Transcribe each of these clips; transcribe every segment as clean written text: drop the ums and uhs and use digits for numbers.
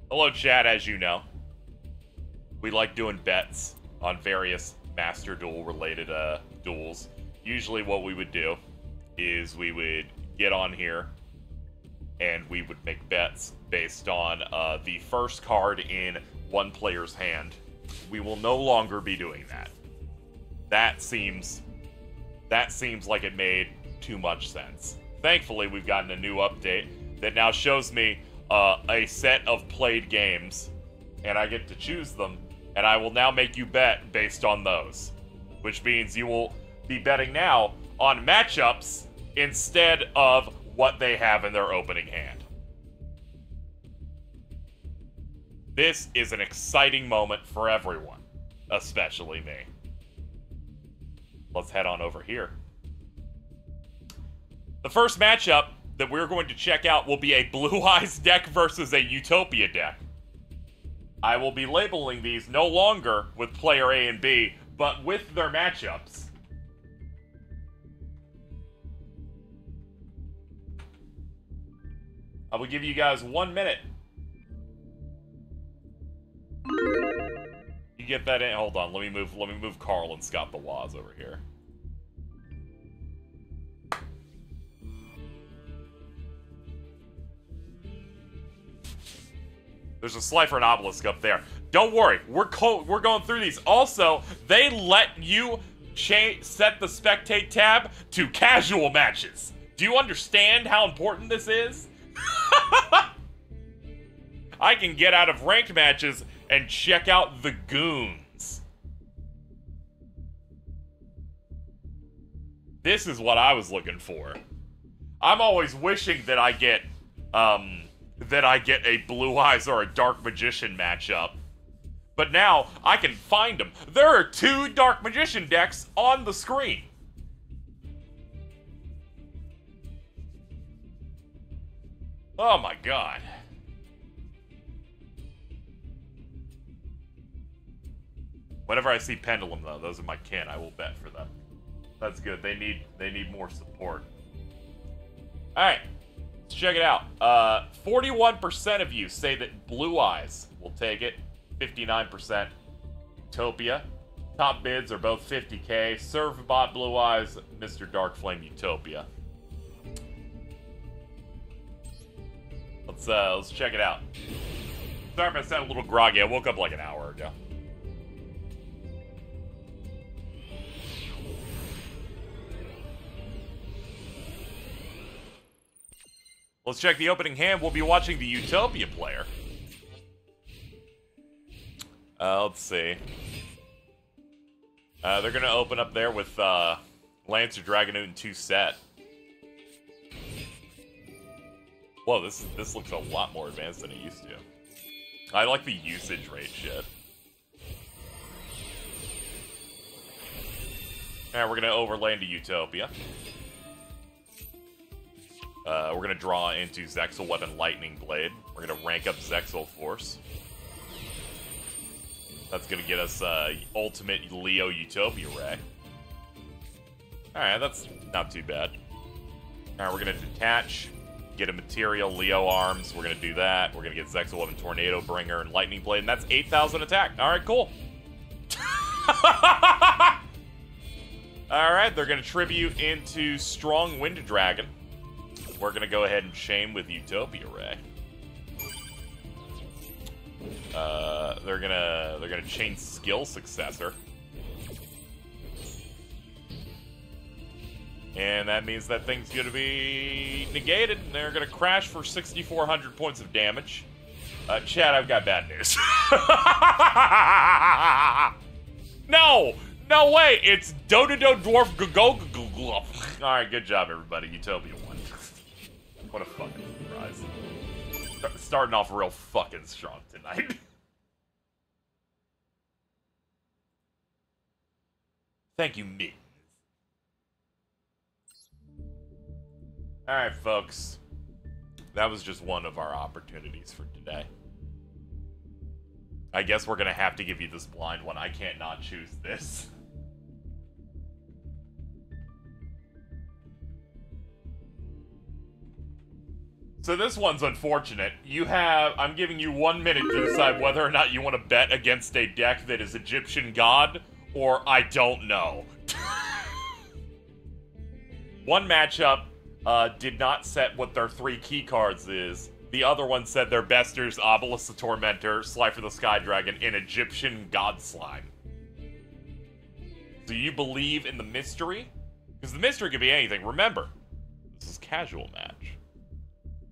Hello, chat. As you know, we like doing bets on various Master Duel related duels. Usually what we would do is we would get on here and we would make bets based on the first card in one player's hand. We will no longer be doing that. That seems like it made too much sense. Thankfully, we've gotten a new update that now shows me a set of played games, and I get to choose them, and I will now make you bet based on those. Which means you will be betting now on matchups instead of what they have in their opening hand. This is an exciting moment for everyone, especially me. Let's head on over here. The first matchup that we're going to check out will be a Blue Eyes deck versus a Utopia deck. I will be labeling these no longer with player A and B, but with their matchups. I will give you guys 1 minute. You get that in? Hold on, let me move Carl and Scott the Waz over here. There's a Slifer and Obelisk up there. Don't worry, we're going through these. Also, they let you set the spectate tab to casual matches. Do you understand how important this is? I can get out of ranked matches and check out the goons. This is what I was looking for. I'm always wishing that I get a Blue Eyes or a Dark Magician matchup. But now, I can find them. There are 2 Dark Magician decks on the screen. Oh my god. Whenever I see Pendulum, though, those are my kin. I will bet for them. That's good. They need more support. Alright. Let's check it out. 41% of you say that Blue Eyes will take it. 59% Utopia. Top bids are both 50k. Servbot Blue Eyes, Mr. Dark Flame Utopia. Let's check it out. Sorry if I sound a little groggy. I woke up like an hour ago. Let's check the opening hand. We'll be watching the Utopia player. Let's see. They're going to open up there with Lancer, Dragonoot, and 2 set. Whoa, this looks a lot more advanced than it used to. I like the usage rate shit. Alright, we're going to overlay into Utopia. We're going to draw into Zexal Weapon Lightning Blade. We're going to rank up Zexal Force. That's going to get us Ultimate Leo Utopia Ray. Alright, that's not too bad. Alright, we're going to detach, get a material Leo Arms. We're going to do that. We're going to get Zexal Weapon Tornado Bringer and Lightning Blade, and that's 8,000 attack. Alright, cool. Alright, they're going to tribute into Strong Wind Dragon. We're gonna go ahead and chain with Utopia Ray. They're gonna chain Skill Successor, and that means that thing's gonna be negated. And they're gonna crash for 6,400 points of damage. Chad, I've got bad news. No way! It's Dododo Dwarf Go. All right, good job, everybody. Utopia won. What a fucking surprise. Starting off real fucking strong tonight. Thank you, me. Alright, folks. That was just one of our opportunities for today. I guess we're gonna have to give you this blind one. I can't not choose this. So this one's unfortunate. I'm giving you 1 minute to decide whether or not you want to bet against a deck that is Egyptian God, or I don't know. One matchup did not set what their 3 key cards is. The other one said their besters, Obelisk the Tormentor, Slifer the Sky Dragon, and Egyptian God Slime. Do you believe in the mystery? Because the mystery could be anything. Remember, this is casual match.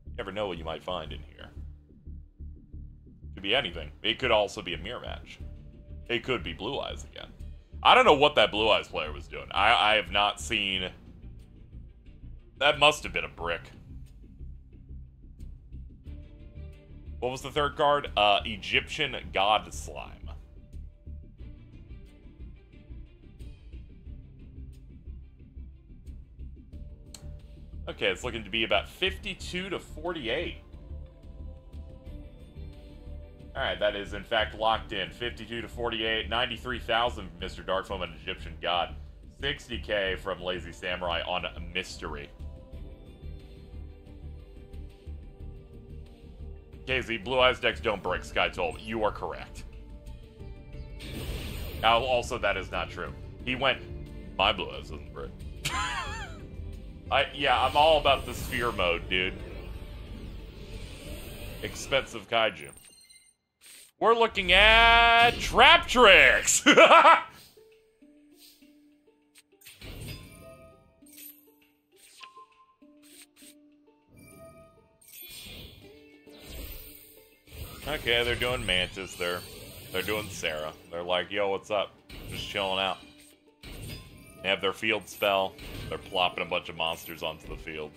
You never know what you might find in here. Could be anything. It could also be a mirror match. It could be Blue Eyes again. I don't know what that Blue Eyes player was doing. I have not seen... That must have been a brick. What was the third card? Egyptian God Slime. Okay, it's looking to be about 52 to 48. Alright, that is in fact locked in. 52 to 48, 93,000 from Mr. Darkfoam and Egyptian God. 60k from Lazy Samurai on Mystery. KZ, Blue Eyes decks don't break, Sky told. You are correct. Now, also, that is not true. He went, my Blue Eyes doesn't break. Yeah, I'm all about the sphere mode, dude. Expensive kaiju. We're looking at Trap Tricks! Okay, they're doing Mantis, they're doing Sarah. They're like, yo, what's up? Just chilling out. They have their field spell. They're plopping a bunch of monsters onto the field.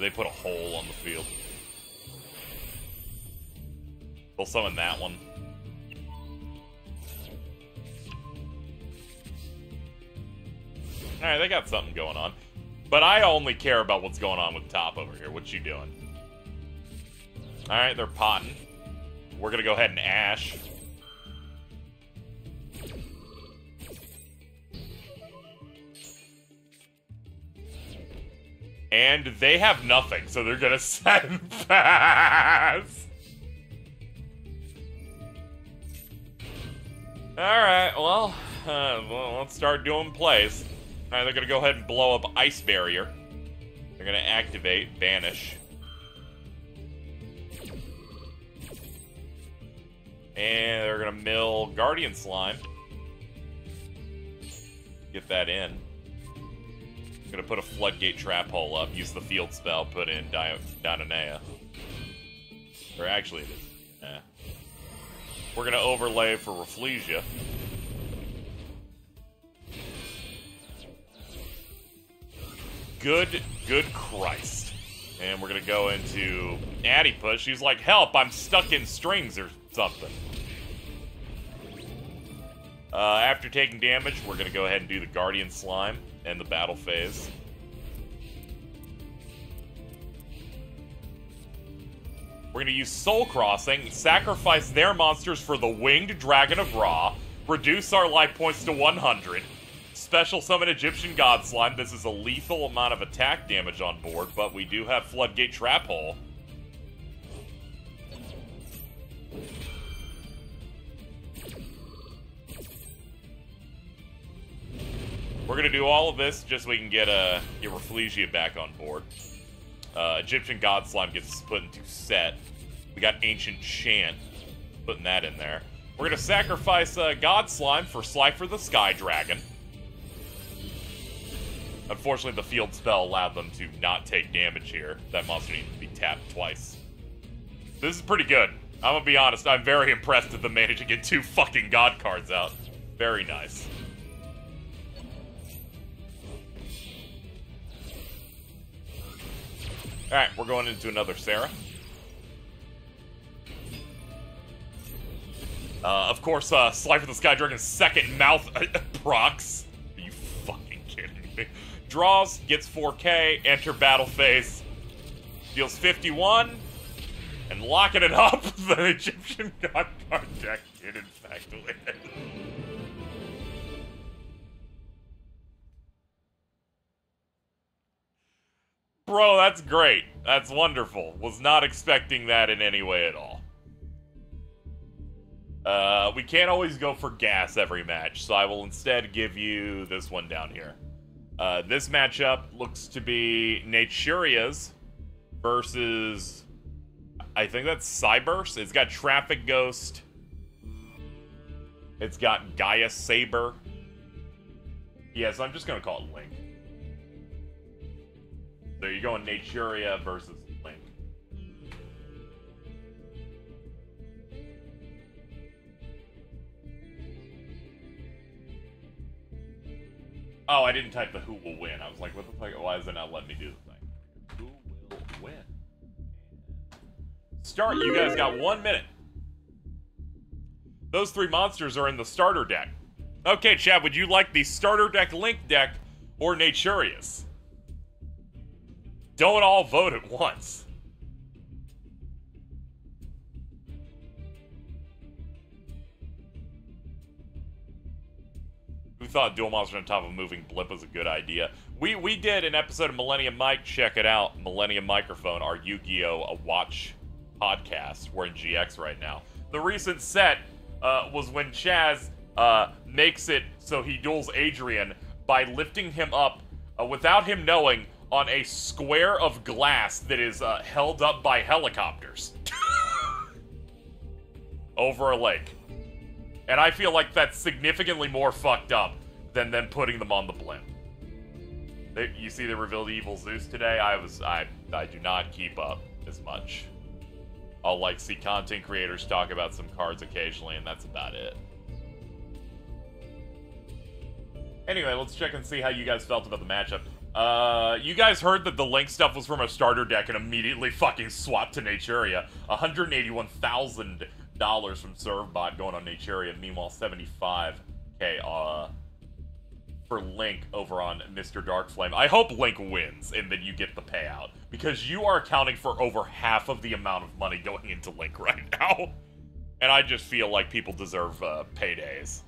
They put a hole on the field. They'll summon that one. Alright, they got something going on. But I only care about what's going on with top over here. What you doing? Alright, they're potting. We're gonna go ahead and Ash. And they have nothing, so they're gonna send pass. Alright, well, let's start doing plays. Alright, they're gonna go ahead and blow up Ice Barrier. They're gonna activate Banish. And they're gonna mill Guardian Slime. Get that in. Gonna put a Floodgate Trap Hole up, use the field spell, put in Dynanea. Or actually, it is. We're gonna overlay for Rafflesia. Good Christ. And we're gonna go into Addy Push. She's like, help, I'm stuck in strings or something. After taking damage, we're gonna go ahead and do the Guardian Slime and the battle phase. We're gonna use Soul Crossing, sacrifice their monsters for the Winged Dragon of Ra, reduce our life points to 100, special summon Egyptian God Slime. This is a lethal amount of attack damage on board, but we do have Floodgate Trap Hole. We're gonna do all of this just so we can get Rafflesia back on board. Egyptian God Slime gets put into set. We got Ancient Chant, putting that in there. We're gonna sacrifice God Slime for Slifer the Sky Dragon. Unfortunately, the field spell allowed them to not take damage here. That monster needs to be tapped twice. This is pretty good. I'm gonna be honest, I'm very impressed that they managed to get 2 fucking God cards out. Very nice. Alright, we're going into another Sarah. Of course, Slifer the Sky Dragon's second mouth procs. Are you fucking kidding me? Draws, gets 4k, enter battle phase, deals 51, and locking it up, the Egyptian God card deck did in fact win. Bro, that's great. That's wonderful. Was not expecting that in any way at all. We can't always go for gas every match, so I will instead give you this one down here. This matchup looks to be Naturia's versus... I think that's Cyburst. It's got Traffic Ghost. It's got Gaia Saber. Yeah, so I'm just gonna call it Link. So you're going Naturia versus Link. Oh, I didn't type the who will win. I was like, what the fuck? Why is it not letting me do the thing? Who will win? Start. You guys got 1 minute. Those three monsters are in the starter deck. Okay, Chad, would you like the starter deck Link deck or Naturia's? Don't all vote at once. Who thought Dual Monster on top of a moving blip was a good idea? We did an episode of Millennium Mike. Check it out. Millennium Microphone, our Yu-Gi-Oh! Watch podcast. We're in GX right now. The recent set was when Chaz makes it so he duels Adrian by lifting him up without him knowing on a square of glass that is held up by helicopters over a lake. And I feel like that's significantly more fucked up than them putting them on the blimp. You see they revealed Evil Zeus today? I do not keep up as much. I'll like see content creators talk about some cards occasionally, and that's about it. Anyway, let's check and see how you guys felt about the matchup. You guys heard that the Link stuff was from a starter deck and immediately fucking swapped to Naturia. $181,000 from Servbot going on Naturia. Meanwhile, $75K for Link over on Mr. Darkflame. I hope Link wins and then you get the payout, because you are accounting for over half of the amount of money going into Link right now. And I just feel like people deserve paydays.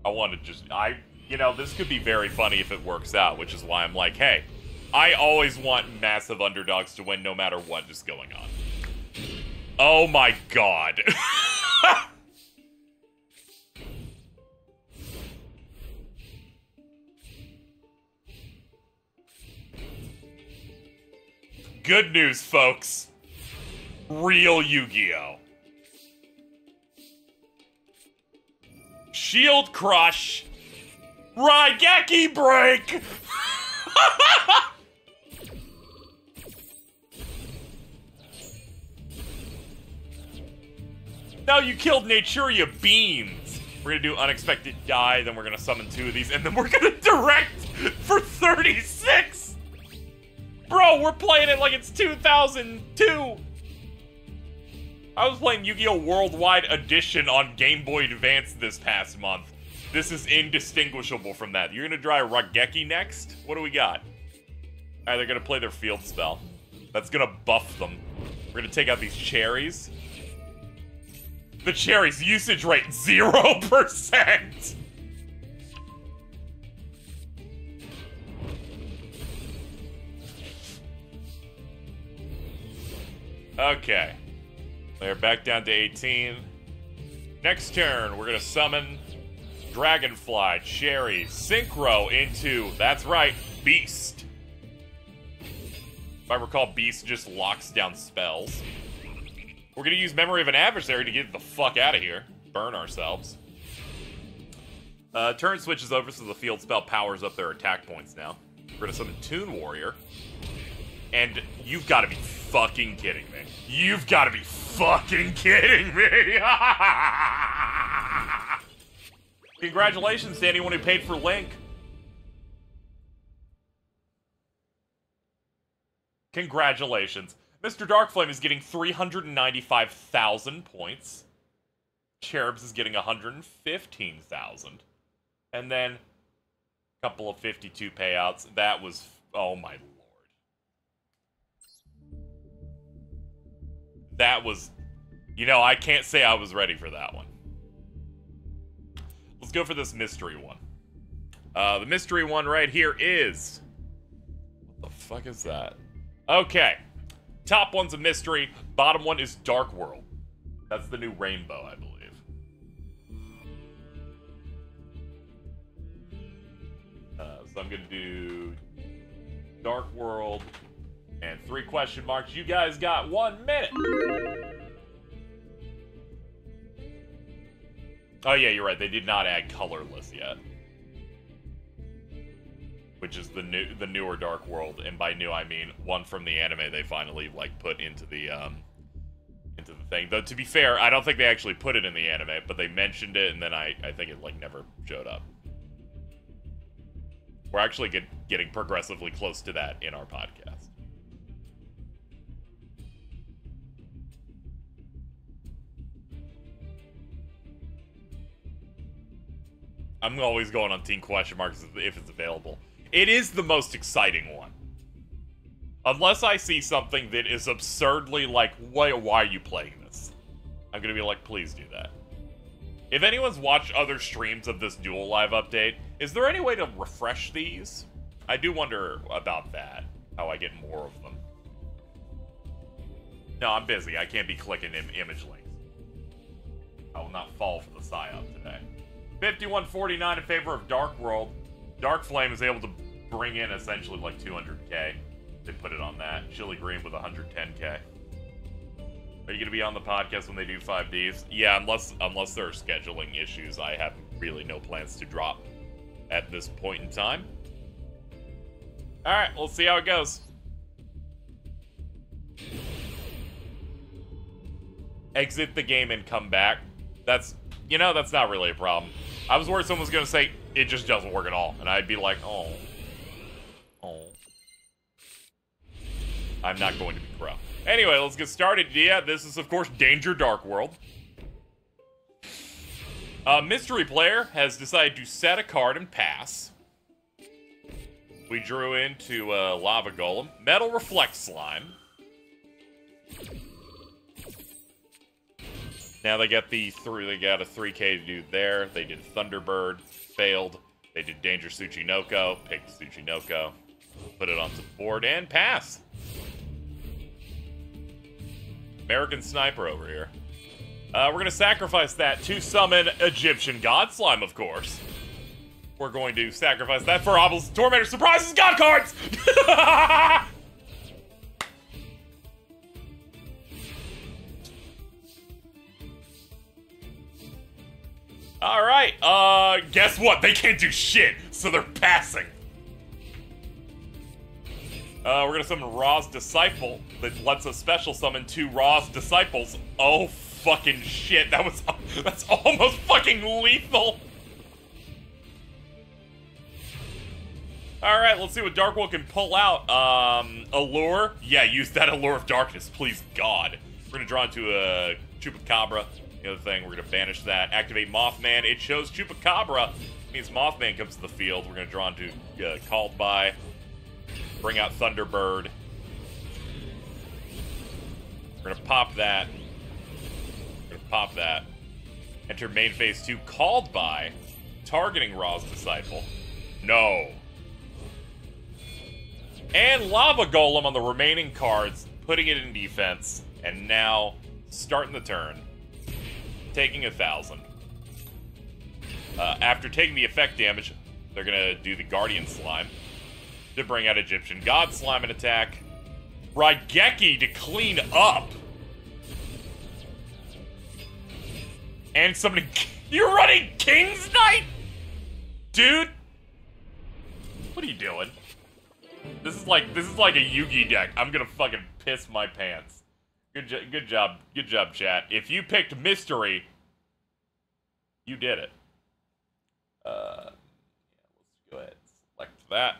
I want to just, you know, this could be very funny if it works out, which is why I'm like, hey, I always want massive underdogs to win no matter what is going on. Oh my god. Good news, folks. Real Yu-Gi-Oh! Shield Crush! Raigeki Break! No, you killed Naturia Beans! We're gonna do Unexpected Die, then we're gonna summon 2 of these, and then we're gonna direct for 36! Bro, we're playing it like it's 2002! I was playing Yu-Gi-Oh! Worldwide Edition on Game Boy Advance this past month. This is indistinguishable from that. You're gonna try Raigeki next? What do we got? Alright, they're gonna play their field spell. That's gonna buff them. We're gonna take out these cherries. The cherries usage rate 0%! Okay. They're back down to 18. Next turn, we're gonna summon Dragonfly, Cherry, Synchro into, that's right, Beast. If I recall, Beast just locks down spells. We're gonna use Memory of an Adversary to get the fuck out of here. Burn ourselves. Turn switches over so the field spell powers up their attack points now. We're gonna summon Toon Warrior. And you've gotta be fucking kidding me. You've gotta be fucking kidding me! Congratulations to anyone who paid for Link. Congratulations. Mr. Darkflame is getting 395,000 points. Cherubs is getting 115,000. And then a couple of 52 payouts. That was, oh my lord. That was, you know, I can't say I was ready for that one. Let's go for this mystery one. The mystery one right here is... What the fuck is that? Okay. Top one's a mystery. Bottom one is Dark World. That's the new rainbow, I believe. So I'm gonna do Dark World and 3 question marks. You guys got 1 minute. Oh yeah, you're right. They did not add colorless yet, which is the newer Dark World, and by new I mean one from the anime they finally like put into the thing. Though to be fair, I don't think they actually put it in the anime, but they mentioned it, and then I think it like never showed up. We're actually getting progressively close to that in our podcast. I'm always going on Team Question Marks if it's available. It is the most exciting one. Unless I see something that is absurdly like, why are you playing this? I'm gonna be like, please do that. If anyone's watched other streams of this Duel Live update, is there any way to refresh these? I do wonder about that, how I get more of them. No, I'm busy. I can't be clicking image links. I will not fall for the psyop today. 5149 in favor of Dark World. Dark Flame is able to bring in essentially like 200k. They put it on that. Chili Green with 110k. Are you going to be on the podcast when they do 5Ds? Yeah, unless there are scheduling issues, I have really no plans to drop at this point in time. Alright, we'll see how it goes. Exit the game and come back. That's not really a problem. I was worried someone was going to say, it just doesn't work at all. And I'd be like, oh. I'm not going to be pro. Anyway, let's get started. Yeah, this is, of course, Danger Dark World. Mystery player has decided to set a card and pass. We drew into Lava Golem. Metal Reflect Slime. Now they got a 3k to do there. They did Thunderbird. Failed. They did Danger Tsuchinoko. Picked Tsuchinoko. Put it onto the board and pass. American Sniper over here. We're going to sacrifice that to summon Egyptian God Slime, of course. We're going to sacrifice that for Obelisk Tormentor Surprises God cards! Alright, guess what? They can't do shit, so they're passing. We're gonna summon Ra's Disciple that lets us special summon 2 Ra's Disciples. Oh, fucking shit. That's almost fucking lethal. Alright, let's see what Dark World can pull out. Allure? Yeah, use that Allure of Darkness, please God. We're gonna draw into a Chupacabra. The other thing, we're gonna banish that. Activate Mothman. It shows Chupacabra. It means Mothman comes to the field. We're gonna draw into Called By. Bring out Thunderbird. We're gonna pop that. Enter main phase 2, Called By. Targeting Ra's Disciple. No. And Lava Golem on the remaining cards, putting it in defense. And now, starting the turn. Taking 1,000. After taking the effect damage, they're gonna do the Guardian Slime to bring out Egyptian God Slime and attack. Raigeki to clean up. And somebody... You're running King's Knight? Dude? What are you doing? This is like a Yugi deck. I'm gonna fucking piss my pants. Good job, chat. If you picked Mystery, you did it. Yeah, let's go ahead and select that.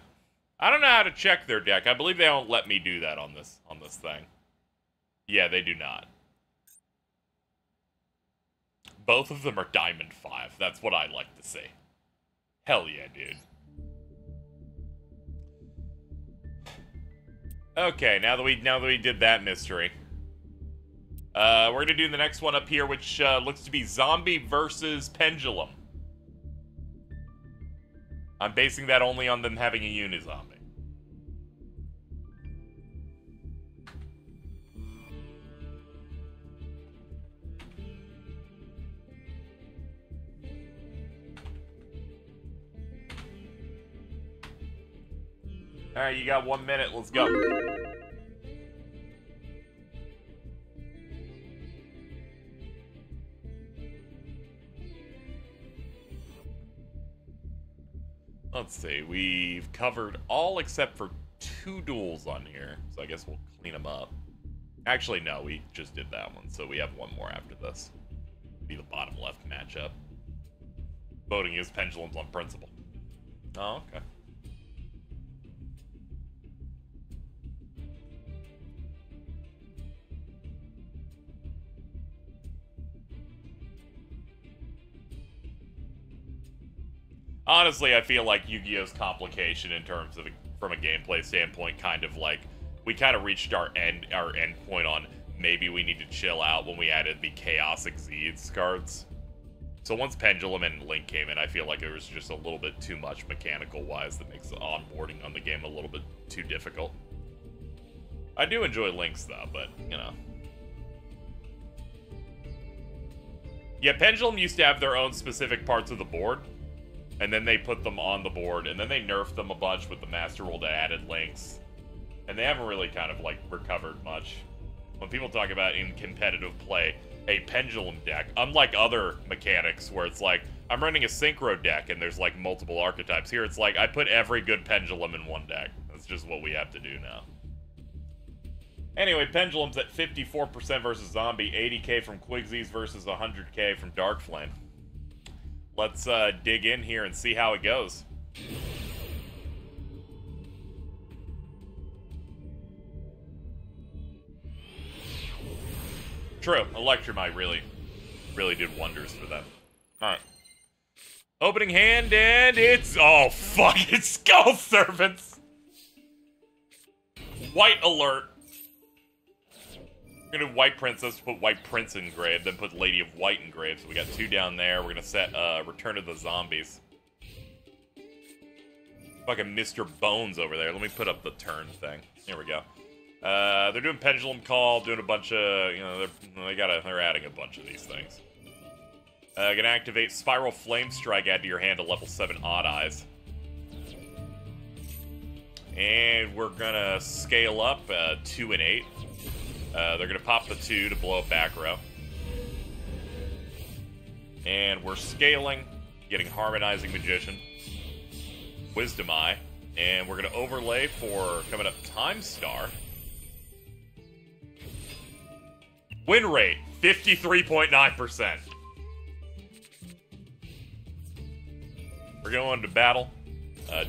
I don't know how to check their deck. I believe they don't let me do that on this thing. Yeah, they do not. Both of them are Diamond 5. That's what I like to see. Hell yeah, dude. Okay, now that we did that mystery, we're gonna do the next one up here, which looks to be Zombie versus Pendulum. I'm basing that only on them having a Unizombie. Alright, you got 1 minute. Let's go. Let's see. We've covered all except for 2 duels on here. So I guess we'll clean them up. Actually, no. We just did that one. So we have 1 more after this. Be the bottom left matchup. Voting is pendulums on principle. Oh, okay. Honestly, I feel like Yu-Gi-Oh's complication in terms of, from a gameplay standpoint, kind of like, we kind of reached our end point on maybe we need to chill out when we added the Chaos Exceeds cards. So once Pendulum and Link came in, I feel like it was just a little bit too much mechanical-wise that makes the onboarding on the game a little bit too difficult. I do enjoy Links, though, but, you know. Yeah, Pendulum used to have their own specific parts of the board. And then they put them on the board, and then they nerfed them a bunch with the Master Duel that added links. And they haven't really kind of, like, recovered much. When people talk about in competitive play, a Pendulum deck, unlike other mechanics where it's like, I'm running a Synchro deck and there's, like, multiple archetypes. Here it's like, I put every good Pendulum in one deck. That's just what we have to do now. Anyway, Pendulum's at 54% versus Zombie, 80k from Quigsies versus 100k from Darkflame. Let's dig in here and see how it goes. True, Electromite really did wonders for them. Alright. Opening hand, and it's... Oh, fuck, it's Skull Servants! White alert. We're gonna do White Princess, put White Prince engraved, then put Lady of White engraved. So we got 2 down there. We're gonna set Return of the Zombies. Fucking Mr. Bones over there. Let me put up the turn thing. Here we go. They're doing Pendulum Call, doing a bunch of, you know, they're adding a bunch of these things. Gonna activate Spiral Flame Strike, add to your hand a level 7 Odd Eyes. And we're gonna scale up 2 and 8. They're going to pop the 2 to blow up back row. And we're scaling, getting Harmonizing Magician, Wisdom Eye, and we're going to overlay for coming up Time Star. Win rate, 53.9%. We're going to battle.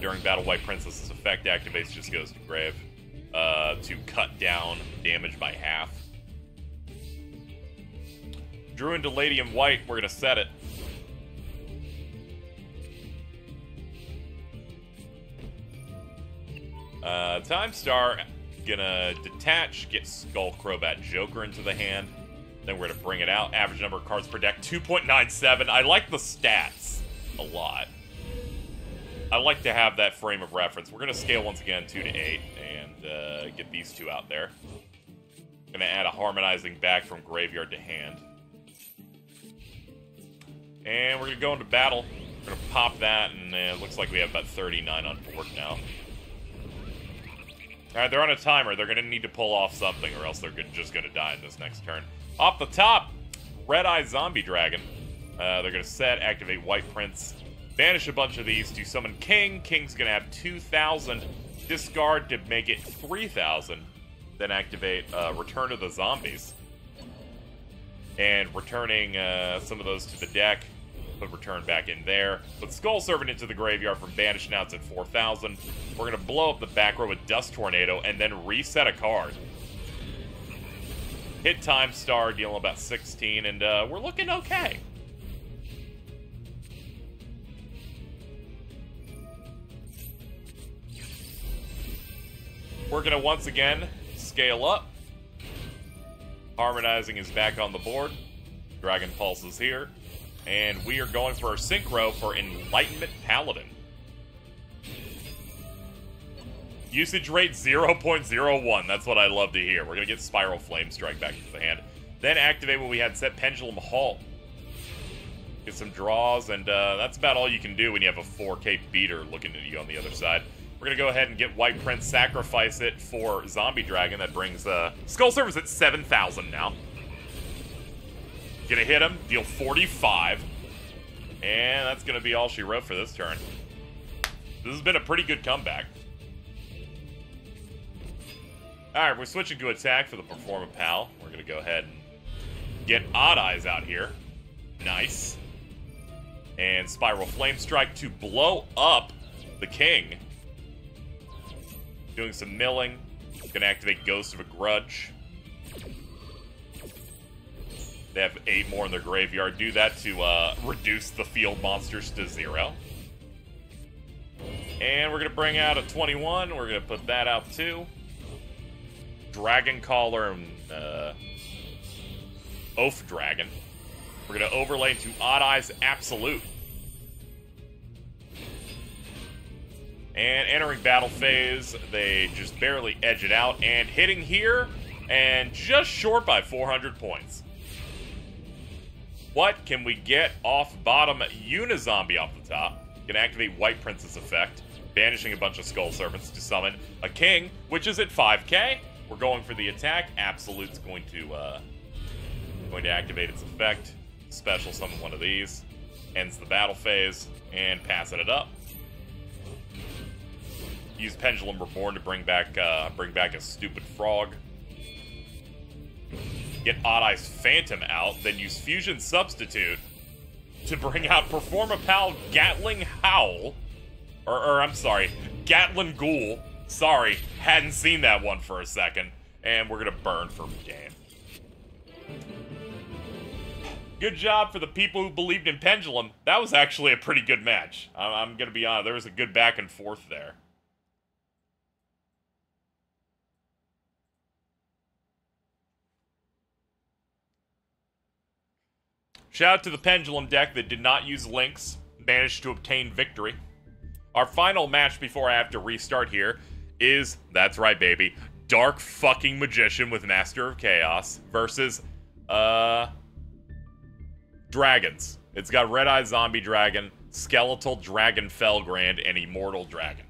During battle, White Princess's effect activates, just goes to grave. To cut down damage by half. Drew into Lady in White, we're gonna set it. Time Star, gonna detach, get Skull Crobat Joker into the hand. Then we're gonna bring it out. Average number of cards per deck, 2.97. I like the stats a lot. I like to have that frame of reference. We're gonna scale once again, 2 to 8, and get these 2 out there. Gonna add a Harmonizing back from graveyard to hand. And we're gonna go into battle. We're gonna pop that, and it looks like we have about 39 on board now. Alright, they're on a timer. They're gonna need to pull off something, or else they're just gonna die in this next turn. Off the top, Red Eye Zombie Dragon. They're gonna set, activate White Prince, banish a bunch of these to summon King. King's gonna have 2,000. Discard to make it 3,000. Then activate Return of the Zombies. And returning some of those to the deck. Put Return back in there. Put Skull Servant into the graveyard from banish. Now it's at 4,000. We're gonna blow up the back row with Dust Tornado and then reset a card. Hit Time Star, dealing about 16, and we're looking okay. We're going to once again scale up. Harmonizing is back on the board. Dragon Pulse is here. And we are going for our Synchro for Enlightenment Paladin. Usage rate 0.01. That's what I love to hear. We're going to get Spiral Flame Strike back into the hand. Then activate what we had set, Pendulum Halt. Get some draws, and that's about all you can do when you have a 4K beater looking at you on the other side. We're going to go ahead and get White Prince, sacrifice it for Zombie Dragon. That brings Skull Server's at 7,000 now. Gonna hit him, deal 45. And that's going to be all she wrote for this turn. This has been a pretty good comeback. Alright, we're switching to attack for the Performa Pal. We're going to go ahead and get Odd Eyes out here. Nice. And Spiral Flame Strike to blow up the King. Doing some milling. Going to activate Ghost of a Grudge. They have 8 more in their graveyard. Do that to reduce the field monsters to 0. And we're going to bring out a 21. We're going to put that out too. Dragon Caller and Oath Dragon. We're going to overlay into Odd Eyes Absolute. And entering battle phase, they just barely edge it out. And hitting here, and just short by 400 points. What can we get off bottom? Unizombie off the top. Can activate White Prince's effect, banishing a bunch of Skull Servants to summon a King, which is at 5k. We're going for the attack. Absolute's going to activate its effect. Special summon one of these. Ends the battle phase, and passing it up. Use Pendulum Reborn to bring back a stupid frog. Get Odd Eyes Phantom out, then use Fusion Substitute to bring out Performa Pal Gatling Howl. Or I'm sorry, Gatlin Ghoul. Sorry, hadn't seen that one for a second. And we're gonna burn for game. Good job for the people who believed in Pendulum. That was actually a pretty good match. I'm gonna be honest, there was a good back and forth there. Shout out to the Pendulum deck that did not use links, managed to obtain victory. Our final match before I have to restart here is, that's right baby, Dark fucking Magician with Master of Chaos versus, dragons. It's got Red Eye Zombie Dragon, Skeletal Dragon Felgrand, and Immortal Dragon.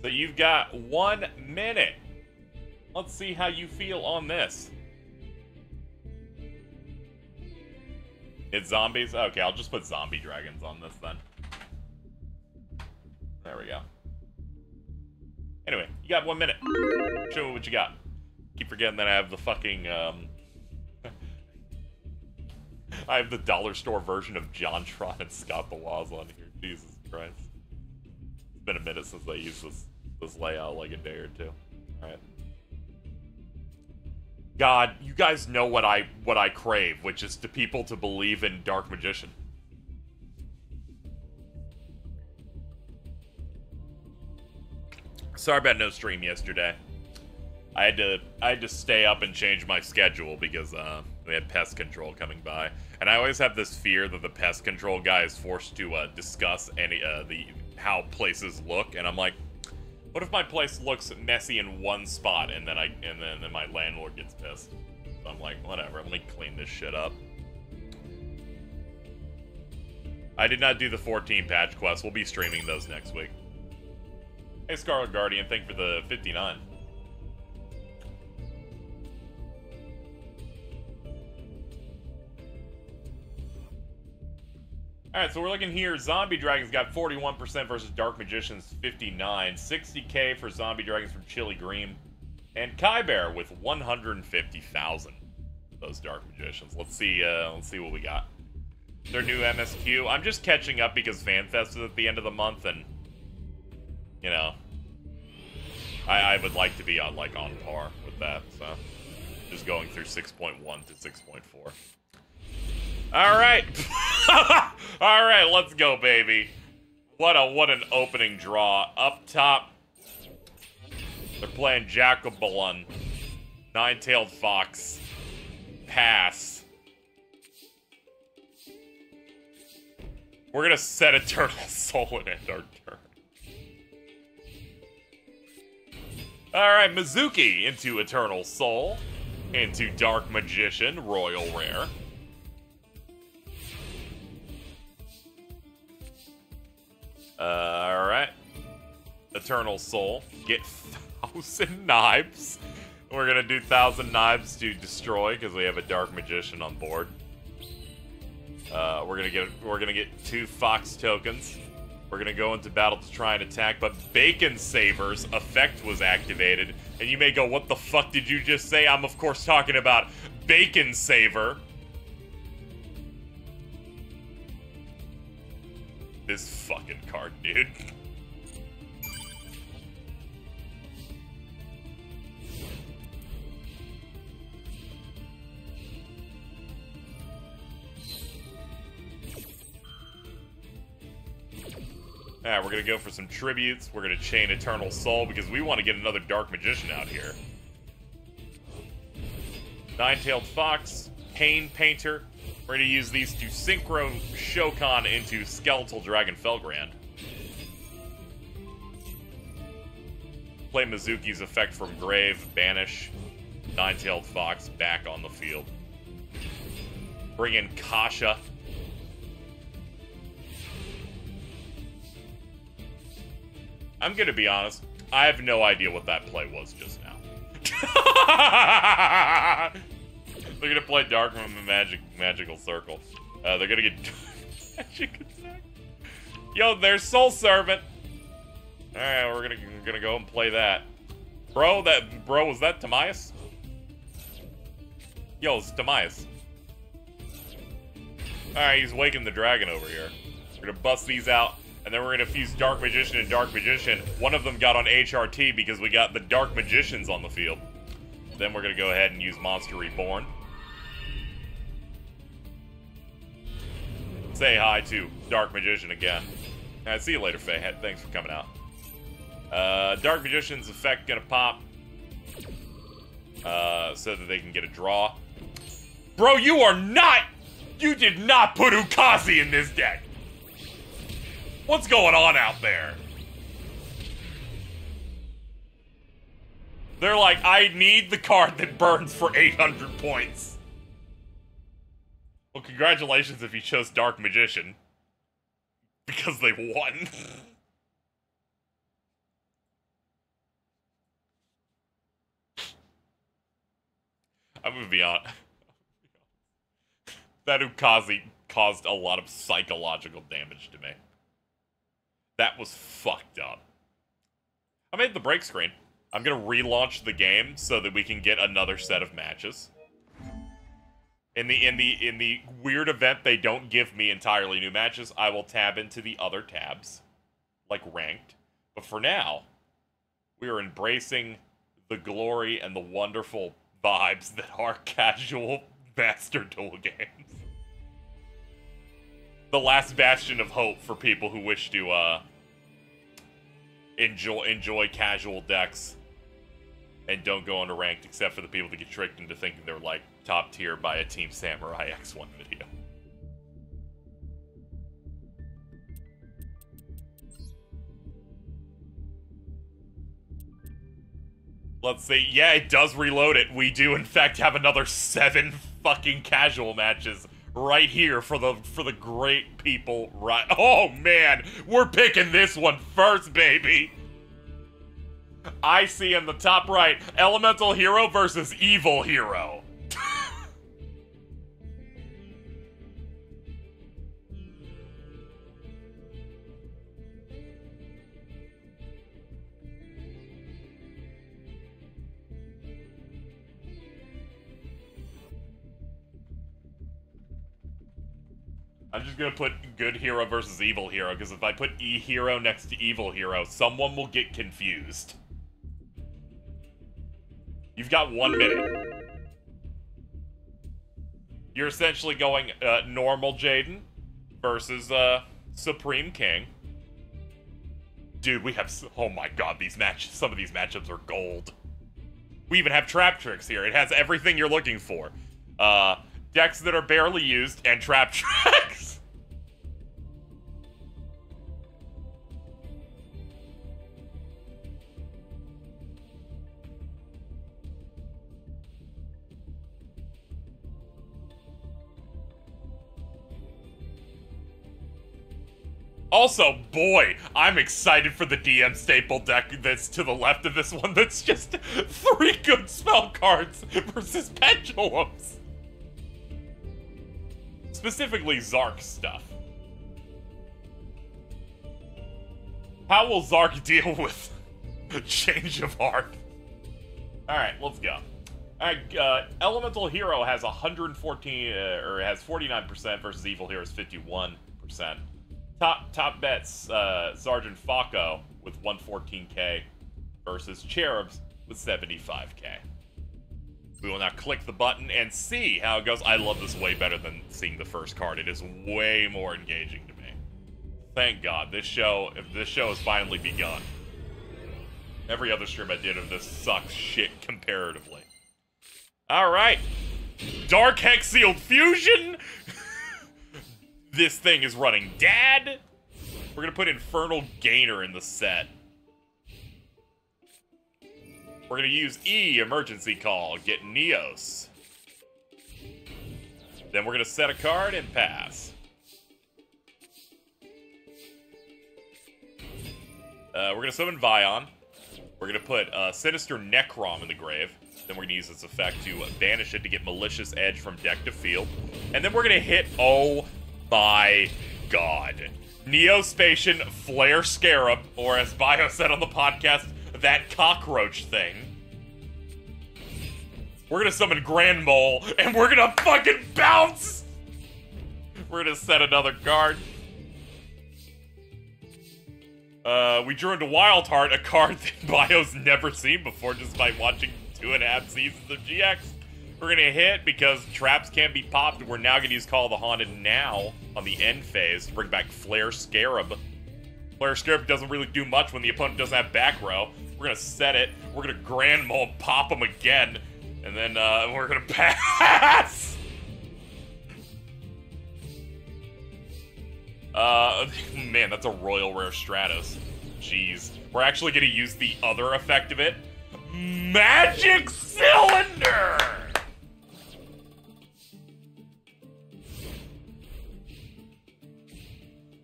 So you've got 1 minute. Let's see how you feel on this. It's zombies? Okay, I'll just put zombie dragons on this then. There we go. Anyway, you got 1 minute. Show me what you got. Keep forgetting that I have the fucking, I have the dollar store version of JonTron and Scott the Waz on here. Jesus Christ. It's been a minute since I used this layout, like a day or two. Alright. God, you guys know what I crave, which is to people to believe in Dark Magician. Sorry about no stream yesterday. I had to stay up and change my schedule because we had pest control coming by, and I always have this fear that the pest control guy is forced to discuss how places look, and I'm like, what if my place looks messy in one spot, and then my landlord gets pissed? So I'm like, whatever, let me clean this shit up. I did not do the 14 patch quests. We'll be streaming those next week. Hey, Scarlet Guardian, thank you for the 59. Alright, so we're looking here. Zombie Dragons got 41% versus Dark Magicians 59. 60k for Zombie Dragons from Chili Green. And Kai Bear with 150,000. Those Dark Magicians. Let's see what we got. Their new MSQ. I'm just catching up because FanFest is at the end of the month, and you know, I would like to be on par with that. So just going through 6.1 to 6.4. Alright. Alright, let's go, baby. What an opening draw. Up top, they're playing Jacobelon. Nine-tailed fox. Pass. We're gonna set Eternal Soul and end our turn. Alright, Mizuki into Eternal Soul. Into Dark Magician, Royal Rare. Alright. Eternal Soul. Get 1,000 knives. We're gonna do 1,000 knives to destroy because we have a Dark Magician on board. We're gonna get 2 Fox tokens. We're gonna go into battle to try and attack, but Bacon Saver's effect was activated. And you may go, what the fuck did you just say? I'm of course talking about Bacon Saver. This fucking card, dude. Alright, we're gonna go for some tributes. We're gonna chain Eternal Soul because we want to get another Dark Magician out here. Nine-tailed Fox, Pain Painter. We're gonna use these to synchro Shokan into Skeletal Dragon Felgrand. Play Mizuki's effect from Grave, banish Nine-tailed Fox back on the field. Bring in Kasha. I'm gonna be honest, I have no idea what that play was just now. They're gonna play Dark from the Magical Circle. They're gonna get Magic Attack. Yo, there's Soul Servant. Alright, we're gonna go and play that. Bro, was that Tamias? Yo, it's Tamias. Alright, he's waking the dragon over here. We're gonna bust these out. And then we're going to fuse Dark Magician and Dark Magician. One of them got on HRT because we got the Dark Magicians on the field. Then we're going to go ahead and use Monster Reborn. Say hi to Dark Magician again. Alright, see you later, Faye. Thanks for coming out. Dark Magician's effect going to pop. So that they can get a draw. Bro, you are not... You did not put Ukazi in this deck. What's going on out there? They're like, I need the card that burns for 800 points. Well, congratulations if you chose Dark Magician. Because they won. I'm gonna be honest. That Ukazi caused a lot of psychological damage to me. That was fucked up. I made the break screen. I'm gonna relaunch the game so that we can get another set of matches. In the weird event they don't give me entirely new matches, I will tab into the other tabs, like ranked. But for now, we are embracing the glory and the wonderful vibes that are casual Master Duel games. The last bastion of hope for people who wish to enjoy casual decks and don't go into ranked, except for the people that get tricked into thinking they're like top tier by a Team Samurai X1 video. Let's see. Yeah, it does reload it. We do in fact have another 7 fucking casual matches right here for the great people, right? Oh man, we're picking this one first, baby. I see in the top right, Elemental Hero versus Evil Hero. I'm just gonna put Good Hero versus Evil Hero, because if I put E-Hero next to Evil Hero, someone will get confused. You've got 1 minute. You're essentially going normal Jaden versus Supreme King. Dude, we have... Oh my god, these matches... Some of these matchups are gold. We even have trap tricks here. It has everything you're looking for. Decks that are barely used and trap tricks. Also, boy, I'm excited for the DM staple deck that's to the left of this one that's just 3 good spell cards versus pendulums. Specifically Zark stuff. How will Zark deal with change of heart? Alright, let's go. Alright, Elemental Hero has 114, or has 49% versus Evil Hero's 51%. Top bets, Sergeant Falco with 114k versus Cherubs with 75k. We will now click the button and see how it goes. I love this way better than seeing the first card. It is way more engaging to me. Thank God, this show has finally begun. Every other stream I did of this sucks shit comparatively. Alright. Dark Hex-Sealed Fusion! This thing is running Dad. We're gonna put Infernal Gainer in the set. We're gonna use E, Emergency Call, get Neos. Then we're gonna set a card and pass. We're gonna summon Vion. We're gonna put Sinister Necrom in the grave. Then we're gonna use its effect to banish it to get Malicious Edge from deck to field. And then we're gonna hit, oh my god, Neospatian Flare Scarab, or as Bio said on the podcast, that cockroach thing. We're gonna summon Grand Mole, and we're gonna fucking bounce! We're gonna set another card. We drew into Wild Heart, a card that Bio's never seen before despite watching 2.5 seasons of GX. We're gonna hit because traps can't be popped. We're now gonna use Call of the Haunted now on the end phase to bring back Flare Scarab. Flare Scarab doesn't really do much when the opponent doesn't have back row. We're gonna set it. We're gonna Grand Mole, pop him again, and then we're gonna pass. Man, that's a Royal Rare Stratos. Jeez, we're actually gonna use the other effect of it. Magic Cylinder.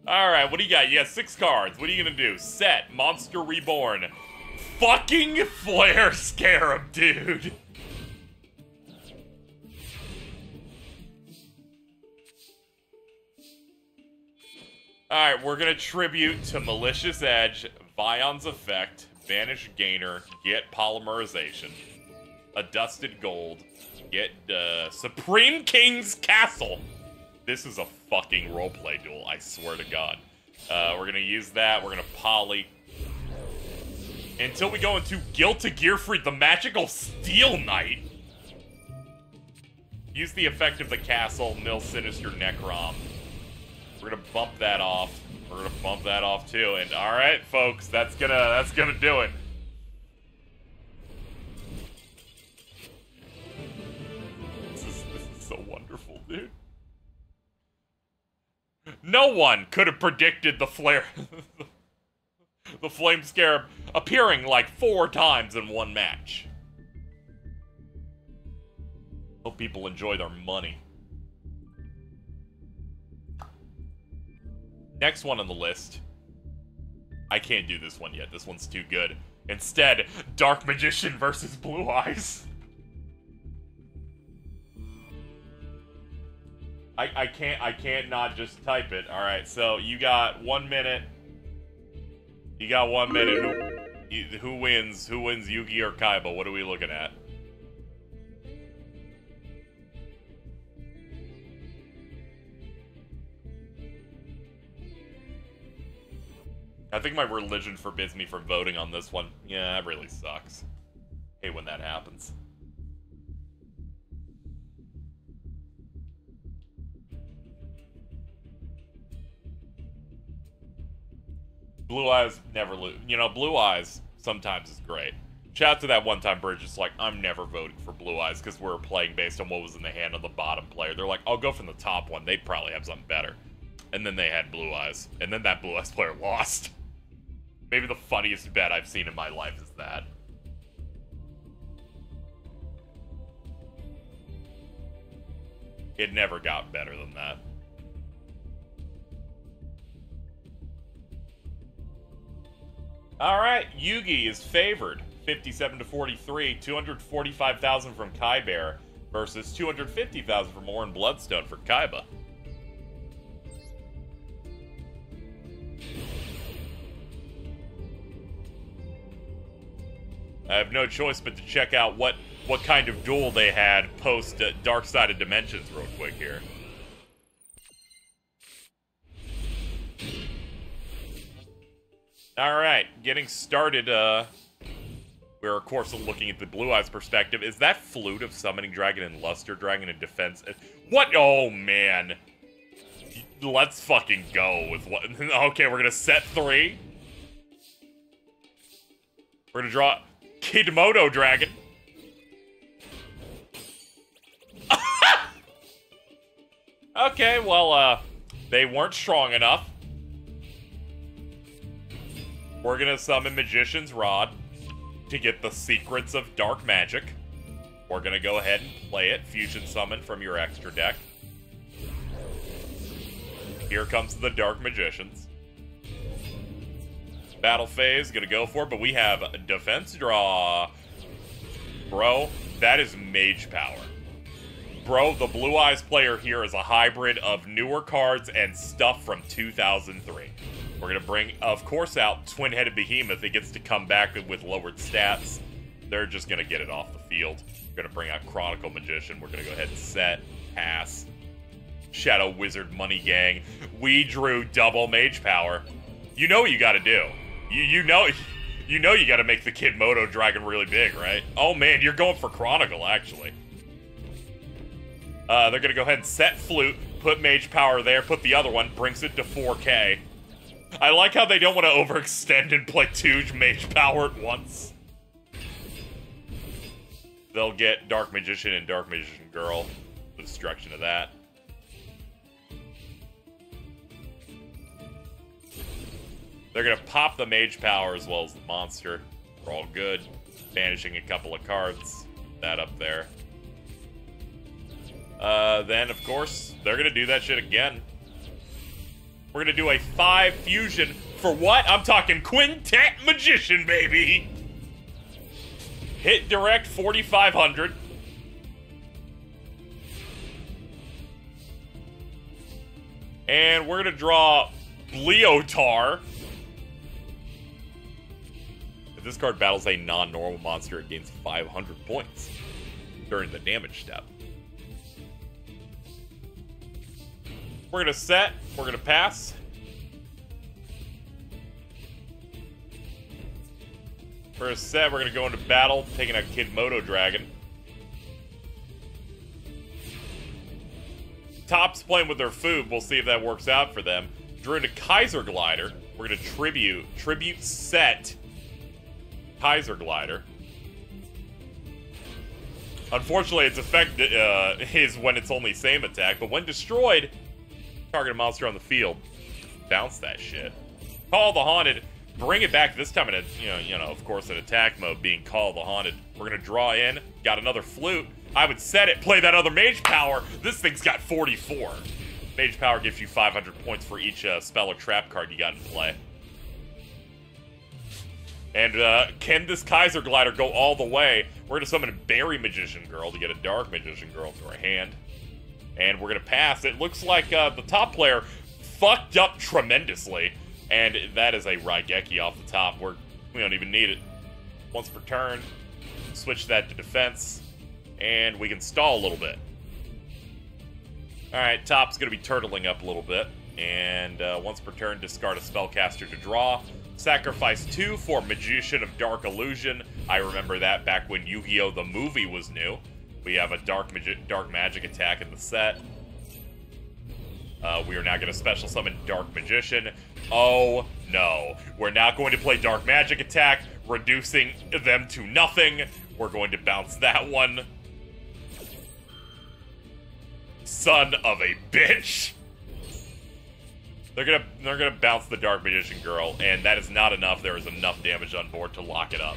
Alright, what do you got? You got 6 cards. What are you gonna do? Set, Monster Reborn. Fucking Flare Scarab, dude. Alright, we're gonna tribute to Malicious Edge, Vion's Effect, Banish Gainer, get Polymerization, a Dusted Gold, get Supreme King's Castle. This is a fucking roleplay duel, I swear to God. We're gonna use that, we're gonna poly. Until we go into Guilt to Gearfried, the Magical Steel Knight. Use the effect of the castle, mill Sinister Necrom. We're gonna bump that off. We're gonna bump that off too, and alright folks, that's gonna do it. This is so wonderful, dude. No one could have predicted the flare, the Flame Scarab appearing like 4 times in one match. Hope people enjoy their money. Next one on the list. I can't do this one yet. This one's too good. Instead, Dark Magician versus Blue Eyes. I can't not just type it. Alright, so you got 1 minute. You got 1 minute. Who wins? Who wins, Yugi or Kaiba? What are we looking at? I think my religion forbids me from voting on this one. Yeah, that really sucks. Hate when that happens. Blue Eyes never lose. You know, Blue Eyes sometimes is great. Shout out to that one-time bridge. It's like, I'm never voting for Blue Eyes because we're playing based on what was in the hand of the bottom player. They're like, I'll go from the top one. They'd probably have something better. And then they had Blue Eyes. And then that Blue Eyes player lost. Maybe the funniest bet I've seen in my life is that. It never got better than that. Alright, Yugi is favored. 57-43, 245,000 from Kai Bear versus 250,000 from Orin Bloodstone for Kaiba. I have no choice but to check out what kind of duel they had post Dark Side of Dimensions real quick here. Alright, getting started, we're of course looking at the Blue Eyes perspective. Is that Flute of Summoning Dragon and Luster Dragon in defense? What? Oh, man. Let's fucking go with what? Okay, we're gonna set 3. We're gonna draw Kidmodo Dragon. Okay, well, they weren't strong enough. We're gonna summon Magician's Rod to get the secrets of dark magic. We're gonna go ahead and play it. Fusion summon from your extra deck. Here comes the Dark Magicians. Battle phase, gonna go for it, but we have a defense draw. Bro, that is Mage Power. Bro, the Blue Eyes player here is a hybrid of newer cards and stuff from 2003. We're going to bring, of course, out Twin-Headed Behemoth. It gets to come back with lowered stats. They're just going to get it off the field. We're going to bring out Chronicle Magician. We're going to go ahead and set, pass. Shadow Wizard Money Gang. We drew double Mage Power. You know what you got to do. You know you got to make the Kidmodo Dragon really big, right? Oh, man, you're going for Chronicle, actually. They're going to go ahead and set Flute, put Mage Power there, put the other one, brings it to 4K. I like how they don't want to overextend and play 2 Mage Power at once. They'll get Dark Magician and Dark Magician Girl. The destruction of that. They're going to pop the Mage Power as well as the monster. We're all good. Banishing a couple of cards. That up there. Then, of course, they're going to do that shit again. We're going to do a 5 fusion for what? I'm talking Quintet Magician, baby! Hit direct 4,500. And we're going to draw Bleotar. If this card battles a non-normal monster, it gains 500 points during the damage step. We're going to set. We're going to pass. For a set, we're going to go into battle, taking out Kidmodo Dragon. Top's playing with their food. We'll see if that works out for them. Drew into Kaiser Glider. We're going to tribute set Kaiser Glider. Unfortunately, its effect is when it's only same attack, but when destroyed, target a monster on the field. Bounce that shit. Call the Haunted. Bring it back this time in a, of course, in attack mode, being Call the Haunted. We're gonna draw in. Got another Flute. I would set it. Play that other Mage Power. This thing's got 44. Mage Power gives you 500 points for each spell or trap card you got in play. And can this Kaiser Glider go all the way? We're gonna summon a Berry Magician Girl to get a Dark Magician Girl to our hand. And we're going to pass. It looks like the top player fucked up tremendously. And that is a Raigeki off the top. We don't even need it. Once per turn, switch that to defense. And we can stall a little bit. Alright, top's going to be turtling up a little bit. And once per turn, discard a spellcaster to draw. Sacrifice 2 for Magician of Dark Illusion. I remember that back when Yu-Gi-Oh! The movie was new. We have a dark magic attack in the set. We are now going to special summon Dark Magician. Oh, no. We're not going to play Dark Magic attack. reducing them to nothing. We're going to bounce that one. Son of a bitch. They're gonna bounce the Dark Magician Girl, and that is not enough. There is enough damage on board to lock it up.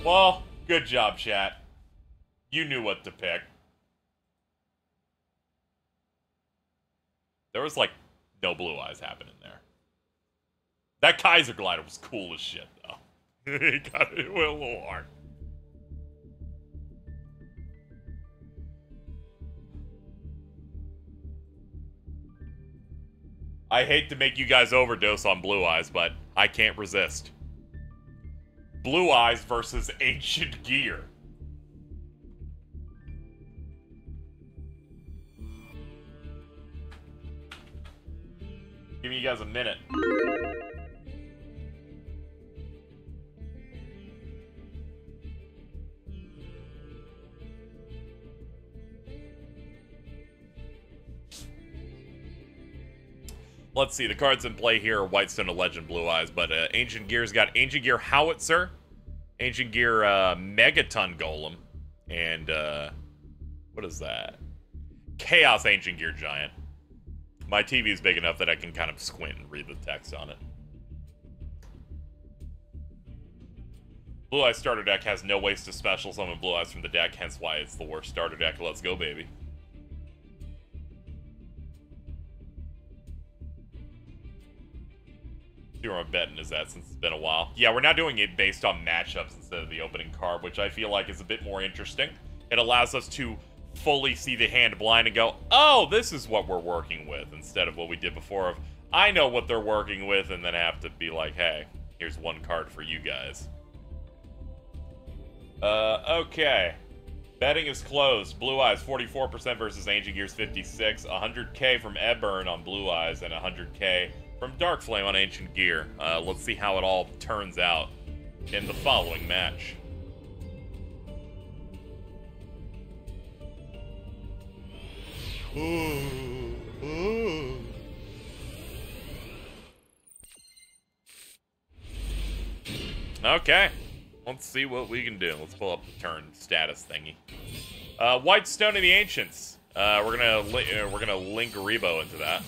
Well, good job, chat. You knew what to pick. There was, like, no blue eyes happening there. That Kaiser glider was cool as shit, though. It went a little hard. I hate to make you guys overdose on blue eyes, but I can't resist. Blue eyes versus ancient gear. Give you guys a minute. Let's see, the cards in play here are Whitestone of Legend, Blue Eyes, but Ancient Gear's got Ancient Gear Howitzer, Ancient Gear Megaton Golem, and what is that? Chaos Ancient Gear Giant. My TV is big enough that I can kind of squint and read the text on it. Blue Eyes starter deck has no ways to special summon Blue Eyes from the deck, hence why it's the worst starter deck. Let's go, baby. See where I'm betting is that since it's been a while. Yeah, we're now doing it based on matchups instead of the opening card, which I feel like is a bit more interesting. It allows us to fully see the hand blind and go, oh, this is what we're working with, instead of what we did before of, I know what they're working with, and then have to be like, hey, here's one card for you guys. Okay. Betting is closed. Blue Eyes 44% versus Ancient Gears 56. 100k from Ebburn on Blue Eyes and 100k from Dark Flame on Ancient Gear. Let's see how it all turns out in the following match. Okay, let's see what we can do. Let's pull up the turn status thingy. Whitestone of the Ancients. We're gonna link Rebo into that.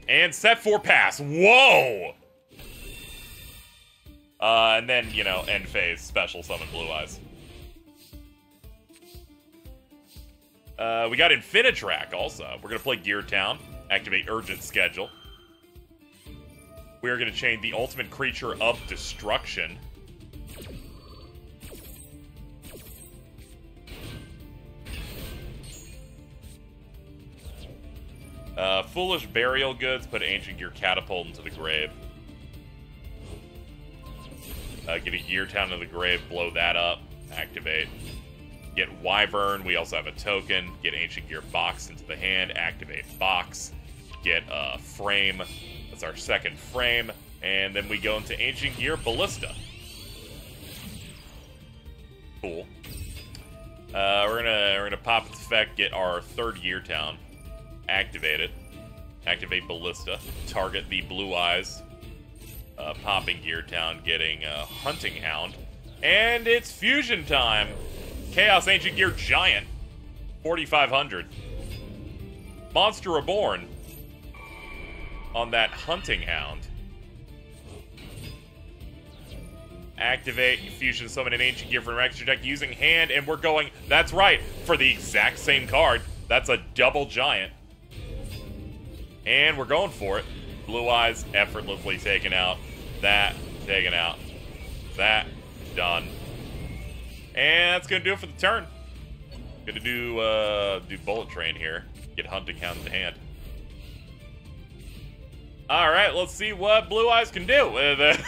And set 4 pass. Whoa! And then, you know, end phase, special summon Blue Eyes. We got Infinitrack also. We're going to play Gear Town, activate Urgent Schedule. We're going to chain the ultimate creature of destruction. Foolish Burial Goods, put Ancient Gear Catapult into the grave. Get a Gear Town to the grave, blow that up, activate. Get Wyvern, we also have a token. Get Ancient Gear Box into the hand, activate Box. Get Frame, that's our second frame. And then we go into Ancient Gear Ballista. Cool. We're gonna pop its effect, get our third Gear Town. Activate it. Activate Ballista. Target the Blue Eyes. Popping Gear Town, getting Hunting Hound. And it's fusion time! Chaos Ancient Gear Giant. 4,500. Monster Reborn. On that Hunting Hound. Activate, fusion summon an Ancient Gear from an extra deck using hand, and we're going, that's right, for the exact same card. That's a double giant. And we're going for it. Blue Eyes effortlessly taken out. That taken out. That done. And that's gonna do it for the turn. Gonna do Bullet Train here. Get Hunting Hound in the hand. All right, let's see what Blue Eyes can do with it.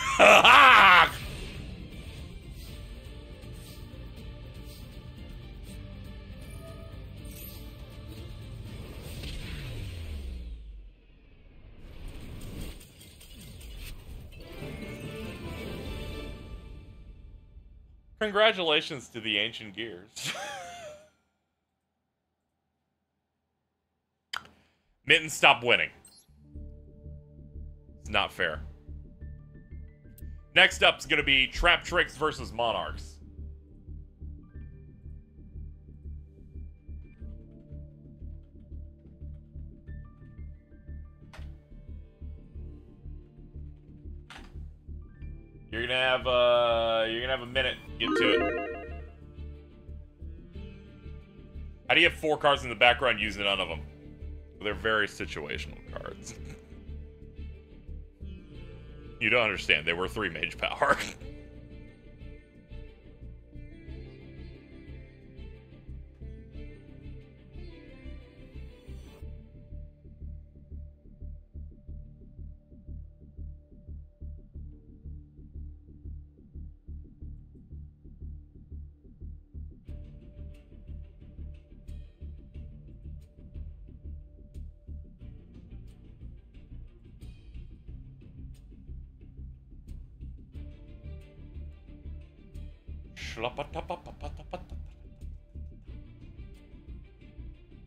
Congratulations to the Ancient Gears. Mitten, stop winning. It's not fair. Next up is going to be Trap Tricks versus Monarchs. You're gonna have a minute to get to it. How do you have 4 cards in the background using none of them? They're very situational cards. You don't understand. They were 3 mage power.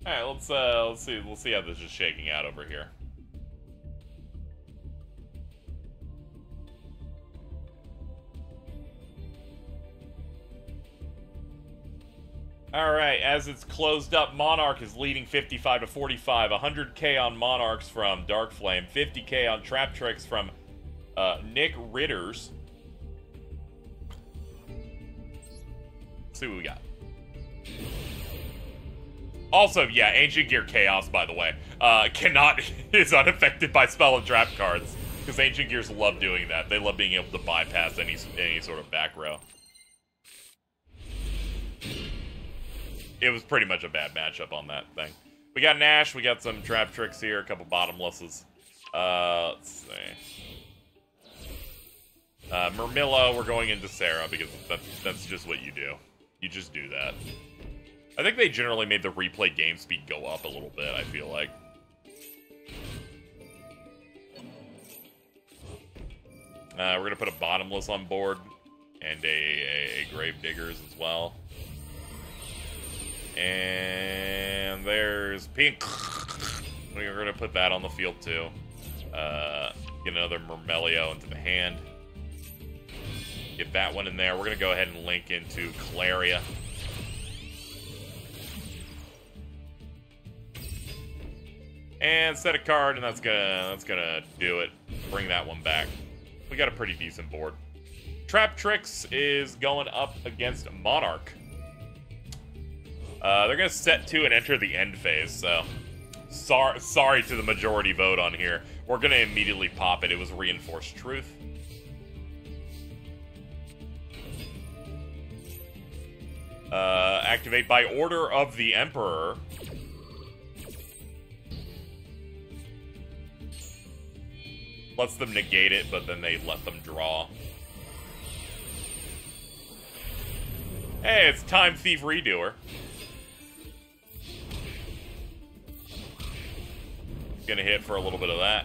Alright, let's see how this is shaking out over here. Alright, as it's closed up, Monarch is leading 55 to 45. 100k on Monarchs from Darkflame, 50k on Trap Tricks from Nick Ritters. See what we got. Also, yeah, Ancient Gear Chaos, by the way, is unaffected by spell and trap cards, because Ancient Gears love doing that. They love being able to bypass any sort of back row. It was pretty much a bad matchup on that thing. We got Nash, we got some Trap Tricks here, a couple bottomlesses. Let's see. Murmillo, we're going into Sarah, because that's just what you do. You just do that. I think they generally made the replay game speed go up a little bit, I feel like. We're going to put a bottomless on board, and a Grave Diggers as well. And there's Pink. We're going to put that on the field, too. Get another Murmelio into the hand. Get that one in there. We're going to go ahead and link into Claria. And set a card, and that's gonna do it. Bring that one back. We got a pretty decent board. Trap Tricks is going up against Monarch. They're gonna set 2 and enter the end phase, so sorry to the majority vote on here. We're gonna immediately pop it. It was Reinforced Truth. Activate by order of the Emperor. Lets them negate it, but then they let them draw. Hey, it's Time Thief Redoer. Gonna hit for a little bit of that.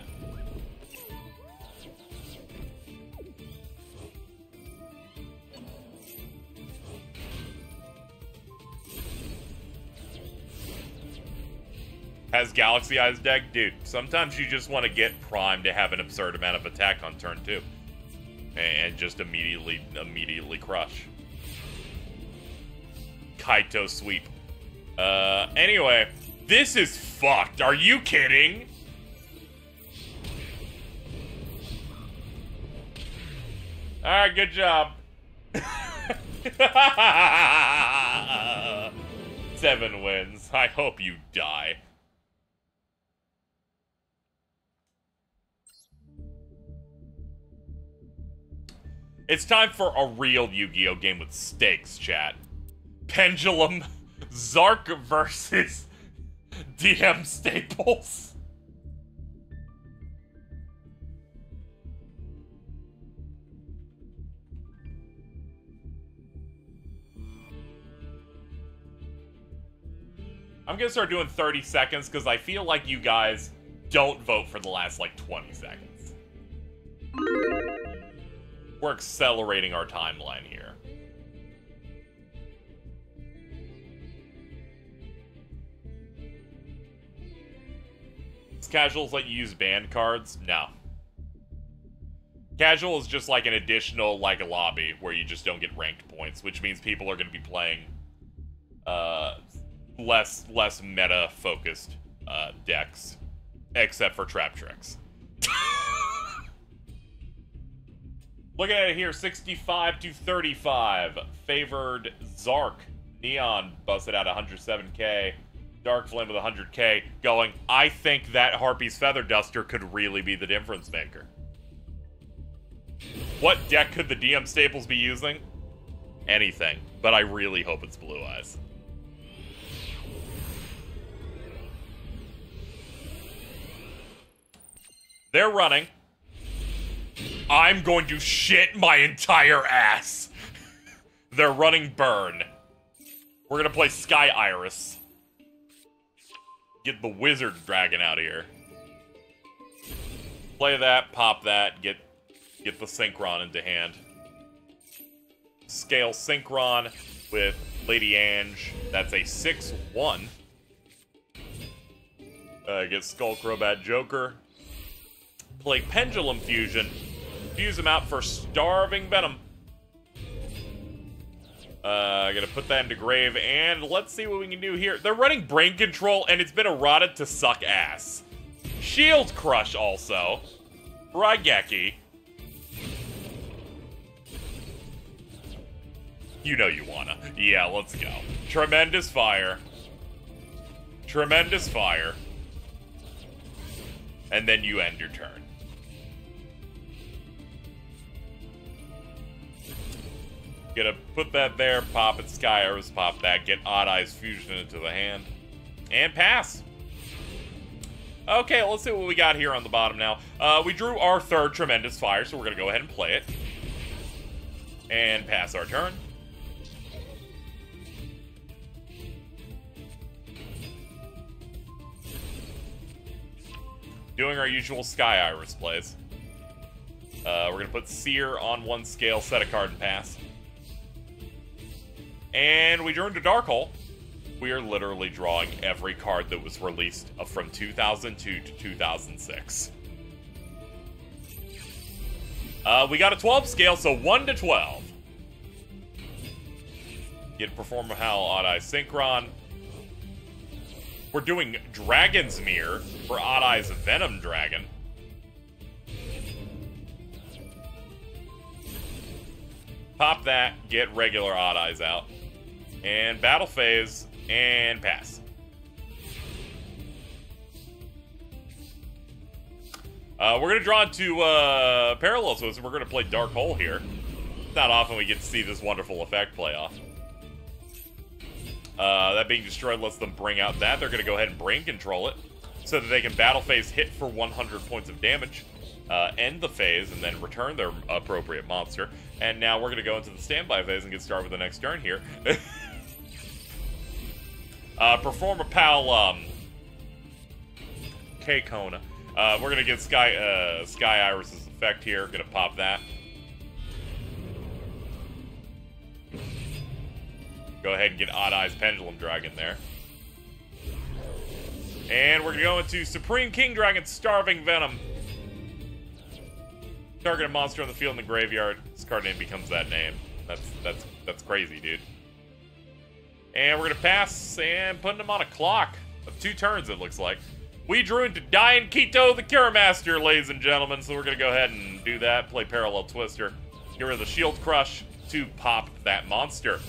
Has Galaxy Eyes deck? Dude, sometimes you just want to get Prime to have an absurd amount of attack on turn 2. And just immediately crush. Kaito sweep. Anyway, this is fucked. Are you kidding? Alright, good job. 7 wins. I hope you die. It's time for a real Yu-Gi-Oh! Game with stakes, chat. Pendulum, Zark versus DM Staples. I'm gonna start doing 30 seconds because I feel like you guys don't vote for the last, like, 20 seconds. We're accelerating our timeline here. Casuals let you use banned cards? No. Casual is just like an additional, like, a lobby where you just don't get ranked points, which means people are going to be playing less meta-focused decks, except for Trap Tricks. Looking at it here, 65 to 35. Favored Zark. Neon busted out 107k. Dark Flame with 100k. Going, I think that Harpy's Feather Duster could really be the difference maker. What deck could the DM Staples be using? Anything. But I really hope it's Blue Eyes. They're running. I'm going to shit my entire ass. They're running Burn. We're going to play Sky Iris. Get the Wizard Dragon out of here. Play that, pop that, get the Synchron into hand. Scale Synchron with Lady Ange. That's a 6-1. Get Skullcrobat Joker. Play Pendulum Fusion. Fuse him out for Starving Venom. Gonna put that into Grave, and let's see what we can do here. They're running Brain Control, and it's been eroded to suck ass. Shield Crush also. Raigeki. You know you wanna. Yeah, let's go. Tremendous Fire. Tremendous Fire. And then you end your turn. Gonna put that there, pop it, Sky Iris, pop that, get Odd Eyes Fusion into the hand, and pass. Okay, let's see what we got here on the bottom now. We drew our third Tremendous Fire, so we're gonna go ahead and play it. And pass our turn. Doing our usual Sky Iris plays. We're gonna put Seer on one scale, set a card, and pass. And we drew into Dark Hole. We are literally drawing every card that was released from 2002 to 2006. We got a 12 scale, so 1 to 12. Get Perform a Howl, Odd Eyes Synchron. We're doing Dragon's Mirror for Odd Eyes Venom Dragon. Pop that, get regular Odd Eyes out. And Battle Phase, and pass. We're going to draw into Parallel Twist, and we're going to play Dark Hole here. It's not often we get to see this wonderful effect play off. That being destroyed lets them bring out that. They're going to go ahead and Brain Control it, so that they can Battle Phase hit for 100 points of damage, end the phase, and then return their appropriate monster. And now we're going to go into the standby phase and get started with the next turn here. Perform a Pal, K-Kona. We're going to get Sky Iris's effect here. Going to pop that. Go ahead and get Odd Eyes Pendulum Dragon there. And we're going to go into Supreme King Dragon Starving Venom. Target a monster on the field in the graveyard. This card name becomes that name. That's crazy, dude. And we're going to pass and put him on a clock of 2 turns, it looks like. We drew into Dian Kito, the Cure Master, ladies and gentlemen. So we're going to go ahead and do that. Play Parallel Twister. Get rid of the Shield Crush to pop that monster.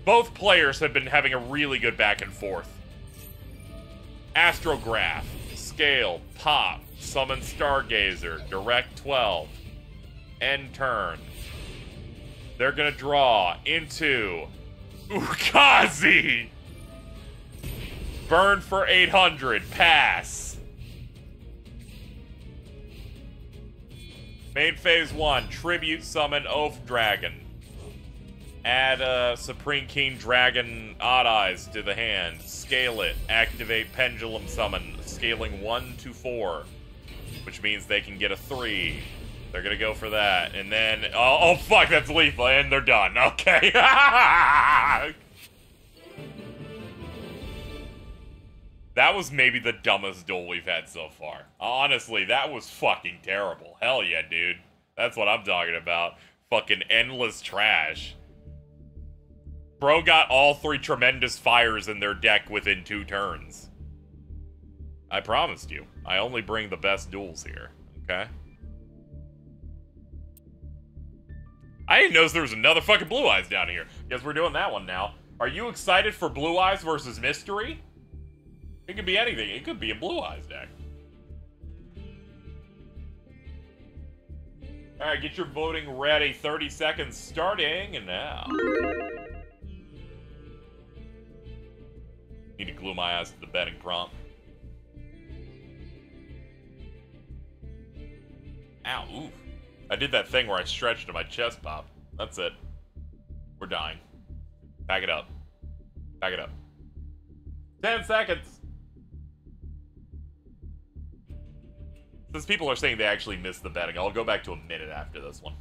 Both players have been having a really good back and forth. Astrograph, Scale, pop, summon Stargazer, direct 12, end turn. They're gonna draw into Ukazi. Burn for 800, pass. Main phase 1, tribute summon Oath Dragon. Add a Supreme King Dragon Odd Eyes to the hand. Scale it. Activate Pendulum Summon. Scaling 1 to 4. Which means they can get a 3. They're gonna go for that. And then... Oh, fuck, that's lethal. And they're done. Okay. That was maybe the dumbest duel we've had so far. Honestly, that was fucking terrible. Hell yeah, dude. That's what I'm talking about. Fucking endless trash. Bro got all 3 tremendous fires in their deck within 2 turns. I promised you. I only bring the best duels here, okay? I didn't know there was another fucking Blue Eyes down here. Guess we're doing that one now. Are you excited for Blue Eyes versus Mystery? It could be anything. It could be a Blue Eyes deck. Alright, get your voting ready. 30 seconds starting now. Need to glue my eyes to the betting prompt. Ow, ooh. I did that thing where I stretched and my chest popped. That's it. We're dying. Back it up. Back it up. 10 seconds. Since people are saying they actually missed the betting, I'll go back to a minute after this one.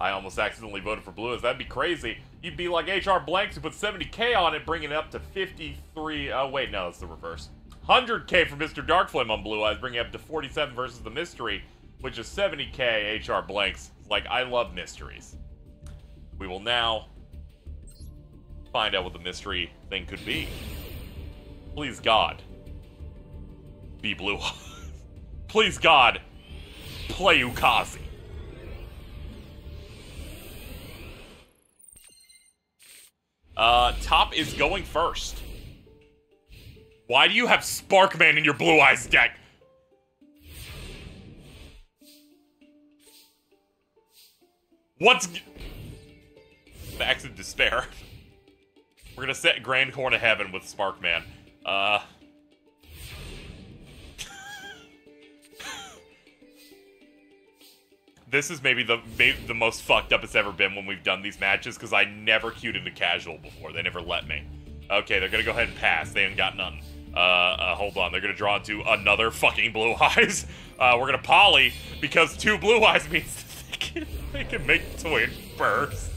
I almost accidentally voted for Blue Eyes. That'd be crazy. You'd be like HR Blanks who put 70k on it, bringing it up to 53. Oh, wait, no, that's the reverse. 100k for Mr. Darkflame on Blue Eyes, bringing it up to 47 versus the Mystery, which is 70k HR Blanks. Like, I love mysteries. We will now find out what the mystery thing could be. Please, God. Be Blue Eyes. Please, God. Play Ukazi. Top is going first. Why do you have Sparkman in your Blue Eyes deck? What's... The X of Despair. We're gonna set Grand Horn of Heaven with Sparkman. This is maybe the most fucked up it's ever been when we've done these matches, because I never queued into casual before. They never let me. Okay, they're gonna go ahead and pass. They ain't got none. Hold on. They're gonna draw into another fucking Blue Eyes. We're gonna poly, because 2 Blue Eyes means they can make Twin Burst.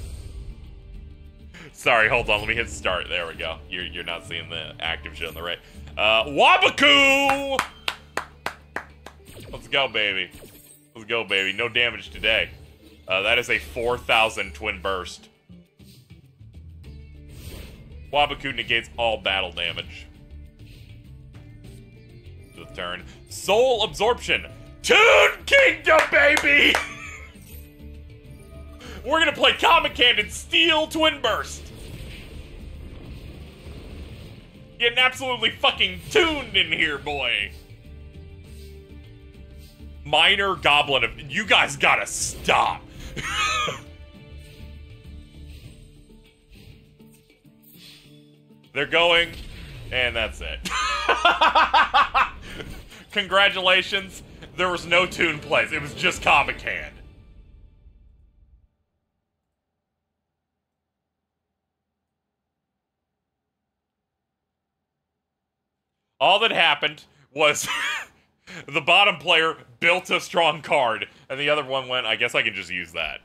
Sorry, hold on. Let me hit start. There we go. You're not seeing the active shit on the right. Wabaku! Let's go, baby. Let's go, baby. No damage today. That is a 4,000 Twin Burst. Wabaku negates all battle damage. The turn. Soul Absorption. Toon Kingdom, baby! We're gonna play Comic Cannon Steel Twin Burst. Getting absolutely fucking tuned in here, boy. Minor Goblin of... You guys gotta stop. They're going, and that's it. Congratulations. There was no tune plays. It was just Comic Hand. All that happened was the bottom player built a strong card, and the other one went, I guess I can just use that.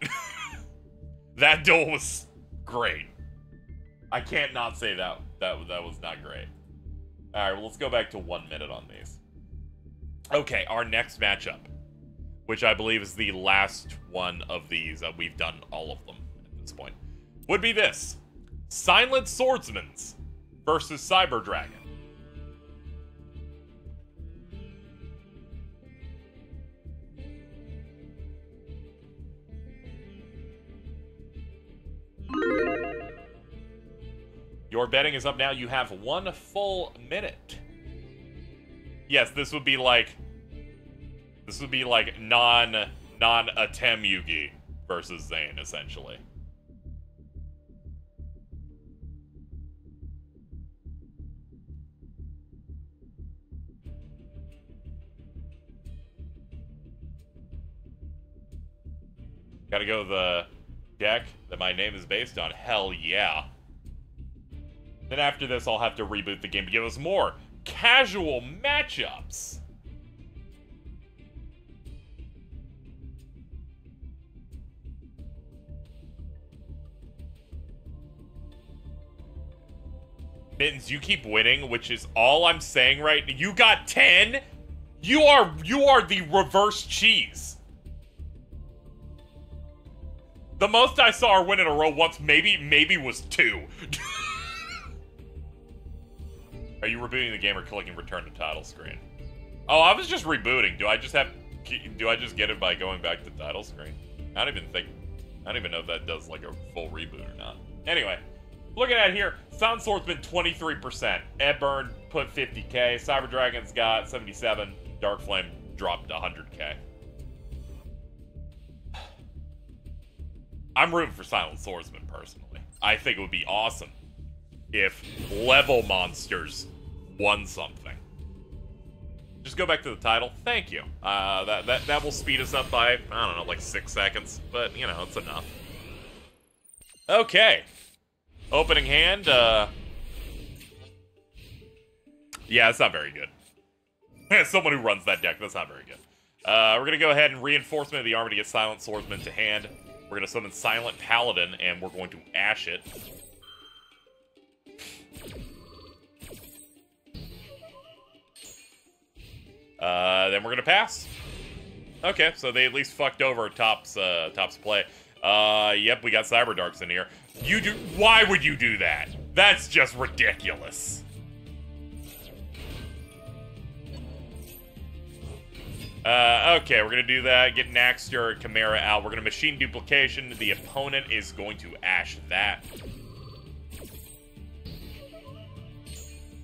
That duel was great. I can't not say that was not great. Alright, well, let's go back to 1 minute on these. Okay, our next matchup, which I believe is the last one of these. We've done all of them at this point. Would be this. Silent Swordsmans versus Cyber Dragon. Your betting is up now. You have 1 full minute. Yes, this would be like non-Atem Yugi versus Zane, essentially. Gotta go the deck that my name is based on. Hell yeah. Then after this, I'll have to reboot the game to give us more casual matchups. Mittens, you keep winning, which is all I'm saying right now. You got 10? You are the reverse cheese. The most I saw her win in a row once maybe was 2. Are you rebooting the game or clicking return to title screen? Oh, I was just rebooting. Do I just get it by going back to title screen? I don't even know if that does like a full reboot or not. Anyway, looking at here, Silent Swordsman 23%. Edburn put 50k. Cyber Dragon's got 77. Dark Flame dropped 100k. I'm rooting for Silent Swordsman personally. I think it would be awesome if level monsters won something. Just go back to the title. Thank you. That will speed us up by, I don't know, like 6 seconds. But, you know, it's enough. Okay. Opening hand, yeah, it's not very good. As someone who runs that deck, that's not very good. We're going to go ahead and reinforcement of the army to get Silent Swordsman to hand. We're going to summon Silent Paladin, and we're going to Ash it. Then we're going to pass. Okay, so they at least fucked over Top's play. Yep, we got Cyber Darks in here. Why would you do that? That's just ridiculous. Okay, we're gonna do that. Get Naxter, Chimera out. We're gonna Machine Duplication. The opponent is going to Ash that.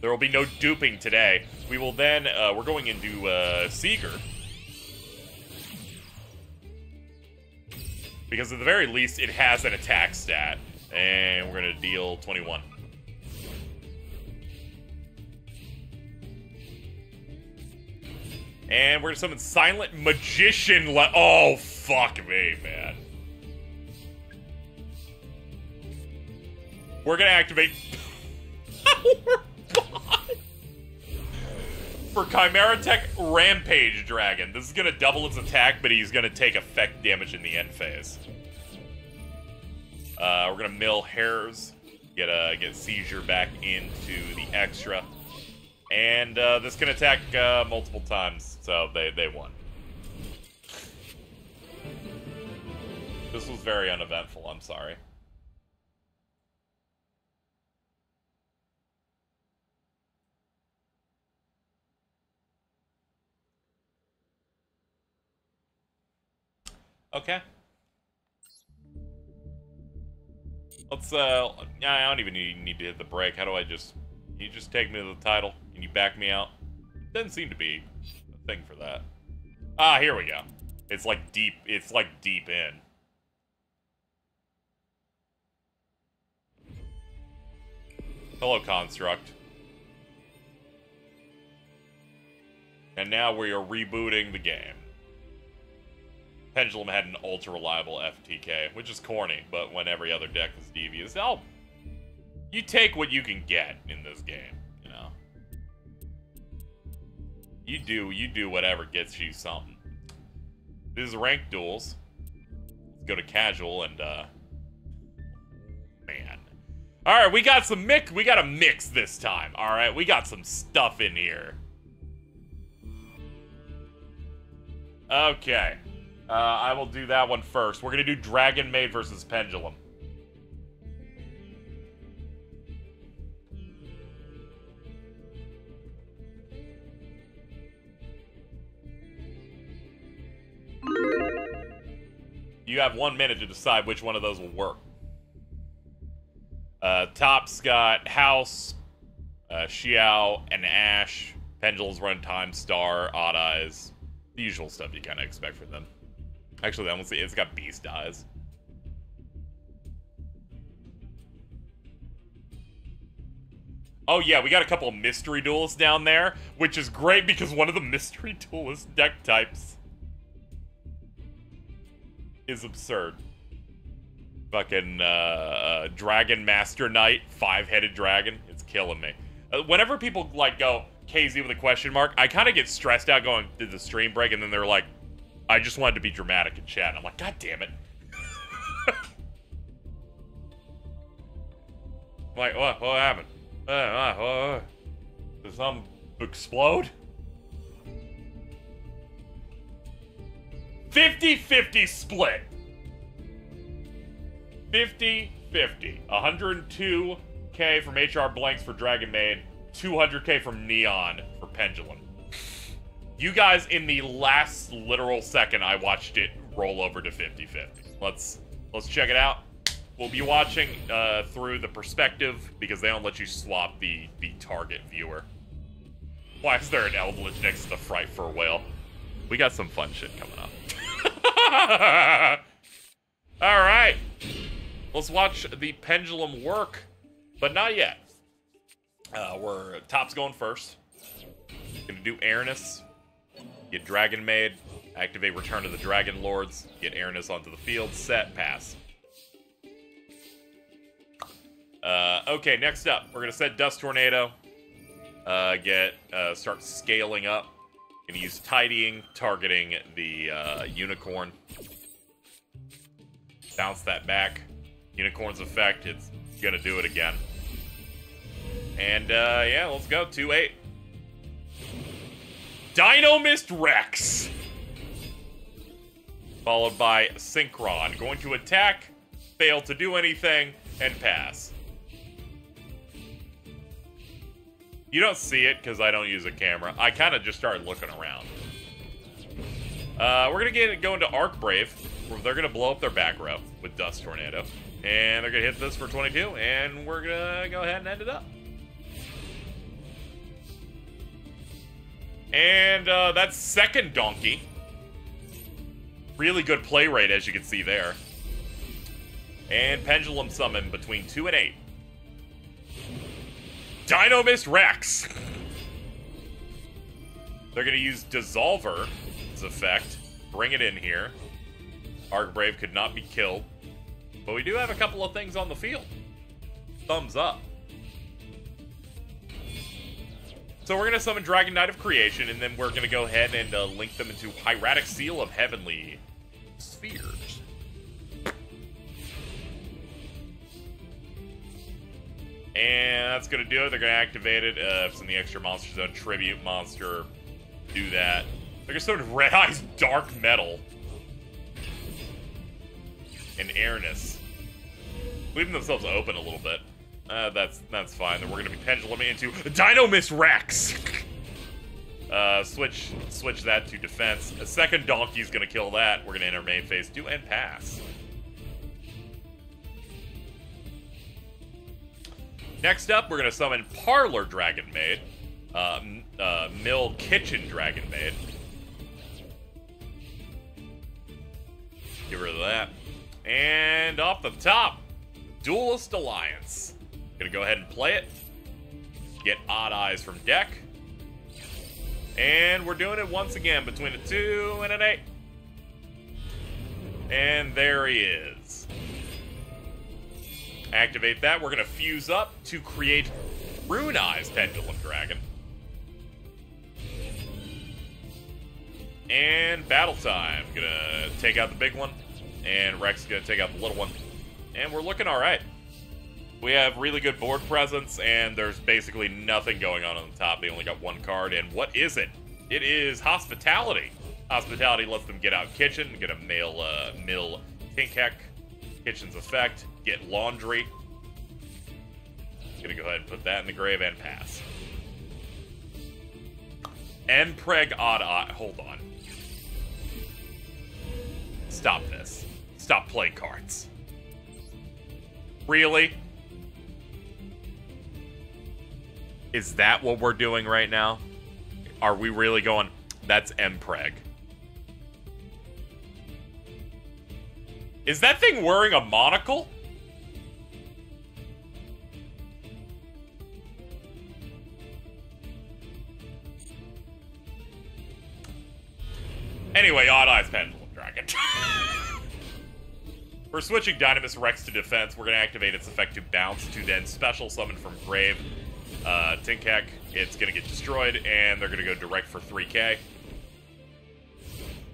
There will be no duping today. We will then, we're going into, Seeger. Because at the very least, it has an attack stat. And we're gonna deal 21. And we're gonna summon Silent Magician. Oh, fuck me, man. We're gonna activate Power Bot for Chimera Tech Rampage Dragon. This is gonna double its attack, but he's gonna take effect damage in the end phase. We're gonna mill Hairs, get Seizure back into the extra. And this can attack multiple times, so they won. This was very uneventful, I'm sorry. Okay. Let's, I don't even need to hit the break. How do I just... You just take me to the title? Can you back me out? Doesn't seem to be a thing for that. Ah, here we go. It's like deep in. Hello, Construct. And now we are rebooting the game. Pendulum had an ultra-reliable FTK, which is corny, but when every other deck is devious, you take what you can get in this game, you know? You do whatever gets you something. This is ranked duels. Let's go to casual and, man. Alright, we got a mix this time, alright? We got some stuff in here. Okay. I will do that one first. We're gonna do Dragon Maid versus Pendulum. You have 1 minute to decide which one of those will work. Top's got House, Xiao, and Ash. Pendulum's run Time Star, Odd Eyes. The usual stuff you kind of expect from them. Actually, that one's, it's got Beast Eyes. Oh yeah, we got a couple of Mystery Duelists down there, which is great because one of the Mystery Duelist deck types is absurd. Fucking, Dragon Master Knight, 5-headed dragon. It's killing me. Whenever people, like, go KZ with a question mark, I kind of get stressed out going, did the stream break? And then they're like, I just wanted to be dramatic in chat. And I'm like, God damn it. I'm like, what happened? Does something explode? 50-50 split. 50-50. 102k from HR Blanks for Dragon Maid. 200k from Neon for Pendulum. You guys, in the last literal second, I watched it roll over to 50-50. Let's check it out. We'll be watching through the perspective because they don't let you swap the target viewer. Why is there an Eldritch next to the Fright for a Whale? We got some fun shit coming up. Alright. Let's watch the pendulum work, but not yet. Top's going first. Gonna do Airness. Get Dragon Maid. Activate Return of the Dragon Lords. Get Airness onto the field. Set. Pass. Okay, next up, we're gonna set Dust Tornado. Start scaling up. Gonna use Tidying, targeting the Unicorn. Bounce that back. Unicorn's effect, it's gonna do it again. And yeah, let's go. 2-8. Dino Mist Rex. Followed by Synchron. Going to attack, fail to do anything, and pass. You don't see it because I don't use a camera. I kind of just started looking around. We're going to go into Arc Brave, where they're going to blow up their back row with Dust Tornado. And they're going to hit this for 22, and we're going to go ahead and end it up. And that's second Donkey. Really good play rate, as you can see there. And Pendulum Summon between 2 and 8. Dino Mist Rex. They're going to use Dissolver as effect. Bring it in here. Arc Brave could not be killed. But we do have a couple of things on the field. Thumbs up. So we're going to summon Dragon Knight of Creation, and then we're going to go ahead and link them into Hieratic Seal of Heavenly Spheres. And that's going to do it. They're going to activate it. If it's in the extra monster zone, Tribute Monster, do that. They're going to summon Red Eyes Dark Metal. And Airness. Leaving themselves open a little bit. That's fine. Then we're going to be penduluming into Dino Mist Rex. Switch that to defense. A second Donkey's going to kill that. We're going to enter main phase 2 and pass. Next up, we're going to summon Parlor Dragon Maid. Mill Kitchen Dragon Maid. Get rid of that. And off the top, Duelist Alliance. Gonna go ahead and play it. Get Odd Eyes from deck. And we're doing it once again between a 2 and an 8. And there he is. Activate that. We're gonna fuse up to create Rune Eyes Pendulum Dragon. And battle time. Gonna take out the big one. And Rex is gonna take out the little one. And we're looking alright. We have really good board presence, and there's basically nothing going on the top. They only got one card, and what is it? It is Hospitality. Hospitality lets them get out Kitchen, get a Mill Tinkek, Kitchen's effect, get Laundry. Gonna go ahead and put that in the grave and pass. Empreg Odd Eye. Hold on. Stop this. Stop playing cards. Really? Is that what we're doing right now? Are we really going, that's Empreg? Is that thing wearing a monocle? Anyway, Odd Eyes Pendulum Dragon. We're switching Dynamis Rex to defense. We're going to activate its effect to bounce to then special summon from grave. Tinkek, it's going to get destroyed, and they're going to go direct for 3k.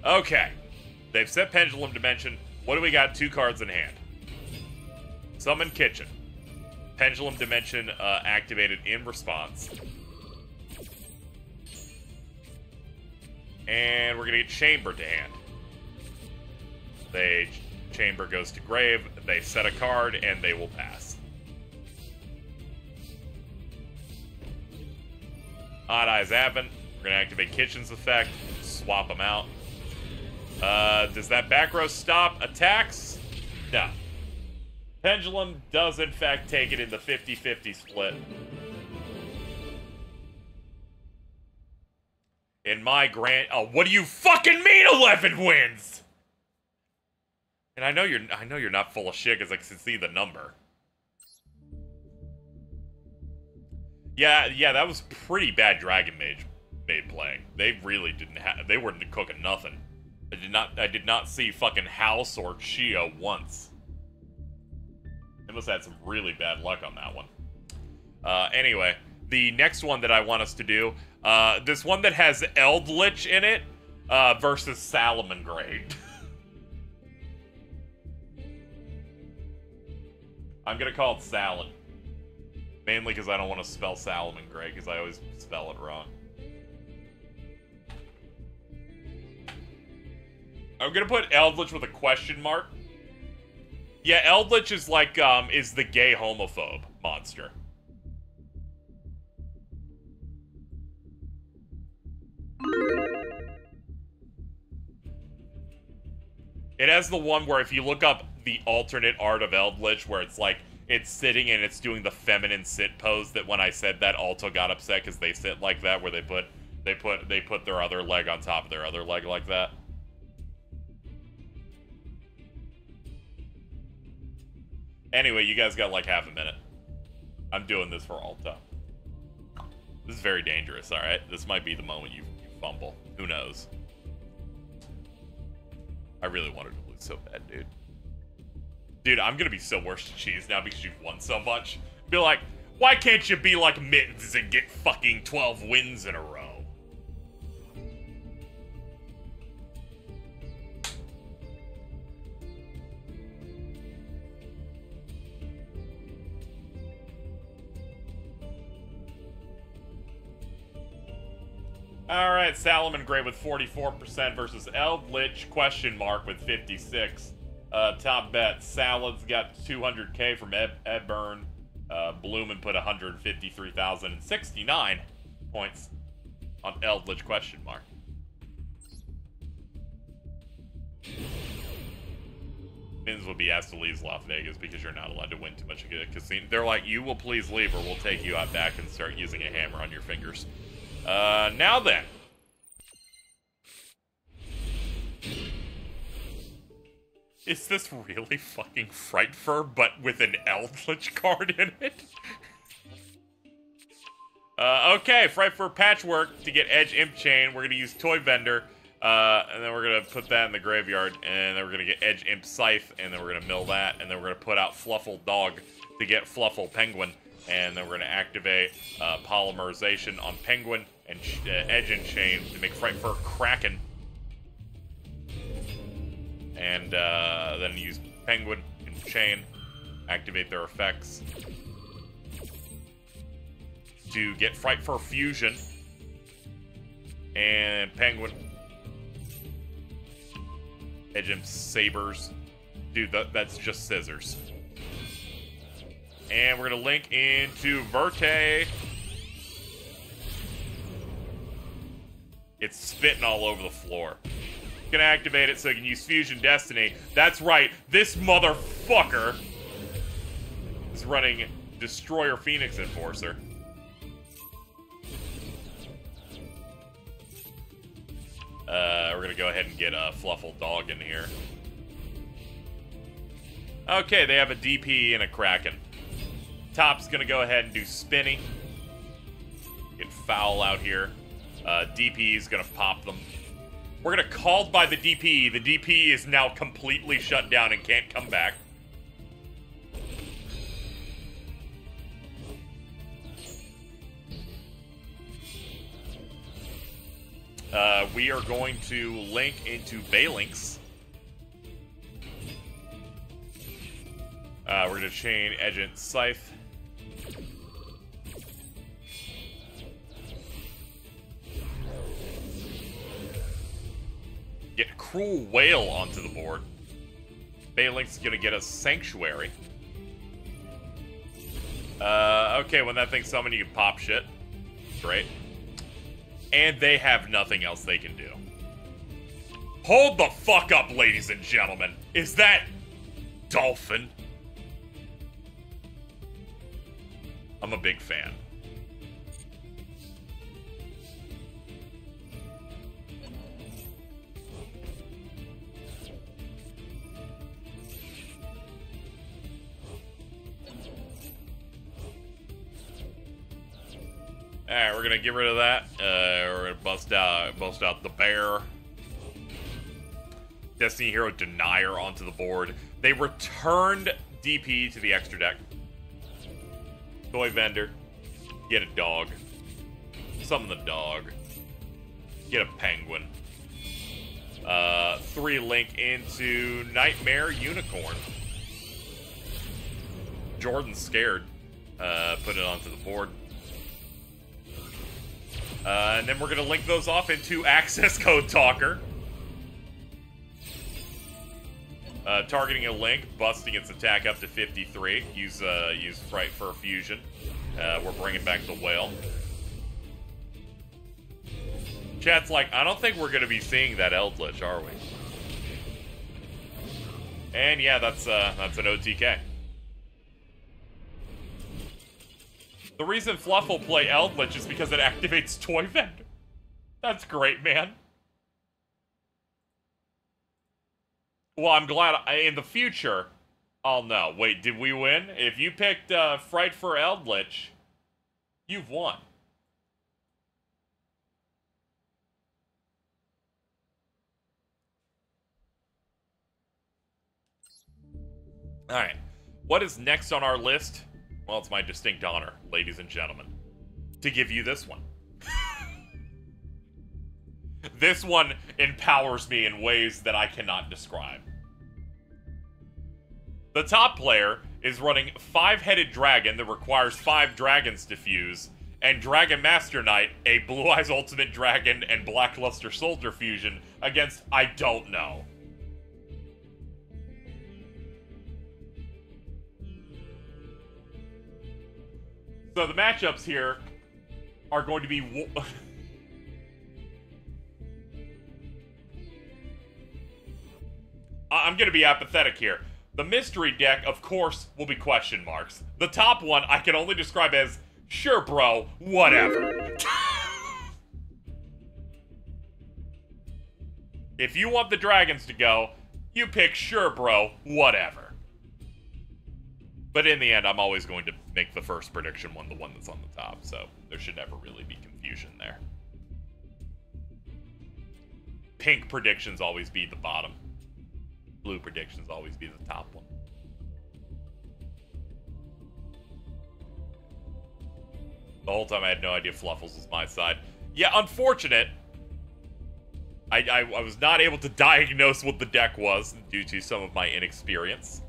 Okay. They've set Pendulum Dimension. What do we got? 2 cards in hand. Summon Kitchen. Pendulum Dimension activated in response. And we're gonna get Chamber to hand. Chamber goes to grave, they set a card, and they will pass. Odd Eyes Advent. We're gonna activate Kitchen's effect, swap them out. Does that back row stop attacks? No. Pendulum does in fact take it in the 50-50 split. In my grand... Oh, what do you fucking mean 11 wins? And I know you're not full of shit because I can see the number. Yeah, that was pretty bad Dragon Mage playing. They really didn't have... They weren't cooking nothing. I did not see fucking House or Chia once. They must have had some really bad luck on that one. Anyway, the next one that I want us to do, this one that has Eldritch in it, versus Salamangreat. I'm gonna call it Salad. Mainly because I don't want to spell Salamangreat, because I always spell it wrong. I'm gonna put Eldritch with a question mark. Yeah, Eldritch is like, is the gay homophobe monster. It has the one where if you look up the alternate art of Eldritch, where it's like, it's sitting and it's doing the feminine sit pose that when I said that, Alto got upset because they sit like that, where they put their other leg on top of their other leg like that. Anyway, you guys got like half a minute. I'm doing this for Alto. This is very dangerous, alright? This might be the moment you fumble. Who knows? I really wanted to lose so bad, dude. Dude, I'm gonna be so worse to cheese now because you've won so much. Be like, why can't you be like Mittens and get fucking 12 wins in a row? Alright, Salamangreat with 44% versus Eldritch question mark with 56. Top bet, Salad's got 200k from Edburn. Bloomin put 153,069 points on Eldritch question mark. Mins will be asked to leave Las Vegas because you're not allowed to win too much of a casino. They're like, you will please leave or we'll take you out back and start using a hammer on your fingers. Now then. Is this really fucking Frightfur, but with an Eldritch card in it? Okay, Frightfur Patchwork to get Edge Imp Chain. We're gonna use Toy Vendor, and then we're gonna put that in the graveyard, and then we're gonna get Edge Imp Scythe, and then we're gonna mill that, and then we're gonna put out Fluffle Dog to get Fluffle Penguin, and then we're gonna activate Polymerization on Penguin and Edge and Chain to make Frightfur Kraken. And then use Penguin and Chain, activate their effects to get Frightfur Fusion and Penguin. Edge Imp Sabers. Dude, that's just scissors. And we're gonna link into Verte. It's spitting all over the floor. Gonna activate it so you can use Fusion Destiny. That's right, this motherfucker is running Destroyer Phoenix Enforcer. We're gonna go ahead and get a Fluffle Dog in here. Okay, they have a DP and a Kraken. Top's gonna go ahead and do Spinny. Get Foul out here. DP is gonna pop them. We're gonna Called by the DP. The DP is now completely shut down and can't come back. We are going to link into Balinks. We're gonna chain Edge and Scythe. Get Cruel Whale onto the board. Baelink's gonna get a Sanctuary. Okay, when that thing's summoned, you can pop shit. Great. And they have nothing else they can do. Hold the fuck up, ladies and gentlemen. Is that Dolphin? I'm a big fan. Alright, we're gonna get rid of that. We're gonna bust out the bear. Destiny Hero Denier onto the board. They returned DP to the extra deck. Toy Vendor. Get a dog. Summon the dog. Get a penguin. 3 link into Nightmare Unicorn. Jordan's scared. Put it onto the board. And then we're going to link those off into Access Code Talker. Targeting a link, busting its attack up to 53. Use Fright for a fusion. We're bringing back the whale. Chat's like, I don't think we're going to be seeing that Eldritch, are we? And yeah, that's an OTK. The reason Fluff will play Eldritch is because it activates Toy Vendor. That's great, man. Well, I'm glad in the future, I'll know. Wait, did we win? If you picked Fright for Eldritch, you've won. Alright, what is next on our list? Well, it's my distinct honor, ladies and gentlemen, to give you this one. This one empowers me in ways that I cannot describe. The top player is running 5-headed dragon that requires 5 dragons to fuse, and Dragon Master Knight, a Blue Eyes Ultimate Dragon and Blackluster Soldier fusion against I don't know. So the matchups here are going to be... I'm going to be apathetic here. The mystery deck, of course, will be question marks. The top one I can only describe as, sure bro, whatever. If you want the dragons to go, you pick sure bro, whatever. But in the end, I'm always going to make the first prediction one, the one that's on the top, so there should never really be confusion there. Pink predictions always be the bottom. Blue predictions always be the top one. The whole time I had no idea Fluffles was my side. Yeah, unfortunate. I was not able to diagnose what the deck was due to some of my inexperience.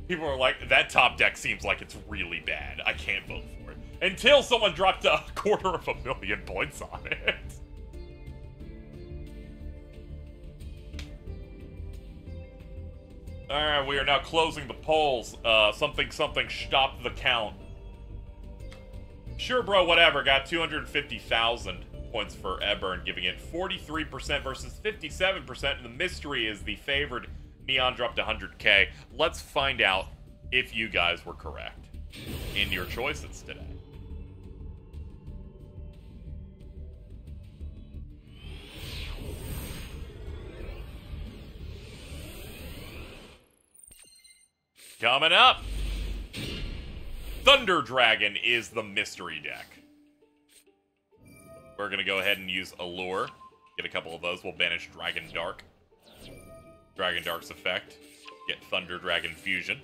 People are like, that top deck seems like it's really bad. I can't vote for it. Until someone dropped 250,000 points on it. Alright, we are now closing the polls. Something stopped the count. Sure, bro, whatever. Got 250,000 points for Eburn, giving it 43% versus 57%. And the mystery is the favored Neon dropped 100k. Let's find out if you guys were correct in your choices today. Coming up, Thunder Dragon is the mystery deck. We're going to go ahead and use Allure. Get a couple of those. We'll banish Dragon Dark. Dragon Dark's effect. Get Thunder Dragon Fusion.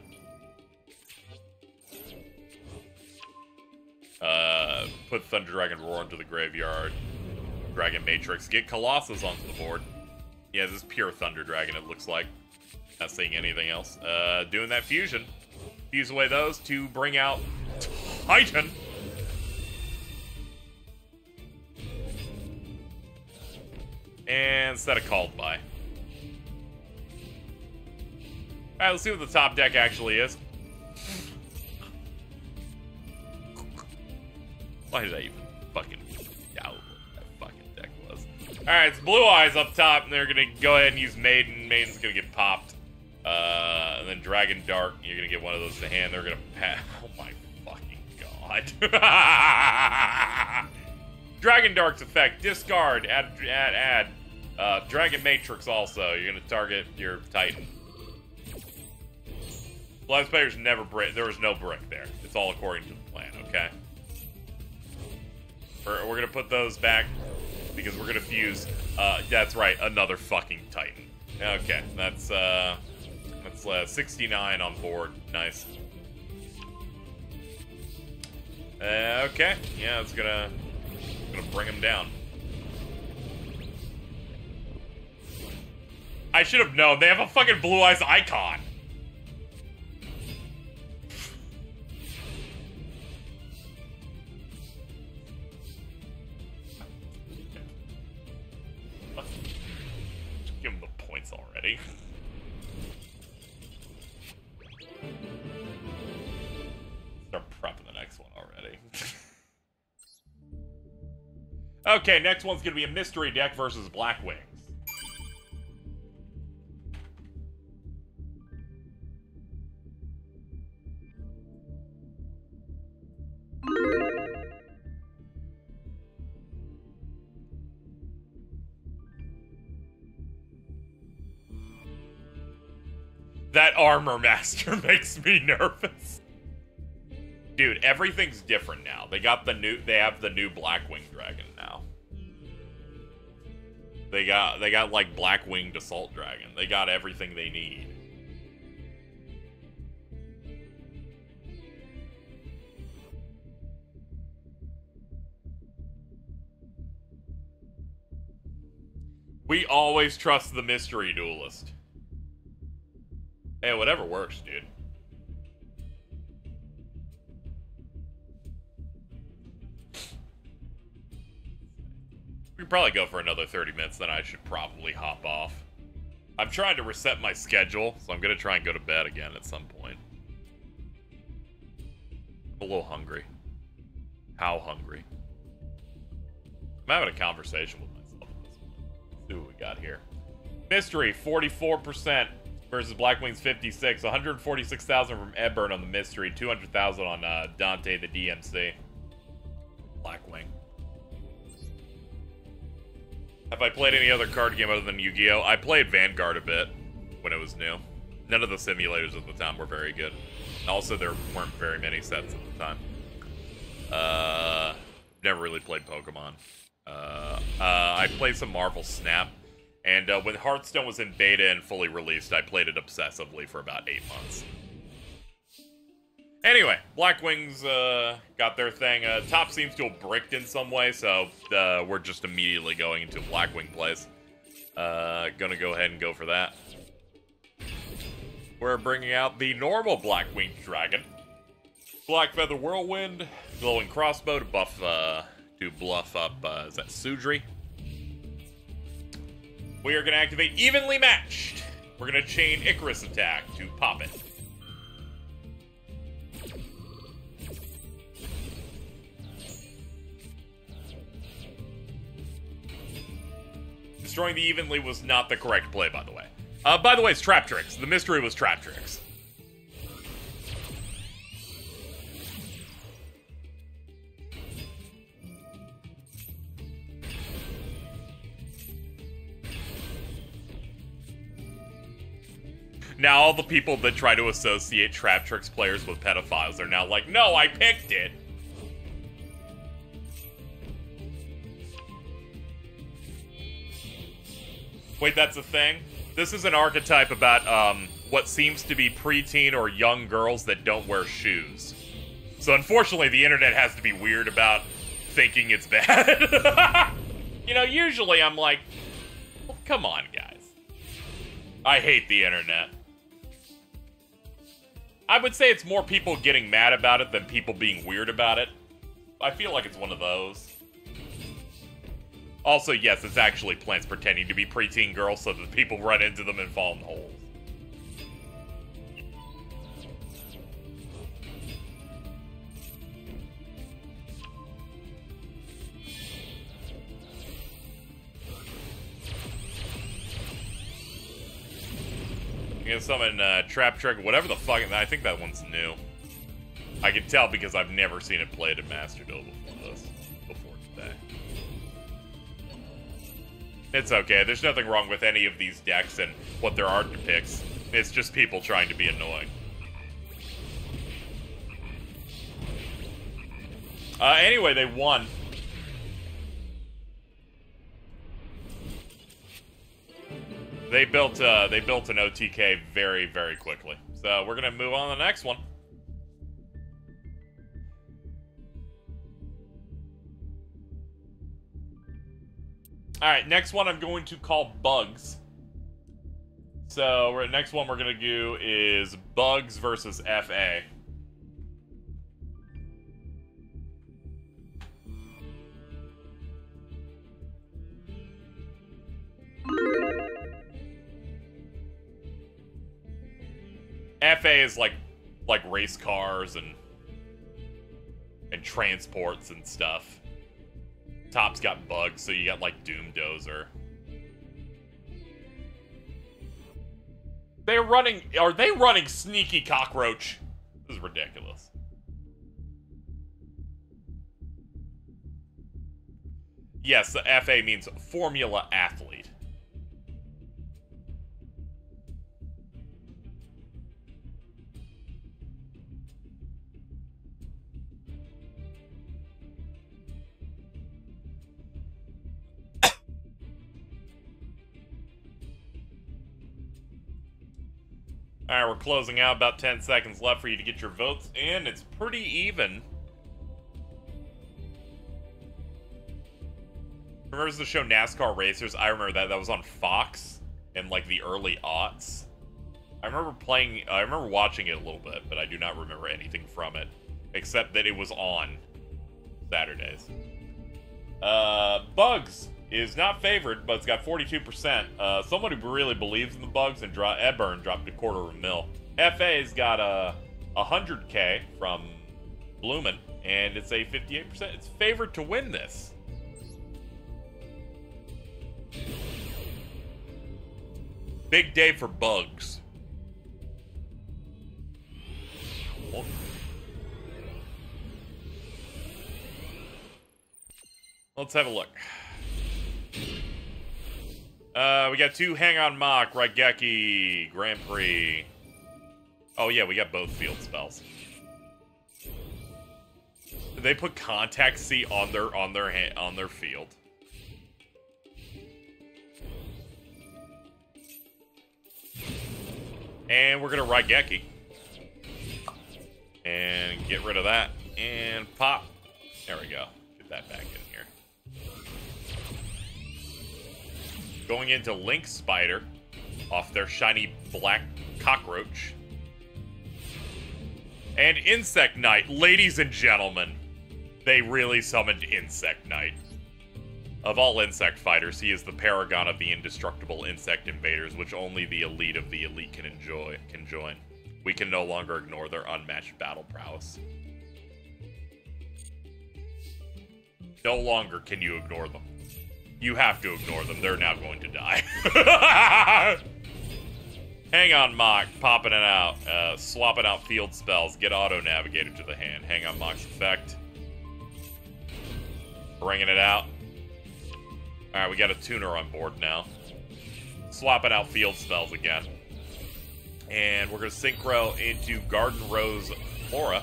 Put Thunder Dragon Roar into the graveyard. Dragon Matrix. Get Colossus onto the board. Yeah, this is pure Thunder Dragon, it looks like. Not seeing anything else. Doing that fusion. Fuse away those to bring out Titan. And set a called by. Alright, let's see what the top deck actually is. Why did I even fucking doubt what that fucking deck was? Alright, it's Blue Eyes up top, and they're gonna go ahead and use Maiden. Maiden's gonna get popped. And then Dragon Dark, you're gonna get one of those to hand. They're gonna pass. Oh my fucking god. Dragon Dark's effect, discard, add. Dragon Matrix also. You're gonna target your Titan. Live players never brick. There was no brick there. It's all according to the plan, okay? We're gonna put those back because we're gonna fuse. That's right, another fucking Titan. Okay, that's 69 on board. Nice. Okay, yeah, it's gonna bring him down. I should have known. They have a fucking Blue Eyes icon. Give him the points already. Start prepping the next one already. Okay, next one's gonna be a mystery deck versus Black Wings. That Armor Master makes me nervous. Dude, everything's different now. They have the new Blackwing Dragon now. They got like Blackwinged Assault Dragon. They got everything they need. We always trust the mystery duelist. Hey, whatever works, dude. We could probably go for another 30 minutes, then I should probably hop off. I'm trying to reset my schedule, so I'm gonna try and go to bed again at some point. I'm a little hungry. How hungry? I'm having a conversation with myself at this point. Let's see what we got here. Mystery, 44%. Versus Blackwing's 56, 146,000 from Edburn on the mystery, 200,000 on Dante the DMC. Blackwing. Have I played any other card game other than Yu-Gi-Oh? I played Vanguard a bit when it was new. None of the simulators at the time were very good. Also, there weren't very many sets at the time. Never really played Pokemon. I played some Marvel Snap. And when Hearthstone was in beta and fully released, I played it obsessively for about 8 months. Anyway, Blackwings got their thing. Top seems to have bricked in some way, so we're just immediately going into Blackwing plays. Gonna go ahead and go for that. We're bringing out the normal Blackwing Dragon. Black Feather Whirlwind, Glowing Crossbow to bluff up, is that Sudri? We are going to activate Evenly Matched. We're going to chain Icarus Attack to pop it. Destroying the Evenly was not the correct play, by the way. By the way, it's Trap Tricks. The mystery was Trap Tricks. Now all the people that try to associate Trap Tricks players with pedophiles are now like, no, I picked it. Wait, that's a thing? This is an archetype about what seems to be preteen or young girls that don't wear shoes. So unfortunately, the internet has to be weird about thinking it's bad. You know, usually I'm like, well, come on, guys. I hate the internet. I would say it's more people getting mad about it than people being weird about it. I feel like it's one of those. Also, yes, it's actually plants pretending to be preteen girls so that people run into them and fall in holes. You can summon Trap Trick, whatever the fuck. I think that one's new. I can tell because I've never seen it played in Master Duel before today. It's okay. There's nothing wrong with any of these decks and what their art depicts. It's just people trying to be annoying. Anyway, they won. They built an OTK very, very quickly. So we're gonna move on to the next one. Alright, next one I'm going to call Bugs. So next one we're gonna do is Bugs versus FA. FA is like race cars and transports and stuff. Top's got bugs, so you got like Doom Dozer. Are they running Sneaky Cockroach? This is ridiculous. Yes, the FA means Formula Athlete. Alright, we're closing out. About 10 seconds left for you to get your votes in. It's pretty even. Remembers the show NASCAR Racers? I remember that. That was on Fox in, like, the early aughts. I remember watching it a little bit, but I do not remember anything from it. Except that it was on Saturdays. Bugs is not favored, but it's got 42%. Someone who really believes in the Bugs and Edburn dropped $250,000. FA's got 100K from Bloomin', and it's a 58%. It's favored to win this. Big day for Bugs. Let's have a look. We got 2 Hang On Mock, Raigeki, Grand Prix. Oh yeah, we got both field spells. Did they put Contact C on their field? And we're gonna Raigeki. And get rid of that. And pop. There we go. Get that back in here. Going into Link Spider off their shiny black cockroach. And Insect Knight. Ladies and gentlemen, they really summoned Insect Knight. Of all insect fighters, he is the paragon of the indestructible insect invaders, which only the elite of the elite can join. We can no longer ignore their unmatched battle prowess. No longer can you ignore them. You have to ignore them. They're now going to die. Hang On Mock, popping it out. Swapping out field spells. Get Auto Navigator to the hand. Hang On Mock's effect. Bringing it out. Alright, we got a tuner on board now. Swapping out field spells again. And we're going to synchro into Garden Rose Flora.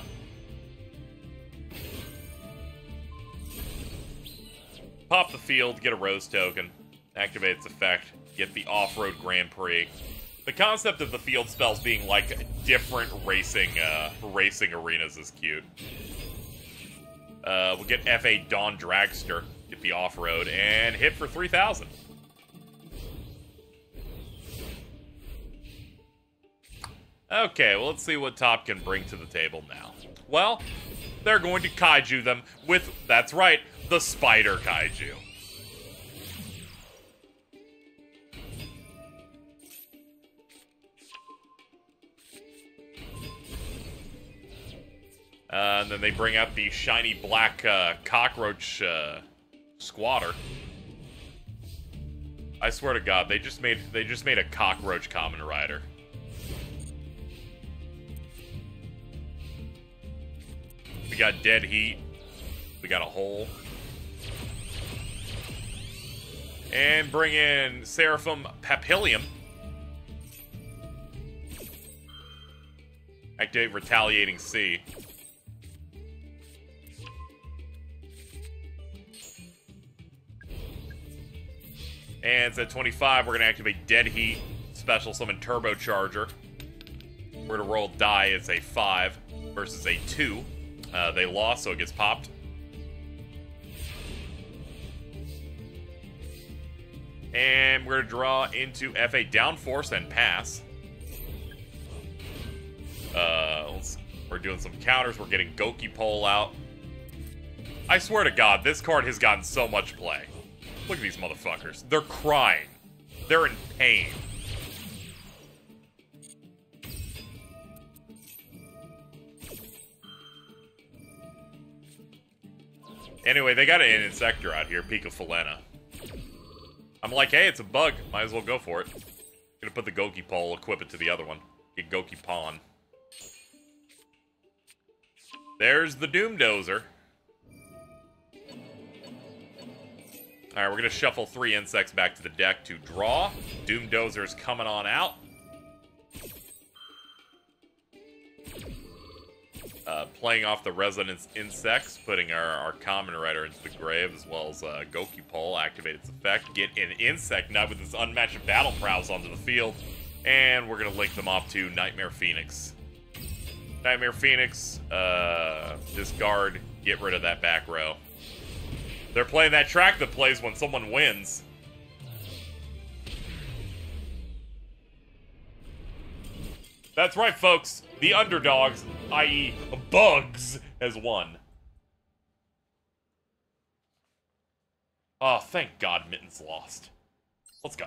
Pop the field, get a Rose token. Activate its effect. Get the Off-Road Grand Prix. The concept of the field spells being like different racing arenas is cute. We'll get FA Dawn Dragster. Get the off-road, and hit for 3,000. Okay, well, let's see what Top can bring to the table now. Well, they're going to kaiju them with, that's right, the Spider Kaiju. And then they bring out the shiny black cockroach squatter. I swear to God, they just made a cockroach common rider. We got dead heat. We got a hole. And bring in Seraphim Papillium. Activate Retaliating Sea. And it's at 25, we're going to activate Dead Heat, Special Summon Turbocharger. We're going to roll die, it's a 5 versus a 2. They lost, so it gets popped. And we're going to draw into FA Downforce and pass. We're doing some counters, we're getting Goki Pole out. I swear to God, this card has gotten so much play. Look at these motherfuckers. They're crying. They're in pain. Anyway, they got an Insector out here, Picafalena. I'm like, hey, it's a bug. Might as well go for it. Gonna put the Goki Pole, equip it to the other one. Get Goki Pawn. There's the Doom Dozer. Alright, we're going to shuffle 3 insects back to the deck to draw. Doom Dozer's coming on out. Playing off the Resonance Insects, putting our Common Rider into the grave, as well as Goki Pole, activate its effect. Get an Insect Knight with its unmatched battle prowess onto the field. And we're going to link them off to Nightmare Phoenix. Nightmare Phoenix, discard, get rid of that back row. They're playing that track that plays when someone wins. That's right, folks. The underdogs, i.e. Bugs, has won. Oh, thank God Mittens lost. Let's go.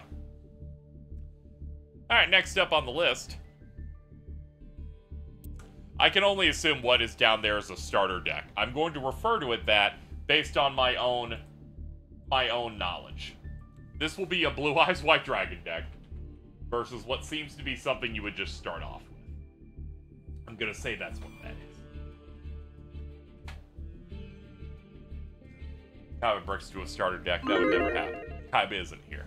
Alright, next up on the list. I can only assume what is down there is a starter deck. I'm going to refer to it that based on my own knowledge. This will be a Blue Eyes White Dragon deck versus what seems to be something you would just start off with. I'm gonna say that's what that is. Kaiba bricks to a starter deck, that would never happen. Kaiba isn't here.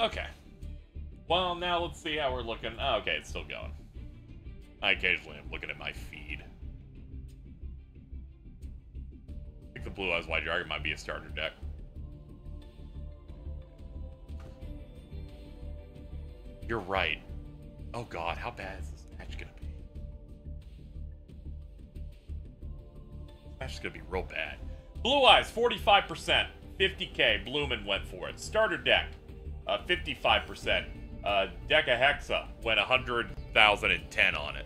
Okay. Well, now let's see how we're looking. Oh, okay, it's still going. I occasionally am looking at my feed. I think the Blue Eyes White Dragon might be a starter deck. You're right. Oh god, how bad is this match gonna be? This match is gonna be real bad. Blue Eyes, 45%. 50k, Bloomin' went for it. Starter deck. 55%. Deca Hexa went 100,010 on it.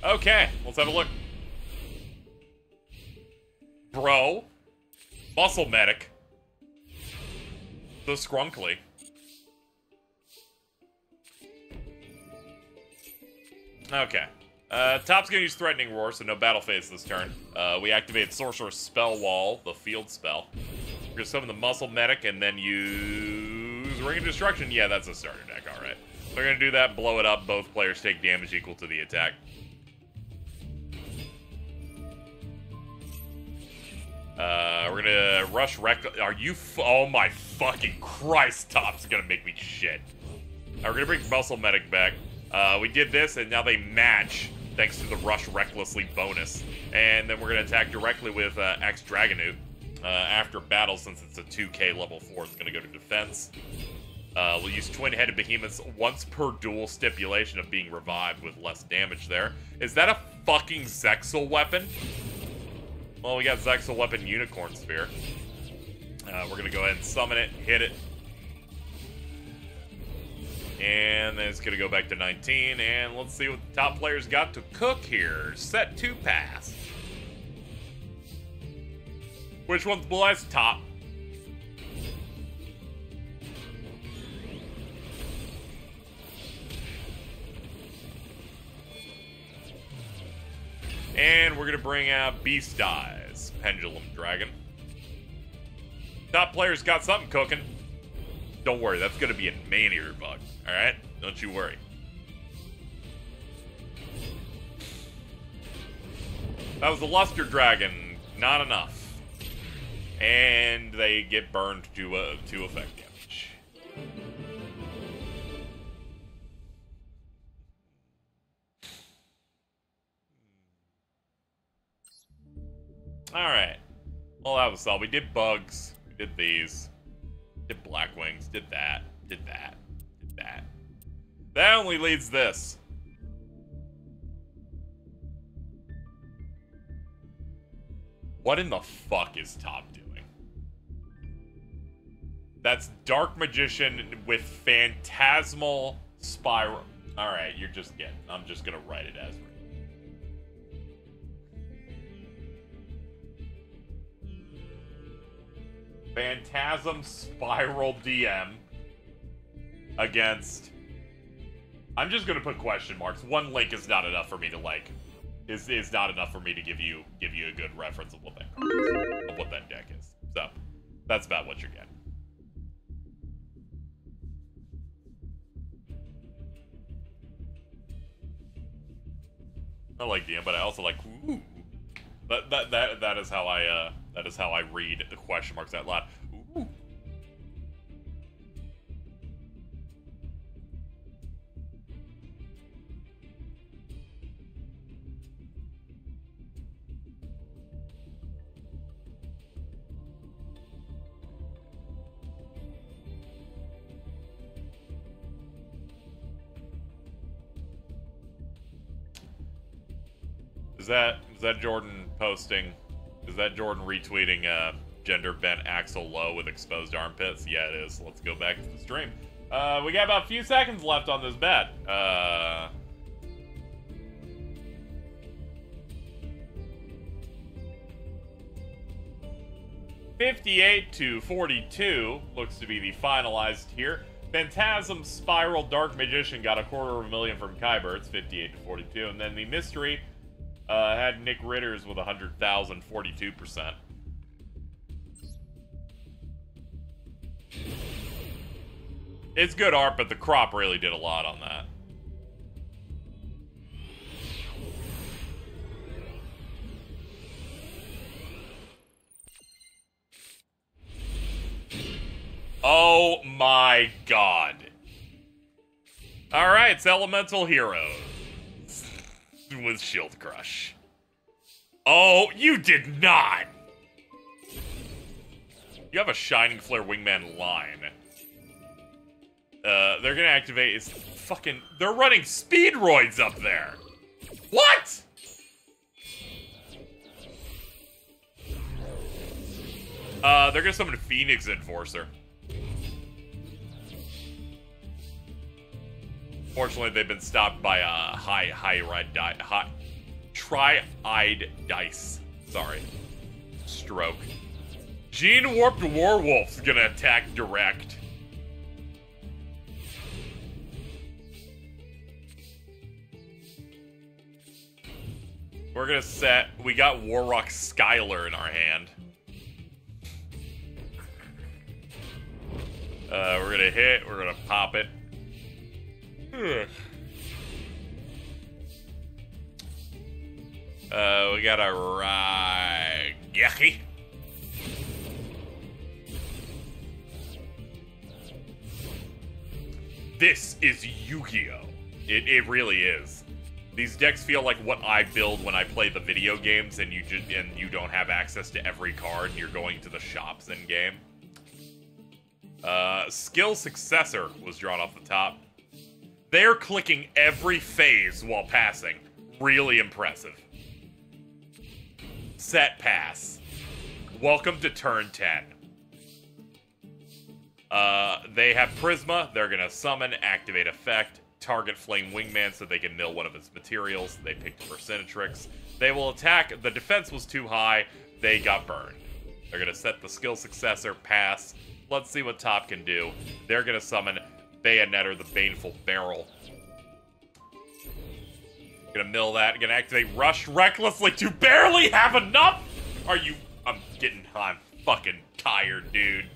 Okay, let's have a look. Bro. Muscle Medic. The Scrunkly. Okay. Top's gonna use Threatening Roar, so no battle phase this turn. We activate Sorcerer's Spell Wall, the field spell. We're gonna summon the Muscle Medic and then use Ring of Destruction. Yeah, that's a starter deck, alright. We're gonna do that, blow it up, both players take damage equal to the attack. We're gonna rush Wreck. Are you oh my fucking Christ, Top's gonna make me shit. We're gonna bring Muscle Medic back. We did this, and now they match thanks to the Rush Recklessly bonus. And then we're gonna attack directly with X Dragonoot. After battle, since it's a 2k level 4, it's gonna go to defense. We'll use twin-headed behemoths once per duel, stipulation of being revived with less damage there. Is that a fucking Zexal weapon? Well, we got Zexal weapon Unicorn Sphere. We're gonna go ahead and summon it, hit it. And then it's gonna go back to 19, and let's see what the top players got to cook here. Set 2 pass. Which one's blessed? Top. And we're gonna bring out Beast Eyes, Pendulum Dragon. Top players got something cooking. Don't worry, that's gonna be a Manier bug. Alright? Don't you worry. That was the Luster Dragon. Not enough. And they get burned to effect damage. Alright. Well, that was all. We did bugs. We did these. Did black wings. Did that. Did that. Did that. That only leads this. What in the fuck is Top doing? That's Dark Magician with Phantasmal Spiral. Alright, you're just getting. I'm just gonna write it as written. Phantasm Spiral DM against. I'm just gonna put question marks. One link is not enough for me to like. Is not enough for me to give you a good reference of what that card is, of what that deck is. So that's about what you're getting. I like DM, but I also like ooh. That is how I read the question marks out loud. Ooh. Is that Jordan posting? Is that Jordan retweeting gender bent Axel Low with exposed armpits? Yeah, it is. Let's go back to the stream. We got about a few seconds left on this bet. 58-42 looks to be the finalized here. Phantasm Spiral Dark Magician got $250,000 from Kyber. It's 58-42, and then the mystery had Nick Ritters with 100,000, 42%. It's good art, but the crop really did a lot on that. Oh my god. Alright, it's Elemental Heroes with Shield Crush. Oh, you did not! You have a Shining Flare Wingman line. They're gonna activate is fucking... They're running Speedroids up there! What?! They're gonna summon Phoenix Enforcer. Fortunately, they've been stopped by tri-eyed dice. Sorry. Stroke. Gene Warped Warwolf's gonna attack direct. We're gonna set... We got Warrock Skylar in our hand. We're gonna hit. We're gonna pop it. We got a Raigeki. This is Yu-Gi-Oh! It really is. These decks feel like what I build when I play the video games, and you don't have access to every card, and you're going to the shops in game. Skill Successor was drawn off the top. They're clicking every phase while passing. Really impressive. Set pass. Welcome to turn 10. They have Prisma. They're gonna summon, activate effect, target Flame Wingman so they can mill one of its materials. They picked Percentatrix. They will attack. The defense was too high. They got burned. They're gonna set the Skill Successor, pass. Let's see what top can do. They're gonna summon Bayonetter, the Baneful Barrel. Gonna mill that. Gonna activate Rush recklessly to barely have enough. I'm fucking tired, dude.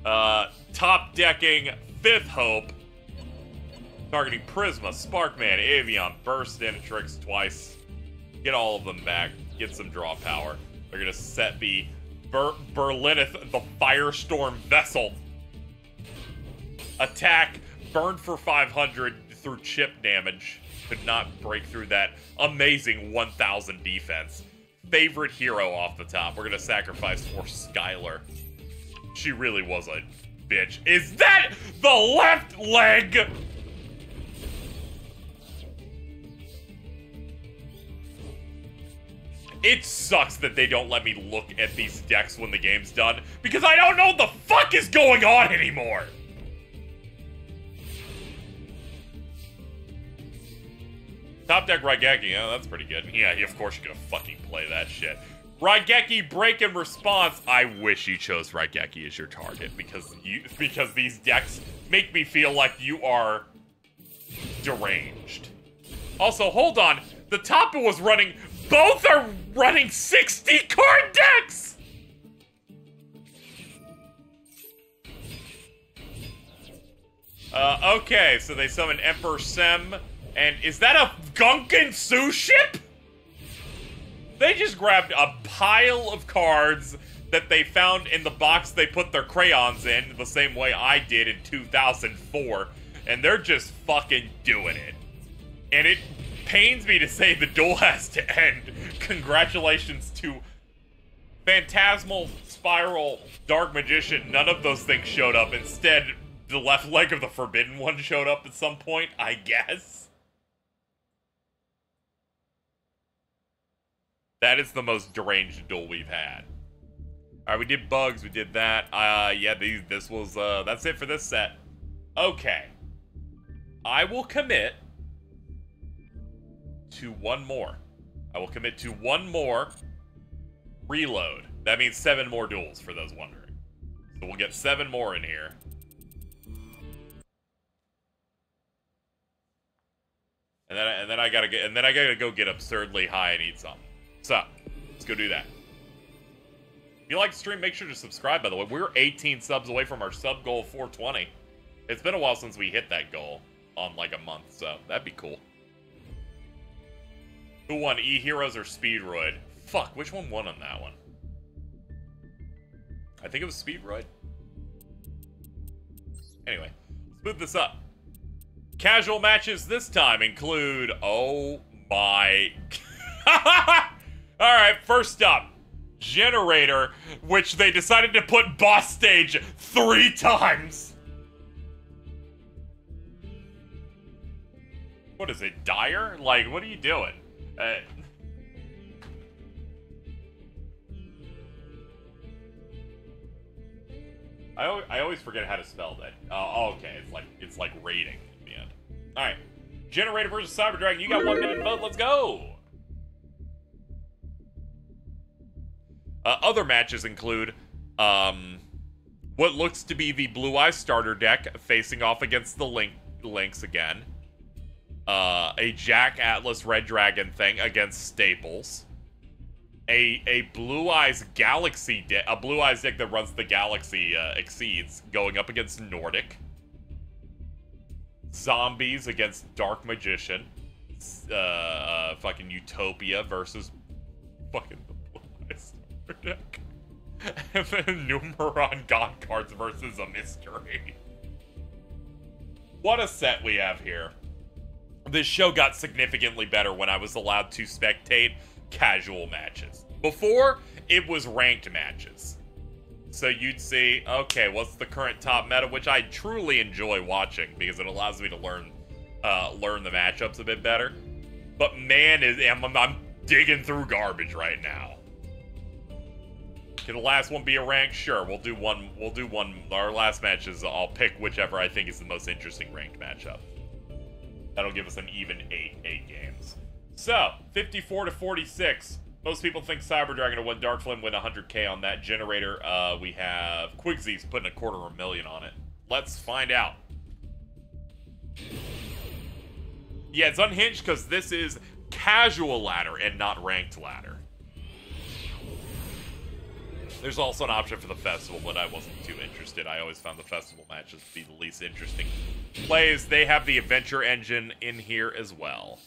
Top decking Fifth Hope. Targeting Prisma, Sparkman, Avion, Burst, Tricks twice. Get all of them back. Get some draw power. They're gonna set the Berlineth, the Firestorm Vessel. Attack, burn for 500 through chip damage. Could not break through that amazing 1000 defense. Favorite hero off the top. We're gonna sacrifice for Skylar. She really was a bitch. Is that the left leg? It sucks that they don't let me look at these decks when the game's done, because I don't know what the fuck is going on anymore! Top deck Raigeki, oh, that's pretty good. Yeah, of course you're gonna fucking play that shit. Raigeki, break and response. I wish you chose Raigeki as your target, because these decks make me feel like you are deranged. Also, hold on. The top was running... Both are running 60 card decks! Okay, so they summon Emperor Sem, and is that a Gunkin Su ship? They just grabbed a pile of cards that they found in the box they put their crayons in, the same way I did in 2004, and they're just fucking doing it. And it pains me to say the duel has to end. Congratulations to Phantasmal, Spiral, Dark Magician. None of those things showed up. Instead, the left leg of the Forbidden One showed up at some point, I guess. That is the most deranged duel we've had. Alright, we did bugs, we did that. Yeah, this was, that's it for this set. Okay. I will commit to one more. I will commit to one more reload. That means 7 more duels, for those wondering. So we'll get 7 more in here. And then I gotta go get absurdly high and eat something. So, let's go do that. If you like the stream, make sure to subscribe, by the way. We're 18 subs away from our sub goal of 420. It's been a while since we hit that goal on like a month, so that'd be cool. Who won, E-Heroes or Speedroid? Fuck, which one won on that one? I think it was Speedroid. Anyway, let's move this up. Casual matches this time include... Oh my... Alright, first up. Generator, which they decided to put boss stage 3 times. What is it, Dire? Like, what are you doing? I always forget how to spell that. Oh, okay. It's like rating in the end. All right, Generator versus Cyber Dragon. You got 1 minute to vote. Let's go. Other matches include what looks to be the Blue Eye starter deck facing off against the Lynx again. A Jack Atlas Red Dragon thing against Staples. A Blue Eyes Galaxy deck, a Blue Eyes deck that runs the Galaxy Exceeds, going up against Nordic. Zombies against Dark Magician. Fucking Utopia versus fucking the Blue Eyes starter deck. Numeron God cards versus a mystery. What a set we have here. This show got significantly better when I was allowed to spectate casual matches. Before, it was ranked matches. So you'd see, okay, what's the current top meta, which I truly enjoy watching because it allows me to learn the matchups a bit better. But man, I'm digging through garbage right now. Can the last one be a rank? Sure, we'll do one. Our last match is I'll pick whichever I think is the most interesting ranked matchup. That'll give us an even 8 games. So, 54 to 46. Most people think Cyber Dragon will win. Dark Flame win 100k on that generator. We have Quigsy's putting $250,000 on it. Let's find out. Yeah, it's unhinged because this is casual ladder and not ranked ladder. There's also an option for the festival, but I wasn't too interested. I always found the festival matches to be the least interesting plays. They have the adventure engine in here as well.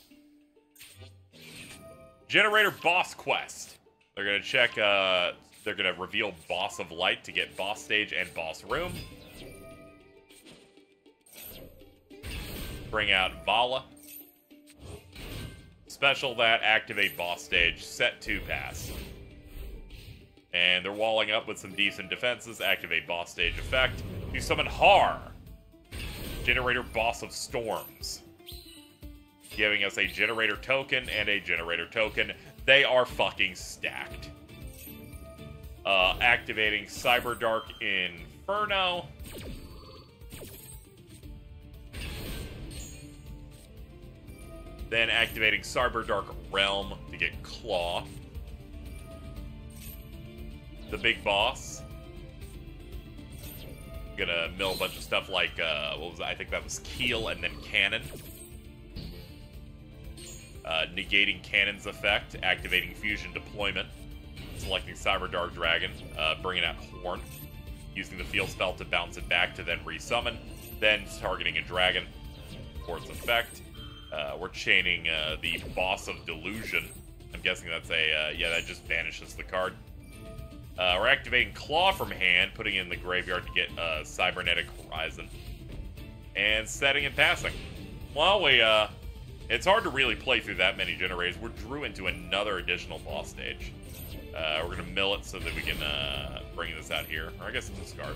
Generator boss quest. They're going to check, they're going to reveal Boss of Light to get boss stage and boss room. Bring out Vala. Special that, activate boss stage, set 2 pass. And they're walling up with some decent defenses. Activate boss stage effect. You summon Har. Generator boss of storms. Giving us a generator token and a generator token. They are fucking stacked. Activating Cyberdark Inferno. Then activating Cyberdark Realm to get Claw. The big boss. Gonna mill a bunch of stuff like, what was that? I think that was Keel and then Cannon. Negating Cannon's effect, activating Fusion Deployment, selecting Cyberdark Dragon, bringing out Horn, using the field spell to bounce it back to then resummon, then targeting a dragon for its effect. We're chaining the Boss of Delusion. I'm guessing that's a, yeah, that just banishes the card. We're activating Claw from hand, putting it in the graveyard to get Cybernetic Horizon. And setting and passing. Well, it's hard to really play through that many generators. We're drew into another additional boss stage. We're going to mill it so that we can bring this out here. Or I guess it's a discard.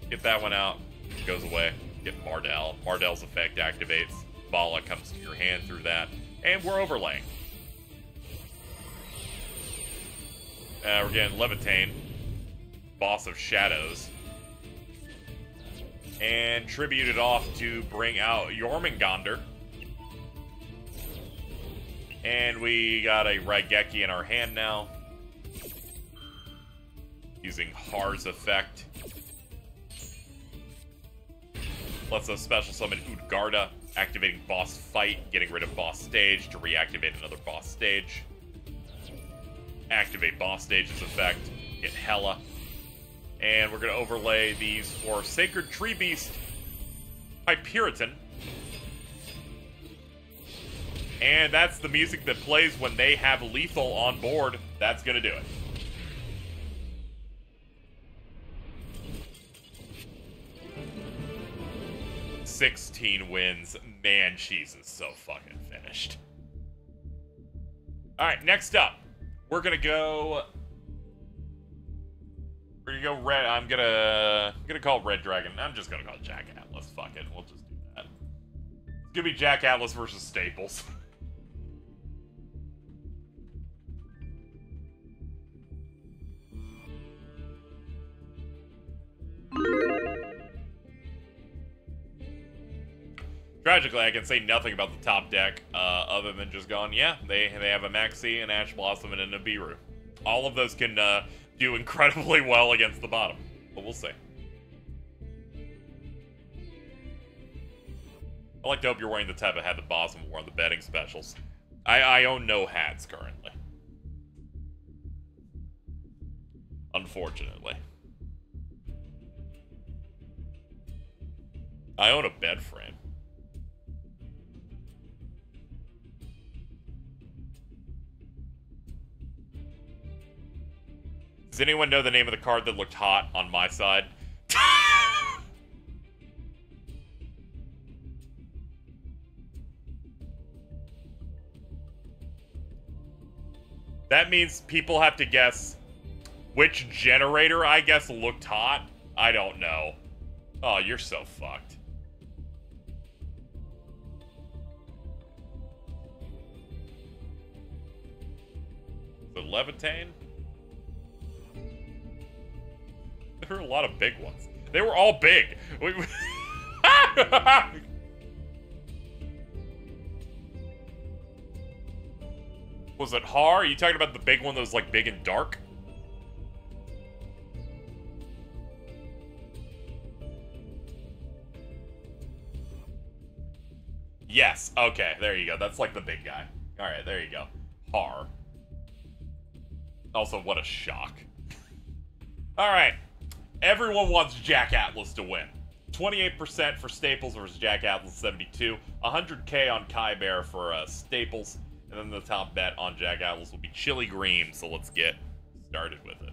Get that one out. Goes away. Get Mardell. Mardell's effect activates. Vala comes to your hand through that. And we're overlaying. We're getting Levitain, Boss of Shadows, and Tribute it off to bring out Jormungandr. And we got a Raigeki in our hand now, using Har's effect. Lets us special summon Utgarda, activating Boss Fight, getting rid of Boss Stage to reactivate another Boss Stage. Activate boss stage's effect, get Hela, and we're going to overlay these for Sacred Tree Beast, Hyperiton, and that's the music that plays when they have lethal on board. That's going to do it. $16 wins. Man, cheese is so fucking finished. All right, next up. We're gonna go red. I'm gonna call it Red Dragon. I'm just gonna call it Jack Atlas. Fuck it. We'll just do that. It's gonna be Jack Atlas versus Staples. Tragically, I can say nothing about the top deck, other than just going, yeah, they have a Maxi, an Ash Blossom, and a Nibiru. All of those can do incredibly well against the bottom, but we'll see. I like to hope you're wearing the type of hat that Boston wore on the betting specials. I own no hats currently. Unfortunately. I own a bed frame. Does anyone know the name of the card that looked hot on my side? That means people have to guess which generator, I guess, looked hot. I don't know. Oh, you're so fucked. The Levitain? There were a lot of big ones. They were all big. Was it Har? Are you talking about the big one that was like big and dark? Yes. Okay, there you go. That's like the big guy. Alright, there you go. Har. Also, what a shock. Alright. Everyone wants Jack Atlas to win. 28% for Staples versus Jack Atlas 72. 100k on Kai Bear for Staples. And then the top bet on Jack Atlas will be Chili Green. So let's get started with it.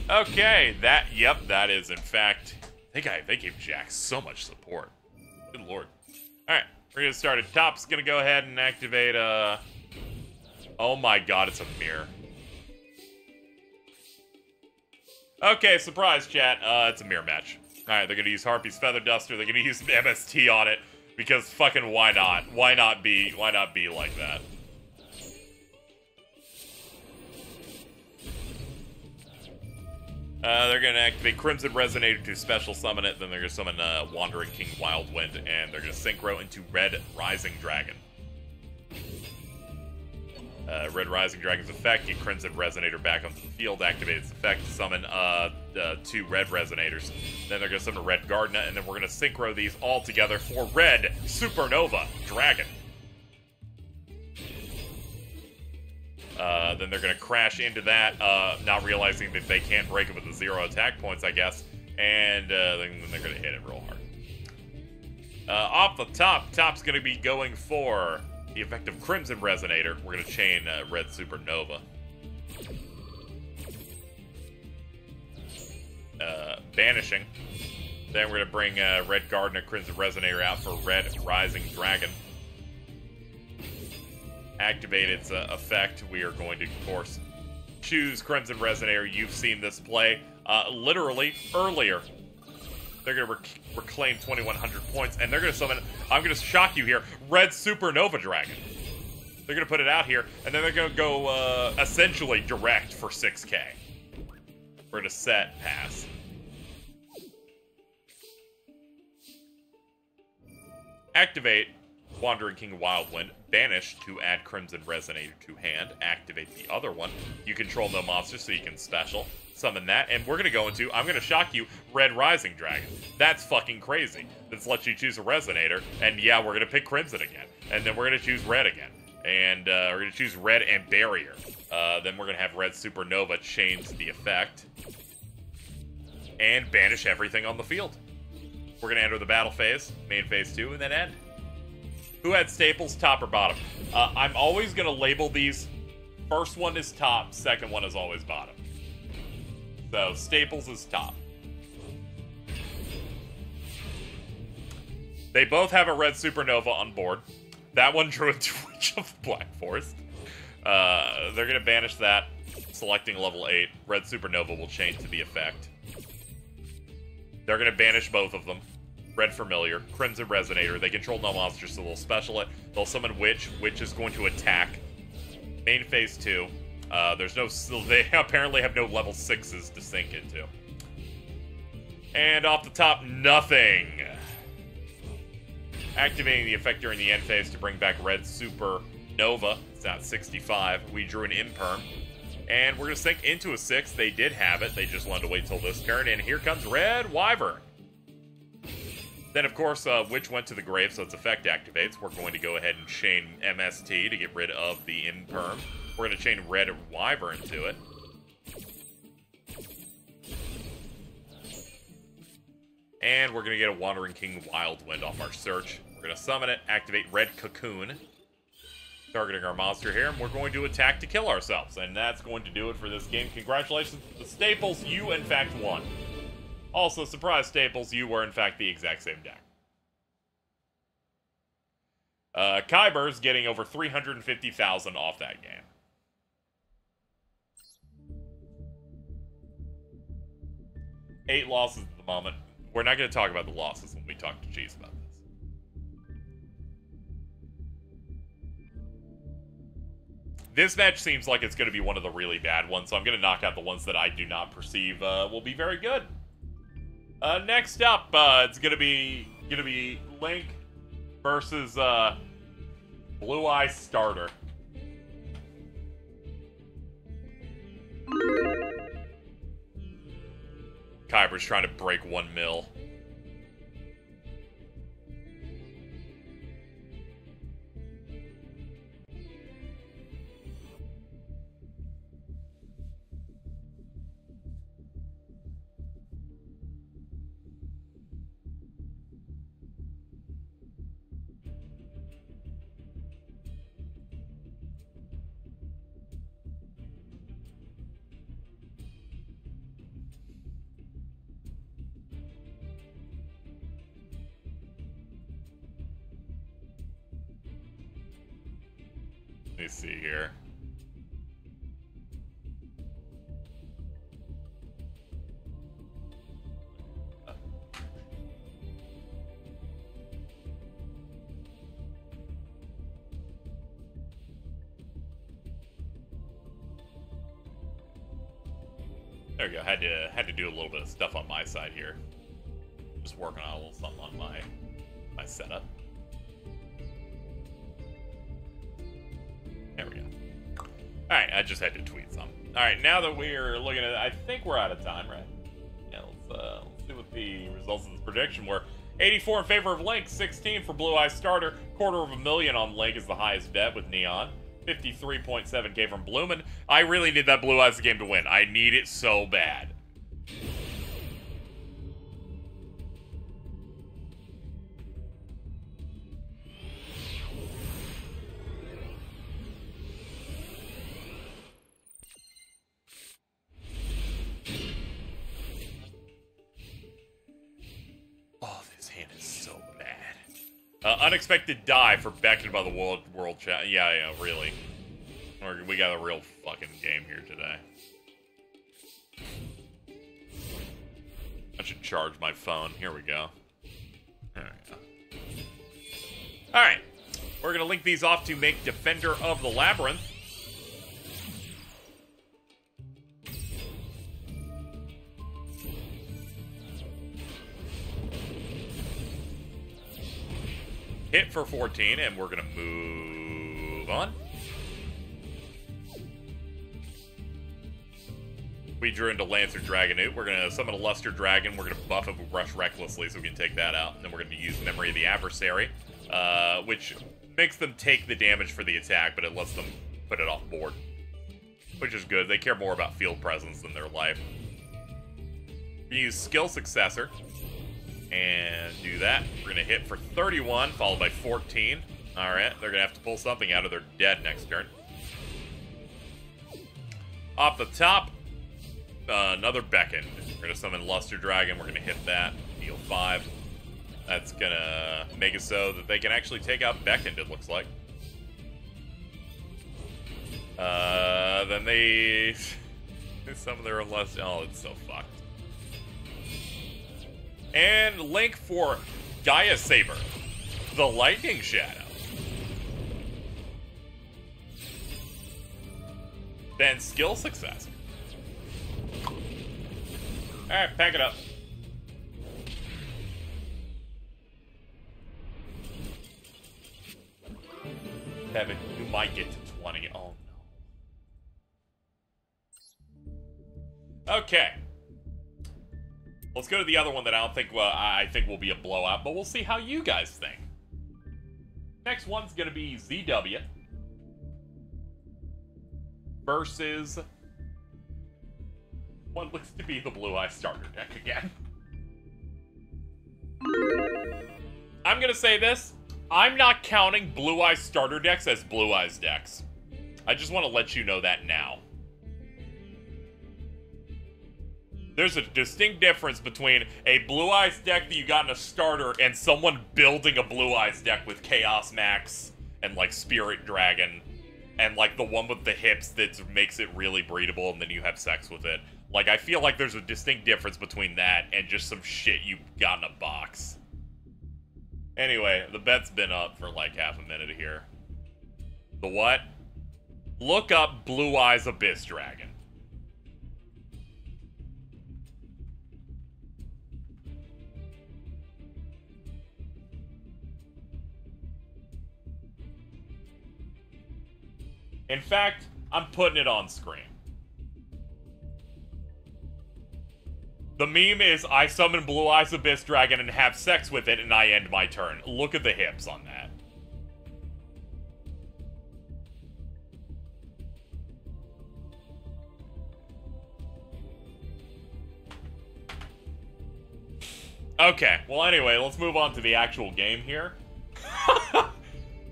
Okay, that is in fact, they gave Jack so much support. Good lord. Alright, we're gonna start at top. It's gonna go ahead and activate, oh my god, it's a mirror. Okay, surprise, chat. It's a mirror match. Alright, they're gonna use Harpy's Feather Duster. They're gonna use MST on it, because fucking why not? Why not be like that? They're going to activate Crimson Resonator to special summon it, then they're going to summon Wandering King Wildwind, and they're going to synchro into Red Rising Dragon. Red Rising Dragon's effect, get Crimson Resonator back onto the field, activate its effect, summon 2 Red Resonators. Then they're going to summon a Red Gardna, and then we're going to synchro these all together for Red Supernova Dragon. Then they're going to crash into that, not realizing that they can't break it with the 0 attack points, I guess. And then they're going to hit it real hard. Off the top's going to be going for the effect of Crimson Resonator. We're going to chain Red Supernova. Banishing. Then we're going to bring Red Gardener Crimson Resonator out for Red Rising Dragon. Activate its effect. We are going to, of course, choose Crimson Resonator. You've seen this play literally earlier. They're going to reclaim 2,100 points, and they're going to summon, I'm going to shock you here, Red Supernova Dragon. They're going to put it out here, and then they're going to go essentially direct for 6k. We're going to set pass. Activate Wandering King Wildwind, banish to add Crimson Resonator to hand, activate the other one. You control no monsters, so you can special summon that, and we're gonna go into, I'm gonna shock you, Red Rising Dragon. That's fucking crazy. This lets you choose a Resonator, and yeah, we're gonna pick Crimson again, and then we're gonna choose Red again, and we're gonna choose Red and Barrier. Then we're gonna have Red Supernova change the effect, and banish everything on the field. We're gonna enter the battle phase, main phase 2, and then end. Who had Staples, top or bottom? I'm always going to label these. First one is top, second one is always bottom. So, Staples is top. They both have a Red Supernova on board. That one drew into Witch of the Black Forest. They're going to banish that, selecting level 8. Red Supernova will change to the effect. They're going to banish both of them. Red Familiar, Crimson Resonator. They control no monsters, so they'll special it. They'll summon Witch. Witch is going to attack. Main phase 2. There's no. They apparently have no level 6s to sink into. And off the top, nothing. Activating the effect during the end phase to bring back Red Supernova. It's at 65. We drew an Imperm. And we're going to sink into a 6. They did have it. They just wanted to wait till this turn. And here comes Red Wyvern. Then, of course, Witch went to the grave, so its effect activates. We're going to go ahead and chain MST to get rid of the Imperm. We're going to chain Red Wyvern to it. And we're going to get a Wandering King Wildwind off our search. We're going to summon it, activate Red Cocoon, targeting our monster here, and we're going to attack to kill ourselves. And that's going to do it for this game. Congratulations to the Staples, you in fact won. Also, surprise Staples, you were in fact the exact same deck. Kyber's getting over 350,000 off that game. Eight losses at the moment. We're not going to talk about the losses when we talk to Cheese about this. This match seems like it's going to be one of the really bad ones, so I'm going to knock out the ones that I do not perceive will be very good. Next up, it's going to be Link versus Blue Eye Starter. Kyber's trying to break 1 mil. Let me see here. There we go. Had to do a little bit of stuff on my side here. Just working on a little something on my setup. There we go. Alright, I just had to tweet some. Alright, now that we're looking at it, I think we're out of time, right? Yeah, let's see what the results of this prediction were. 84 in favor of Link, 16 for Blue Eye Starter, $250,000 on Link is the highest bet with Neon. 53.7k from Bloomin. I really need that Blue Eyes game to win. I need it so bad. Unexpected die for Beckoned by the World Chat. Yeah, really. We got a real fucking game here today. I should charge my phone. Here we go. There we go. Alright. We're going to link these off to make Defender of the Labyrinth. Hit for 14, and we're going to move on. We drew into Lancer Dragonoot. We're going to summon a Luster Dragon. We're going to buff it with Rush Recklessly so we can take that out. And then we're going to use Memory of the Adversary, which makes them take the damage for the attack, but it lets them put it off board, which is good. They care more about field presence than their life. We use Skill Successor. And do that. We're going to hit for 31, followed by 14. Alright, they're going to have to pull something out of their dead next turn. Off the top, another Beckon. We're going to summon Luster Dragon. We're going to hit that. Deal 5. That's going to make it so that they can actually take out Beckoned, it looks like. Then they summon their own Luster. Oh, it's so fucked. And Link for Gaia Saber, the Lightning Shadow. Then Skill Success. Alright, pack it up. Kevin, you might get to 20. Oh no. Okay. Let's go to the other one that I don't think, well, I think will be a blowout, but we'll see how you guys think. Next one's going to be ZW versus what looks to be the Blue Eye Starter deck again. I'm gonna say this. I'm not counting Blue Eyes starter decks as Blue Eyes decks. I just want to let you know that now. There's a distinct difference between a Blue Eyes deck that you got in a starter and someone building a Blue Eyes deck with Chaos Max and, like, Spirit Dragon and, like, the one with the hips that makes it really breedable and then you have sex with it. Like, I feel like there's a distinct difference between that and just some shit you got in a box. Anyway, the bet's been up for, like, half a minute here. The what? Look up Blue Eyes Abyss Dragon. In fact, I'm putting it on screen. The meme is, I summon Blue Eyes Abyss Dragon and have sex with it and I end my turn. Look at the hips on that. Okay, well anyway, let's move on to the actual game here.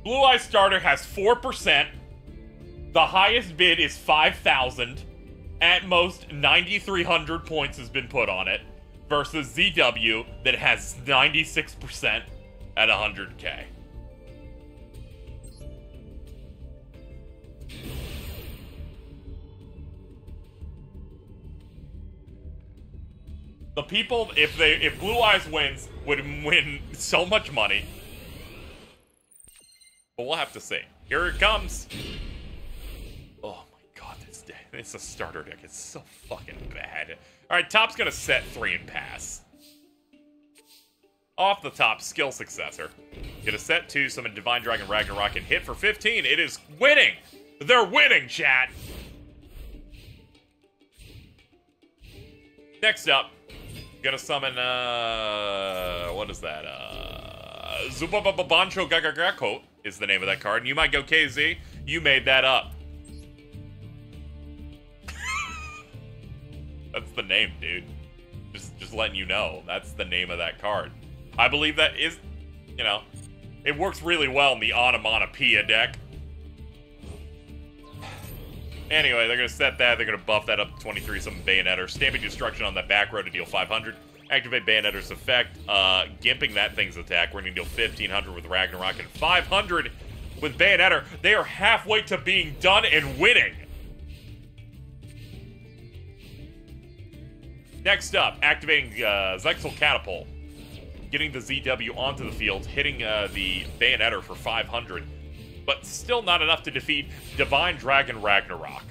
Blue Eyes Starter has 4%. The highest bid is 5,000. At most, 9,300 points has been put on it. Versus ZW that has 96% at 100k. The people, if Blue Eyes wins, would win so much money. But we'll have to see. Here it comes. Oh my god, this deck. It's a starter deck. It's so fucking bad. Alright, top's gonna set 3 and pass. Off the top, skill successor. Get a set 2, summon Divine Dragon Ragnarok, and hit for 15. It is winning! They're winning, chat! Next up, gonna summon, what is that? Zubababancho Gagagako is the name of that card. And you might go, KZ, you made that up. That's the name, dude. Just letting you know. That's the name of that card. I believe that is, you know, it works really well in the Onomatopoeia deck. Anyway, they're going to set that. They're going to buff that up to 23, summon Bayonetter. Stamping Destruction on that back row to deal 500. Activate Bayonetter's effect. Gimping that thing's attack. We're going to deal 1,500 with Ragnarok and 500 with Bayonetter. They are halfway to being done and winning. Next up, activating KZXcellent Catapult. Getting the ZW onto the field, hitting the Bayonetter for 500. But still not enough to defeat Divine Dragon Ragnarok.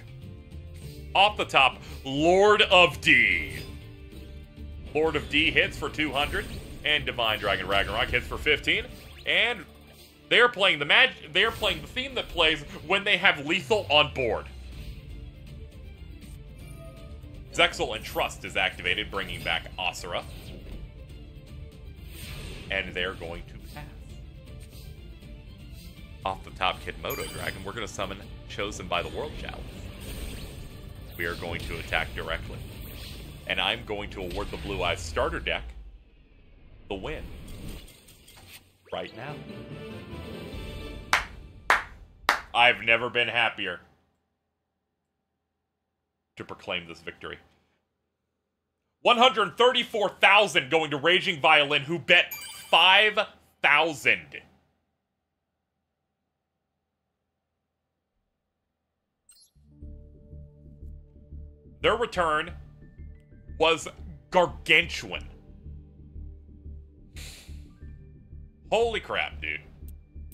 Off the top, Lord of D. Lord of D hits for 200, and Divine Dragon Ragnarok hits for 15. And they're playing the theme that plays when they have lethal on board. KZXcellent Trust is activated, bringing back Asura. And they're going to pass. Off the top, Kidmodo Dragon, we're going to summon Chosen by the World Chalice. We are going to attack directly. And I'm going to award the Blue Eyes starter deck the win. Right now. I've never been happier to proclaim this victory. 134,000 going to Raging Violin, who bet 5,000. Their return was gargantuan. Holy crap, dude.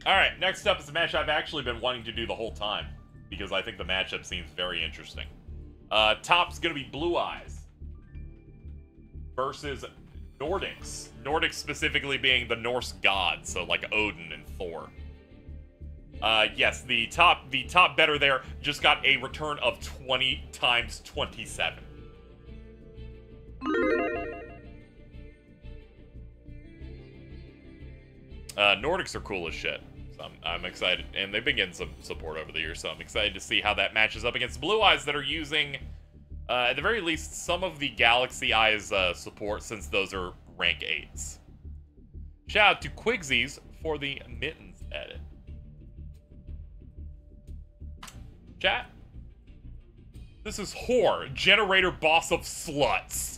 Alright, next up is a match I've actually been wanting to do the whole time, because I think the matchup seems very interesting. Top's gonna be Blue Eyes versus Nordics. Nordics specifically being the Norse gods, so like Odin and Thor. Yes, the top better there just got a return of 20 times 27. Nordics are cool as shit. So I'm excited, and they've been getting some support over the years, so I'm excited to see how that matches up against Blue Eyes that are using, at the very least, some of the Galaxy Eyes support, since those are rank 8s. Shout out to Quigsies for the mittens edit. Chat. This is Whore, generator boss of sluts.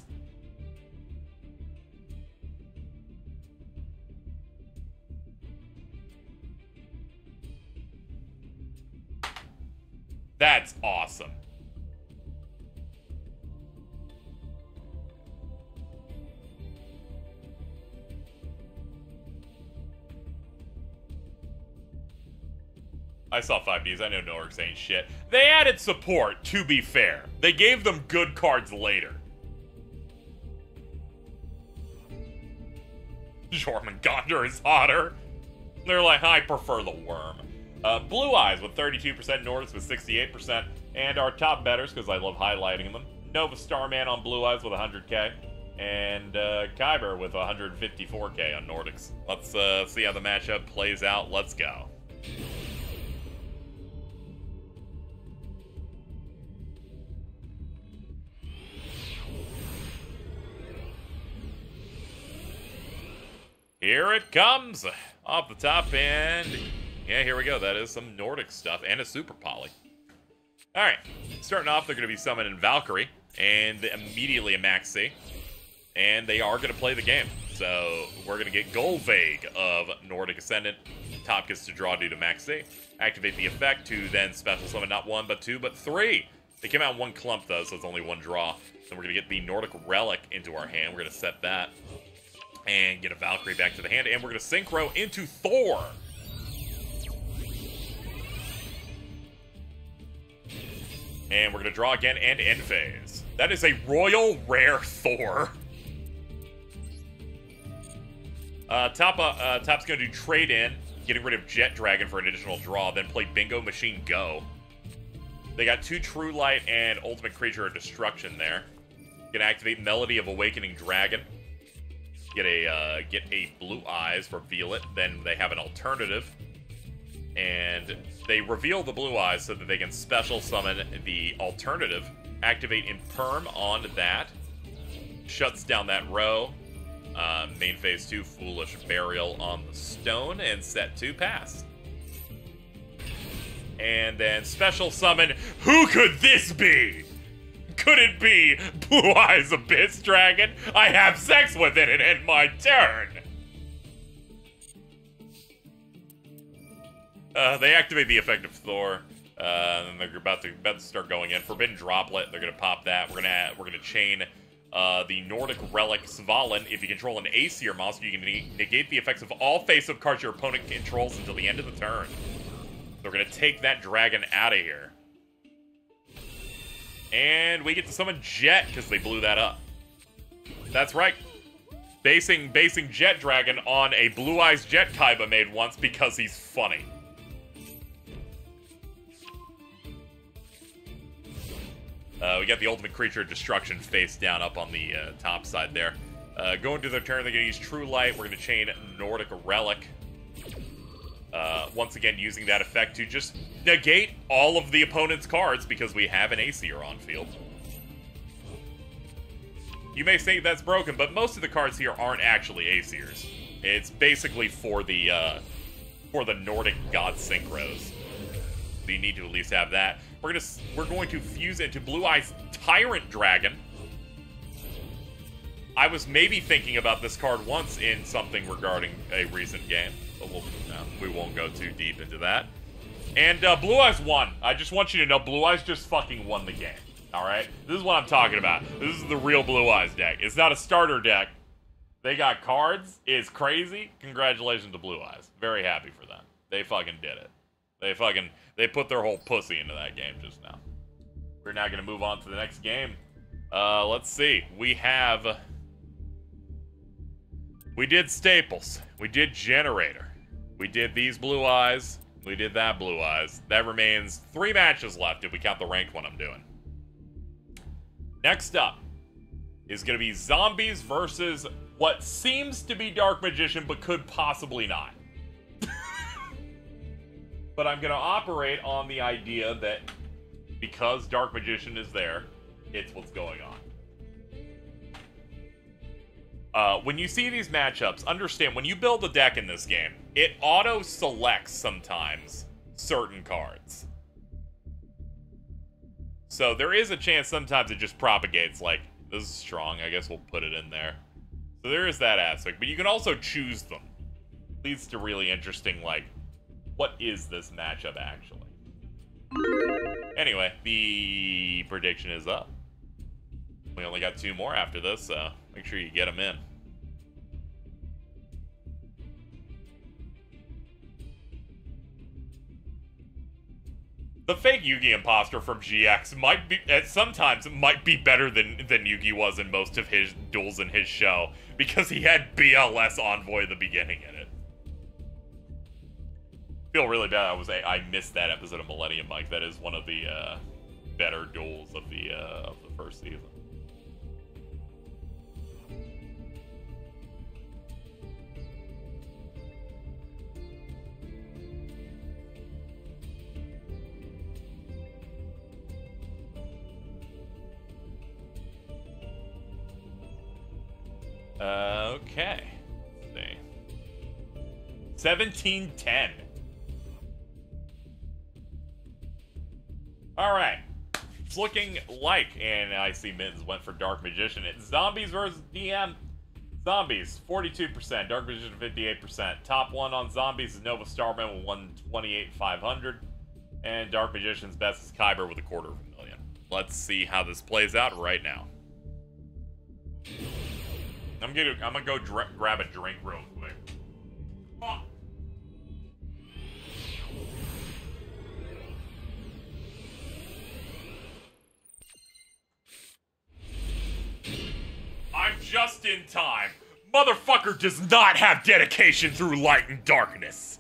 That's awesome. I saw 5Ds. I know Norks ain't shit. They added support, to be fair. They gave them good cards later. Jormungandr is hotter. They're like, I prefer the worm. Blue Eyes with 32%, Nordics with 68%, and our top betters, because I love highlighting them. Nova Starman on Blue Eyes with 100k, and Kyber with 154k on Nordics. Let's see how the matchup plays out. Let's go. Here it comes, off the top, and yeah, here we go. That is some Nordic stuff, and a Super Poly. Alright, starting off, they're going to be summoning Valkyrie, and immediately a Max C, and they are going to play the game. So, we're going to get Golvaig of Nordic Ascendant. Top gets to draw due to Max C. Activate the effect to then special summon not 1, but 2, but 3. They came out in 1 clump, though, so it's only 1 draw. Then we're going to get the Nordic Relic into our hand. We're going to set that. And get a Valkyrie back to the hand. And we're going to Synchro into Thor. And we're going to draw again and end phase. That is a Royal Rare Thor. Top's going to do Trade In, getting rid of Jet Dragon for an additional draw, then play Bingo Machine Go. They got 2 True Light and Ultimate Creature of Destruction there. Going to activate Melody of Awakening Dragon. Get a Blue Eyes, reveal it, then they have an alternative. And they reveal the Blue Eyes so that they can special summon the alternative, activate Imperm on that, shuts down that row, main phase 2, Foolish Burial on the stone, and set 2 pass. And then special summon, who could this be? Could it be Blue Eyes Abyss Dragon? I have sex with it and end my turn! They activate the effect of Thor, and they're about to start going in. Forbidden Droplet, they're gonna pop that. We're gonna chain the Nordic Relic Svalin. If you control an Aesir monster, you can negate the effects of all face-up cards your opponent controls until the end of the turn. They're gonna take that dragon out of here. And we get to summon Jet, because they blew that up. That's right. Basing Jet Dragon on a Blue Eyes Jet Kaiba made once because he's funny. We got the Ultimate Creature of Destruction face down up on the top side there. Going to their turn, they're going to use True Light. We're going to chain Nordic Relic. Once again, using that effect to just negate all of the opponent's cards because we have an Aesir on field. You may think that's broken, but most of the cards here aren't actually Aesirs. It's basically for the Nordic God Synchros. So you need to at least have that. We're going to fuse into Blue Eyes Tyrant Dragon. I was maybe thinking about this card once in something regarding a recent game. But we won't go too deep into that. And Blue Eyes won. I just want you to know Blue Eyes just fucking won the game. Alright? This is what I'm talking about. This is the real Blue Eyes deck. It's not a starter deck. They got cards. It's crazy. Congratulations to Blue Eyes. Very happy for them. They fucking did it. They put their whole pussy into that game just now. We're now going to move on to the next game. Let's see. We did Staples. We did Generator. We did these Blue Eyes. We did that Blue Eyes. That remains 3 matches left if we count the ranked one I'm doing. Next up is going to be Zombies versus what seems to be Dark Magician but could possibly not. But I'm going to operate on the idea that because Dark Magician is there, it's what's going on. When you see these matchups, understand when you build a deck in this game, it auto-selects sometimes certain cards. So there is a chance sometimes it just propagates, like, this is strong, I guess we'll put it in there. So there is that aspect, but you can also choose them. Leads to really interesting, like, what is this matchup actually? Anyway, the prediction is up. We only got 2 more after this, so make sure you get them in. The fake Yugi imposter from GX might be, sometimes might be better than Yugi was in most of his duels in his show, because he had BLS Envoy at the beginning in it. Feel really bad. I missed that episode of Millennium Mike. That is one of the better duels of the first season. Okay. Let's see. 1710. Alright. It's looking like, and I see Mittens went for Dark Magician. It's Zombies versus DM. Zombies, 42%. Dark Magician, 58%. Top 1 on Zombies is Nova Starman with 128,500. And Dark Magician's best is Kyber with 250,000. Let's see how this plays out right now. I'm gonna go grab a drink real quick. Oh. I'm just in time. Motherfucker does not have dedication through light and darkness.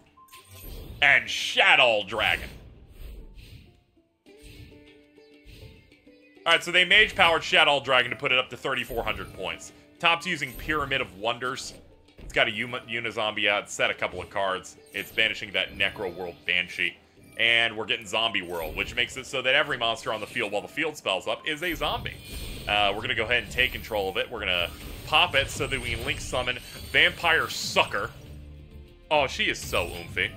And Shadow Dragon. Alright, so they mage-powered Shadow Dragon to put it up to 3,400 points. Top's using Pyramid of Wonders. It's got a Unizombie out, set a couple of cards. It's banishing that Necro World Banshee. And we're getting Zombie World, which makes it so that every monster on the field while the field spells up is a zombie. We're going to go ahead and take control of it. We're going to pop it so that we can link summon Vampire Sucker. Oh, she is so oomphy.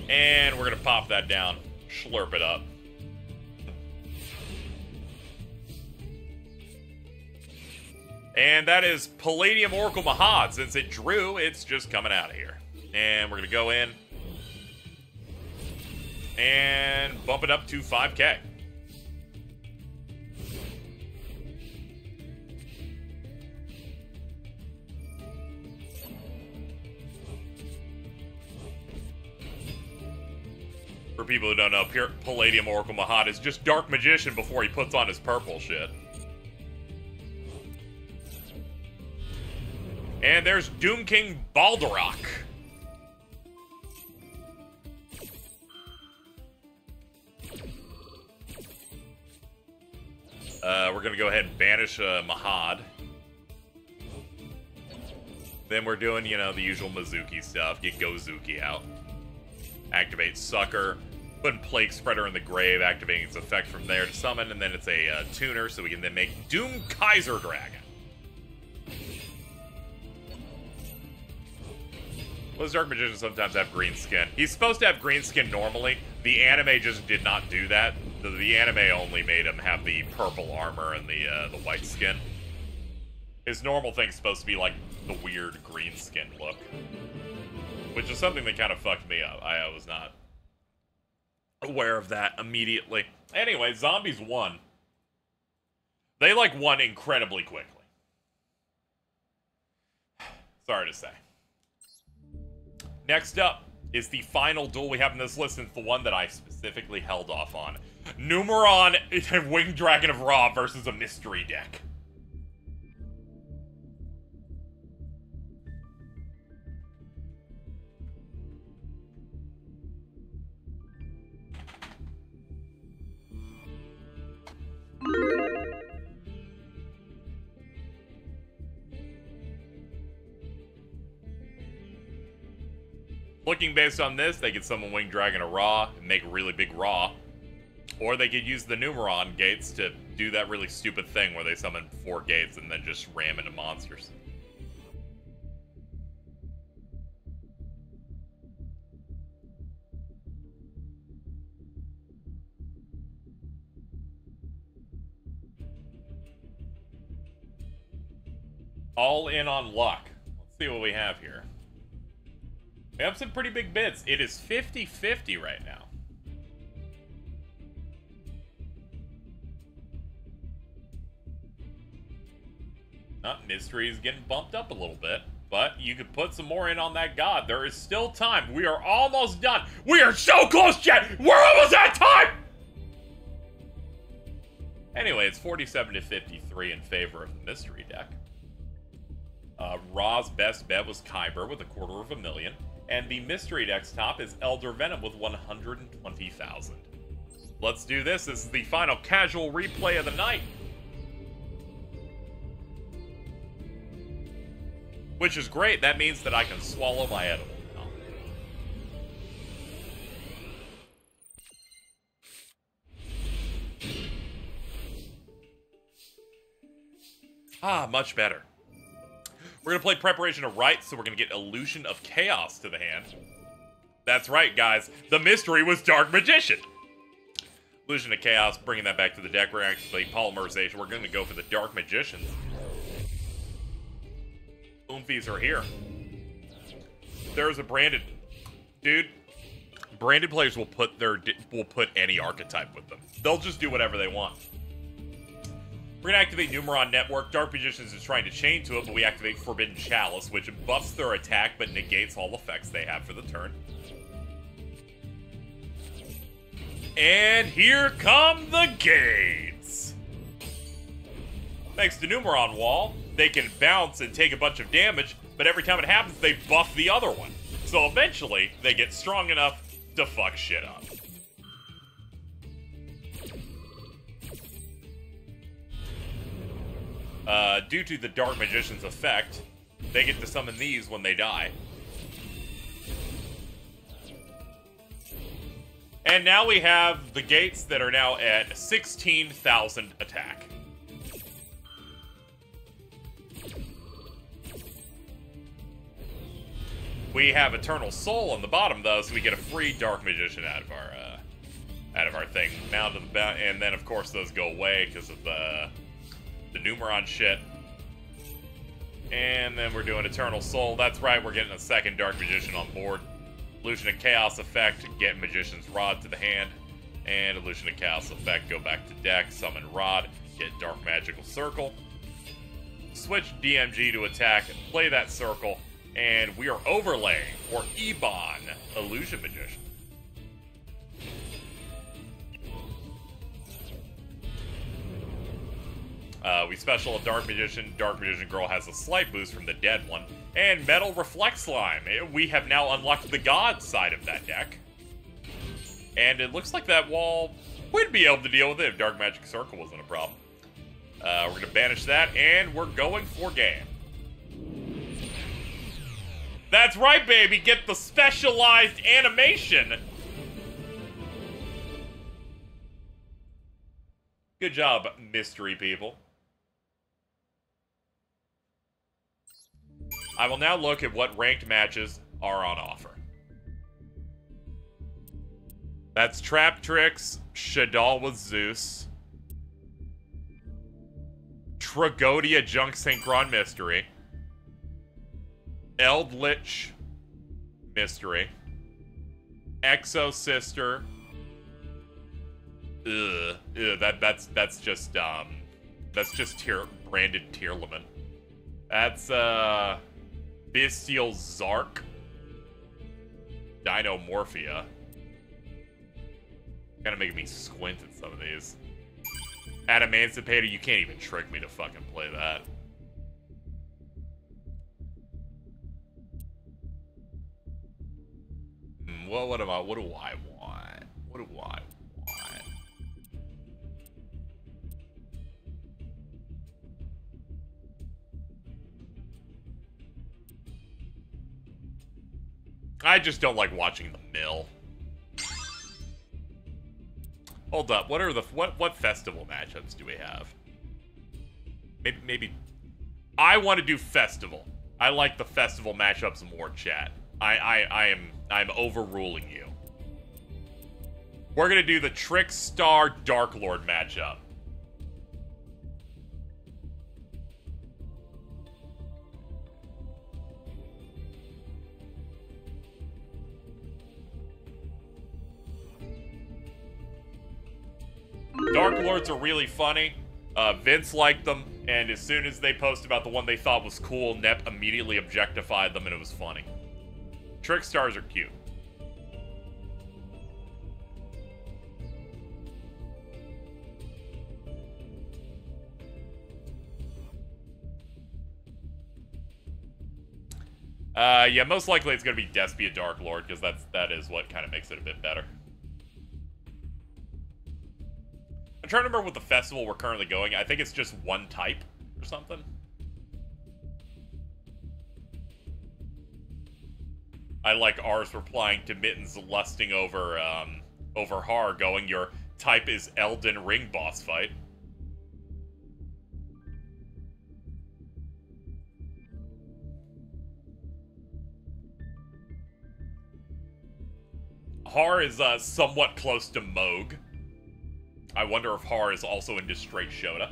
And we're going to pop that down, slurp it up. And that is Palladium Oracle Mahad. Since it drew, it's just coming out of here. And we're going to go in and bump it up to 5K. For people who don't know, Palladium Oracle Mahad is just Dark Magician before he puts on his purple shit. And there's Doom King Baldarok. We're going to go ahead and banish Mahad. Then we're doing, you know, the usual Mizuki stuff. Get Gozuki out. Activate Sucker. Putting Plague Spreader in the grave, activating its effect from there to summon. And then it's a tuner, so we can then make Doom Kaiser Dragon. Well, Dark Magician sometimes have green skin. He's supposed to have green skin normally. The anime just did not do that. The anime only made him have the purple armor and the white skin. His normal thing's supposed to be like the weird green skin look. Which is something that kind of fucked me up. I was not aware of that immediately. Anyway, Zombies won. They, like, won incredibly quickly. Sorry to say. Next up is the final duel we have in this list, and it's the one that I specifically held off on. Numeron Winged Dragon of Ra versus a mystery deck. Looking based on this, they could summon Winged Dragon of Ra and make a really big Ra. Or they could use the Numeron gates to do that really stupid thing where they summon 4 gates and then just ram into monsters. All in on luck. Let's see what we have here. We have some pretty big bids. It is 50-50 right now. Mystery is getting bumped up a little bit, but you could put some more in on that god. There is still time. We are almost done. We are so close, chat. We're almost at time. Anyway, it's 47-53 in favor of the mystery deck. Ra's best bet was Kyber with $250,000, and the mystery deck's top is Elder Venom with 120,000. Let's do this. This is the final casual replay of the night. Which is great. That means that I can swallow my edible now. Ah, much better. We're going to play Preparation of Rites, so we're going to get Illusion of Chaos to the hand. That's right, guys. The mystery was Dark Magician. Illusion of Chaos, bringing that back to the deck. We're actually Polymerization. We're going to go for the Dark Magicians. Oomfies are here. There's a branded... Dude, branded players will put any archetype with them. They'll just do whatever they want. We're going to activate Numeron Network. Dark Magicians is trying to chain to it, but we activate Forbidden Chalice, which buffs their attack but negates all effects they have for the turn. And here come the gates! Thanks to Numeron Wall, they can bounce and take a bunch of damage, but every time it happens, they buff the other one. So eventually, they get strong enough to fuck shit up. Due to the Dark Magician's effect, they get to summon these when they die. And now we have the gates that are now at 16,000 attack. We have Eternal Soul on the bottom, though, so we get a free Dark Magician out of our thing. And then, of course, those go away because of the Numeron shit. And then we're doing Eternal Soul. That's right, we're getting a second Dark Magician on board. Illusion of Chaos effect, get Magician's Rod to the hand. And Illusion of Chaos effect, go back to deck, summon Rod, get Dark Magical Circle. Switch DMG to attack, play that circle, and we are overlaying for Ebon, Illusion Magician. We special a Dark Magician. Dark Magician Girl has a slight boost from the dead one. And Metal Reflect Slime. We have now unlocked the God side of that deck. And it looks like that wall would be able to deal with it if Dark Magic Circle wasn't a problem. We're going to banish that, and we're going for game. That's right, baby! Get the specialized animation! Good job, mystery people. I will now look at what ranked matches are on offer. That's Trap Tricks, Shadal with Zeus, Tragodia Junk Synchron Mystery, Eldritch Mystery, Exo Sister. That's just branded tier limit. That's Bestial Zark, Dinomorphia. Kind of making me squint at some of these. Adamancipator, you can't even trick me to fucking play that. Well, what do I want? What do I want? I just don't like watching the mill. Hold up. What are the what festival matchups do we have? Maybe I want to do festival. I like the festival matchups more, chat. I'm overruling you. We're gonna do the Trickstar Dark Lord matchup. Dark Lords are really funny. Vince liked them, and as soon as they posted about the one they thought was cool, Nep immediately objectified them, and it was funny. Trickstars are cute. Yeah, most likely it's gonna be Despia Dark Lord, because that is what kind of makes it a bit better. I'm trying to remember what the festival we're currently going. I think it's just one type or something. I like ours replying to Mittens lusting over Har, going, your type is Elden Ring boss fight. Har is somewhat close to Moog. I wonder if Har is also into straight Shota.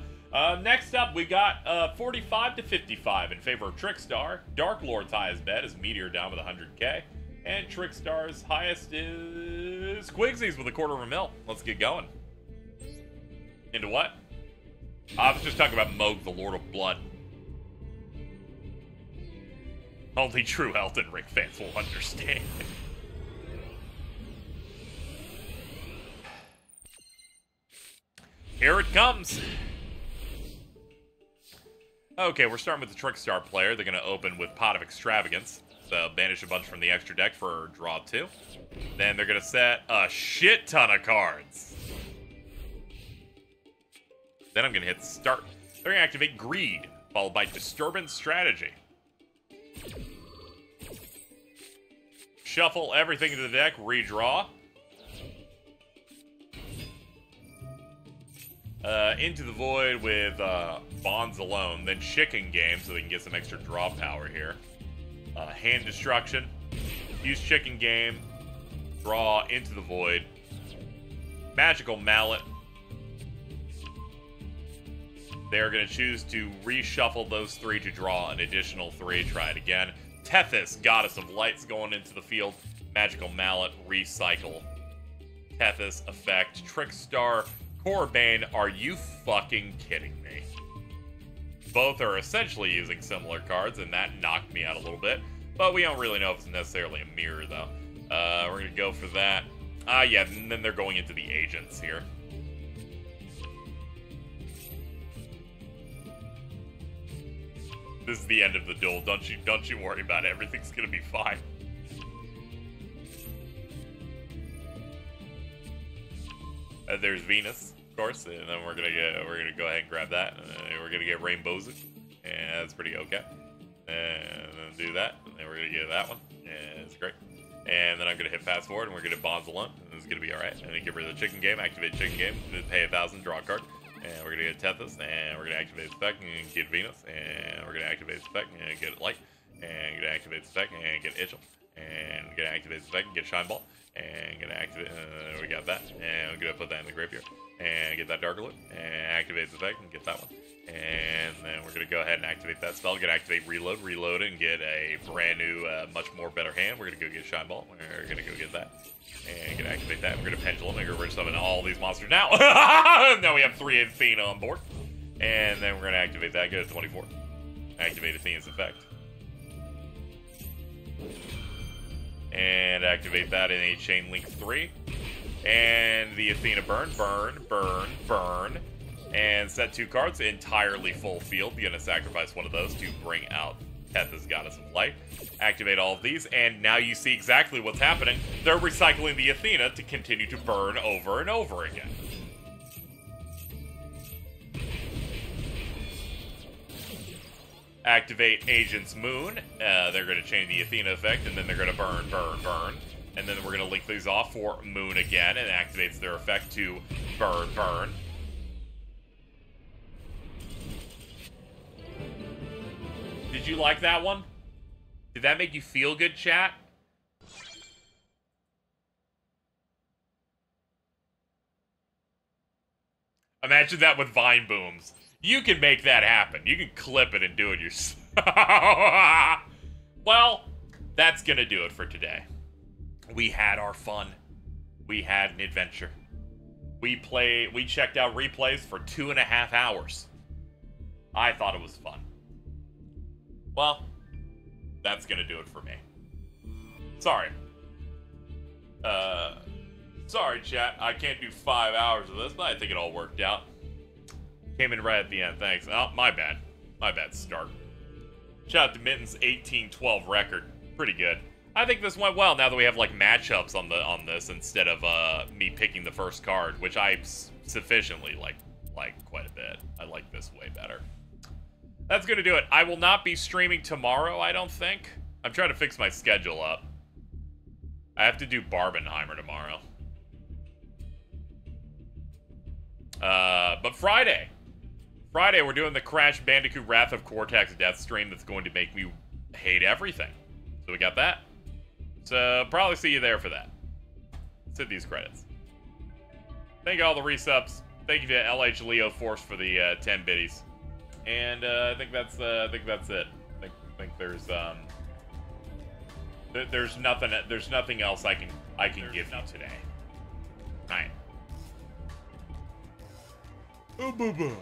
Next up, we got 45 to 55 in favor of Trickstar. Dark Lord's highest bet is Meteor down with 100k. And Trickstar's highest is Quigsies with $250,000. Let's get going. Into what? I was just talking about Moog, the Lord of Blood. Only true Elden Ring fans will understand. Here it comes. Okay, we're starting with the Trickstar player. They're going to open with Pot of Extravagance. So banish a bunch from the extra deck for draw 2. Then they're going to set a shit ton of cards. Then I'm going to hit start. They're going to activate Greed, followed by Disturbance Strategy. Shuffle everything into the deck, redraw. Into the Void with Bonds alone, then Chicken Game so they can get some extra draw power here. Hand Destruction, use Chicken Game, draw Into the Void, Magical Mallet. They're going to choose to reshuffle those 3 to draw an additional 3. Try it again. Tethys, Goddess of Light's going into the field. Magical Mallet, recycle. Tethys, effect. Trickstar, Corbane, are you fucking kidding me? Both are essentially using similar cards, and that knocked me out a little bit. But we don't really know if it's necessarily a mirror, though. We're going to go for that. Yeah, and then they're going into the agents here. This is the end of the duel. Don't you worry about it. Everything's going to be fine. There's Venus, of course, and then we're gonna go ahead and grab that. We're gonna get Rainbows, and that's pretty okay. And then do that, and then we're gonna get that one, and it's great. And then I'm gonna hit fast forward, and we're gonna Bonds alone, and this is gonna be all right. And then get rid of the Chicken Game, activate Chicken Game, pay 1,000, draw a card, and we're gonna get Tethys, and we're gonna activate the spec and get Venus, and we're gonna activate the spec and get Light, and gonna activate the spec and get Itchel, and we're gonna activate the spec and get Shine Ball. And gonna activate, we got that, and I'm gonna put that in the graveyard, and get that Dark Lord, and activate the effect, and get that one, and then we're gonna go ahead and activate that spell, gonna activate reload it, and get a brand new, much more better hand. We're gonna go get Shine Ball, we're gonna go get that, and gonna activate that, we're gonna Pendulum, and we're gonna summon all these monsters now. Now we have 3 Athena on board, and then we're gonna activate that, get a 24, activate Athena's effect. And activate that in a Chain Link 3. And the Athena burn, and set 2 cards, entirely full field. You're gonna sacrifice one of those to bring out Tethys, Goddess of Light. Activate all of these, and now you see exactly what's happening. They're recycling the Athena to continue to burn over and over again. Activate Agent's Moon. They're going to change the Athena effect, and then they're going to burn. And then we're going to link these off for Moon again, and it activates their effect to Burn, burn. Did you like that one? Did that make you feel good, chat? Imagine that with Vine Booms. You can make that happen. You can clip it and do it yourself. Well, that's gonna do it for today. We had our fun. We had an adventure. We checked out replays for 2.5 hours. I thought it was fun. Well, that's gonna do it for me. Sorry. Sorry, chat. I can't do 5 hours of this, but I think it all worked out. Came in right at the end. Thanks. Oh, my bad. My bad start. Shout out to Mitten's 18-12 record. Pretty good. I think this went well now that we have like matchups on this instead of me picking the first card, which I sufficiently like quite a bit. I like this way better. That's gonna do it. I will not be streaming tomorrow, I don't think. I'm trying to fix my schedule up. I have to do Barbenheimer tomorrow. But Friday, we're doing the Crash Bandicoot Wrath of Cortex death stream that's going to make me hate everything. So we got that. So probably see you there for that. Let's hit these credits. Thank you all the resubs. Thank you to LH Leo Force for the 10 biddies. And I think that's it. I think there's nothing else I can give you today. All right. Oh, bye-bye.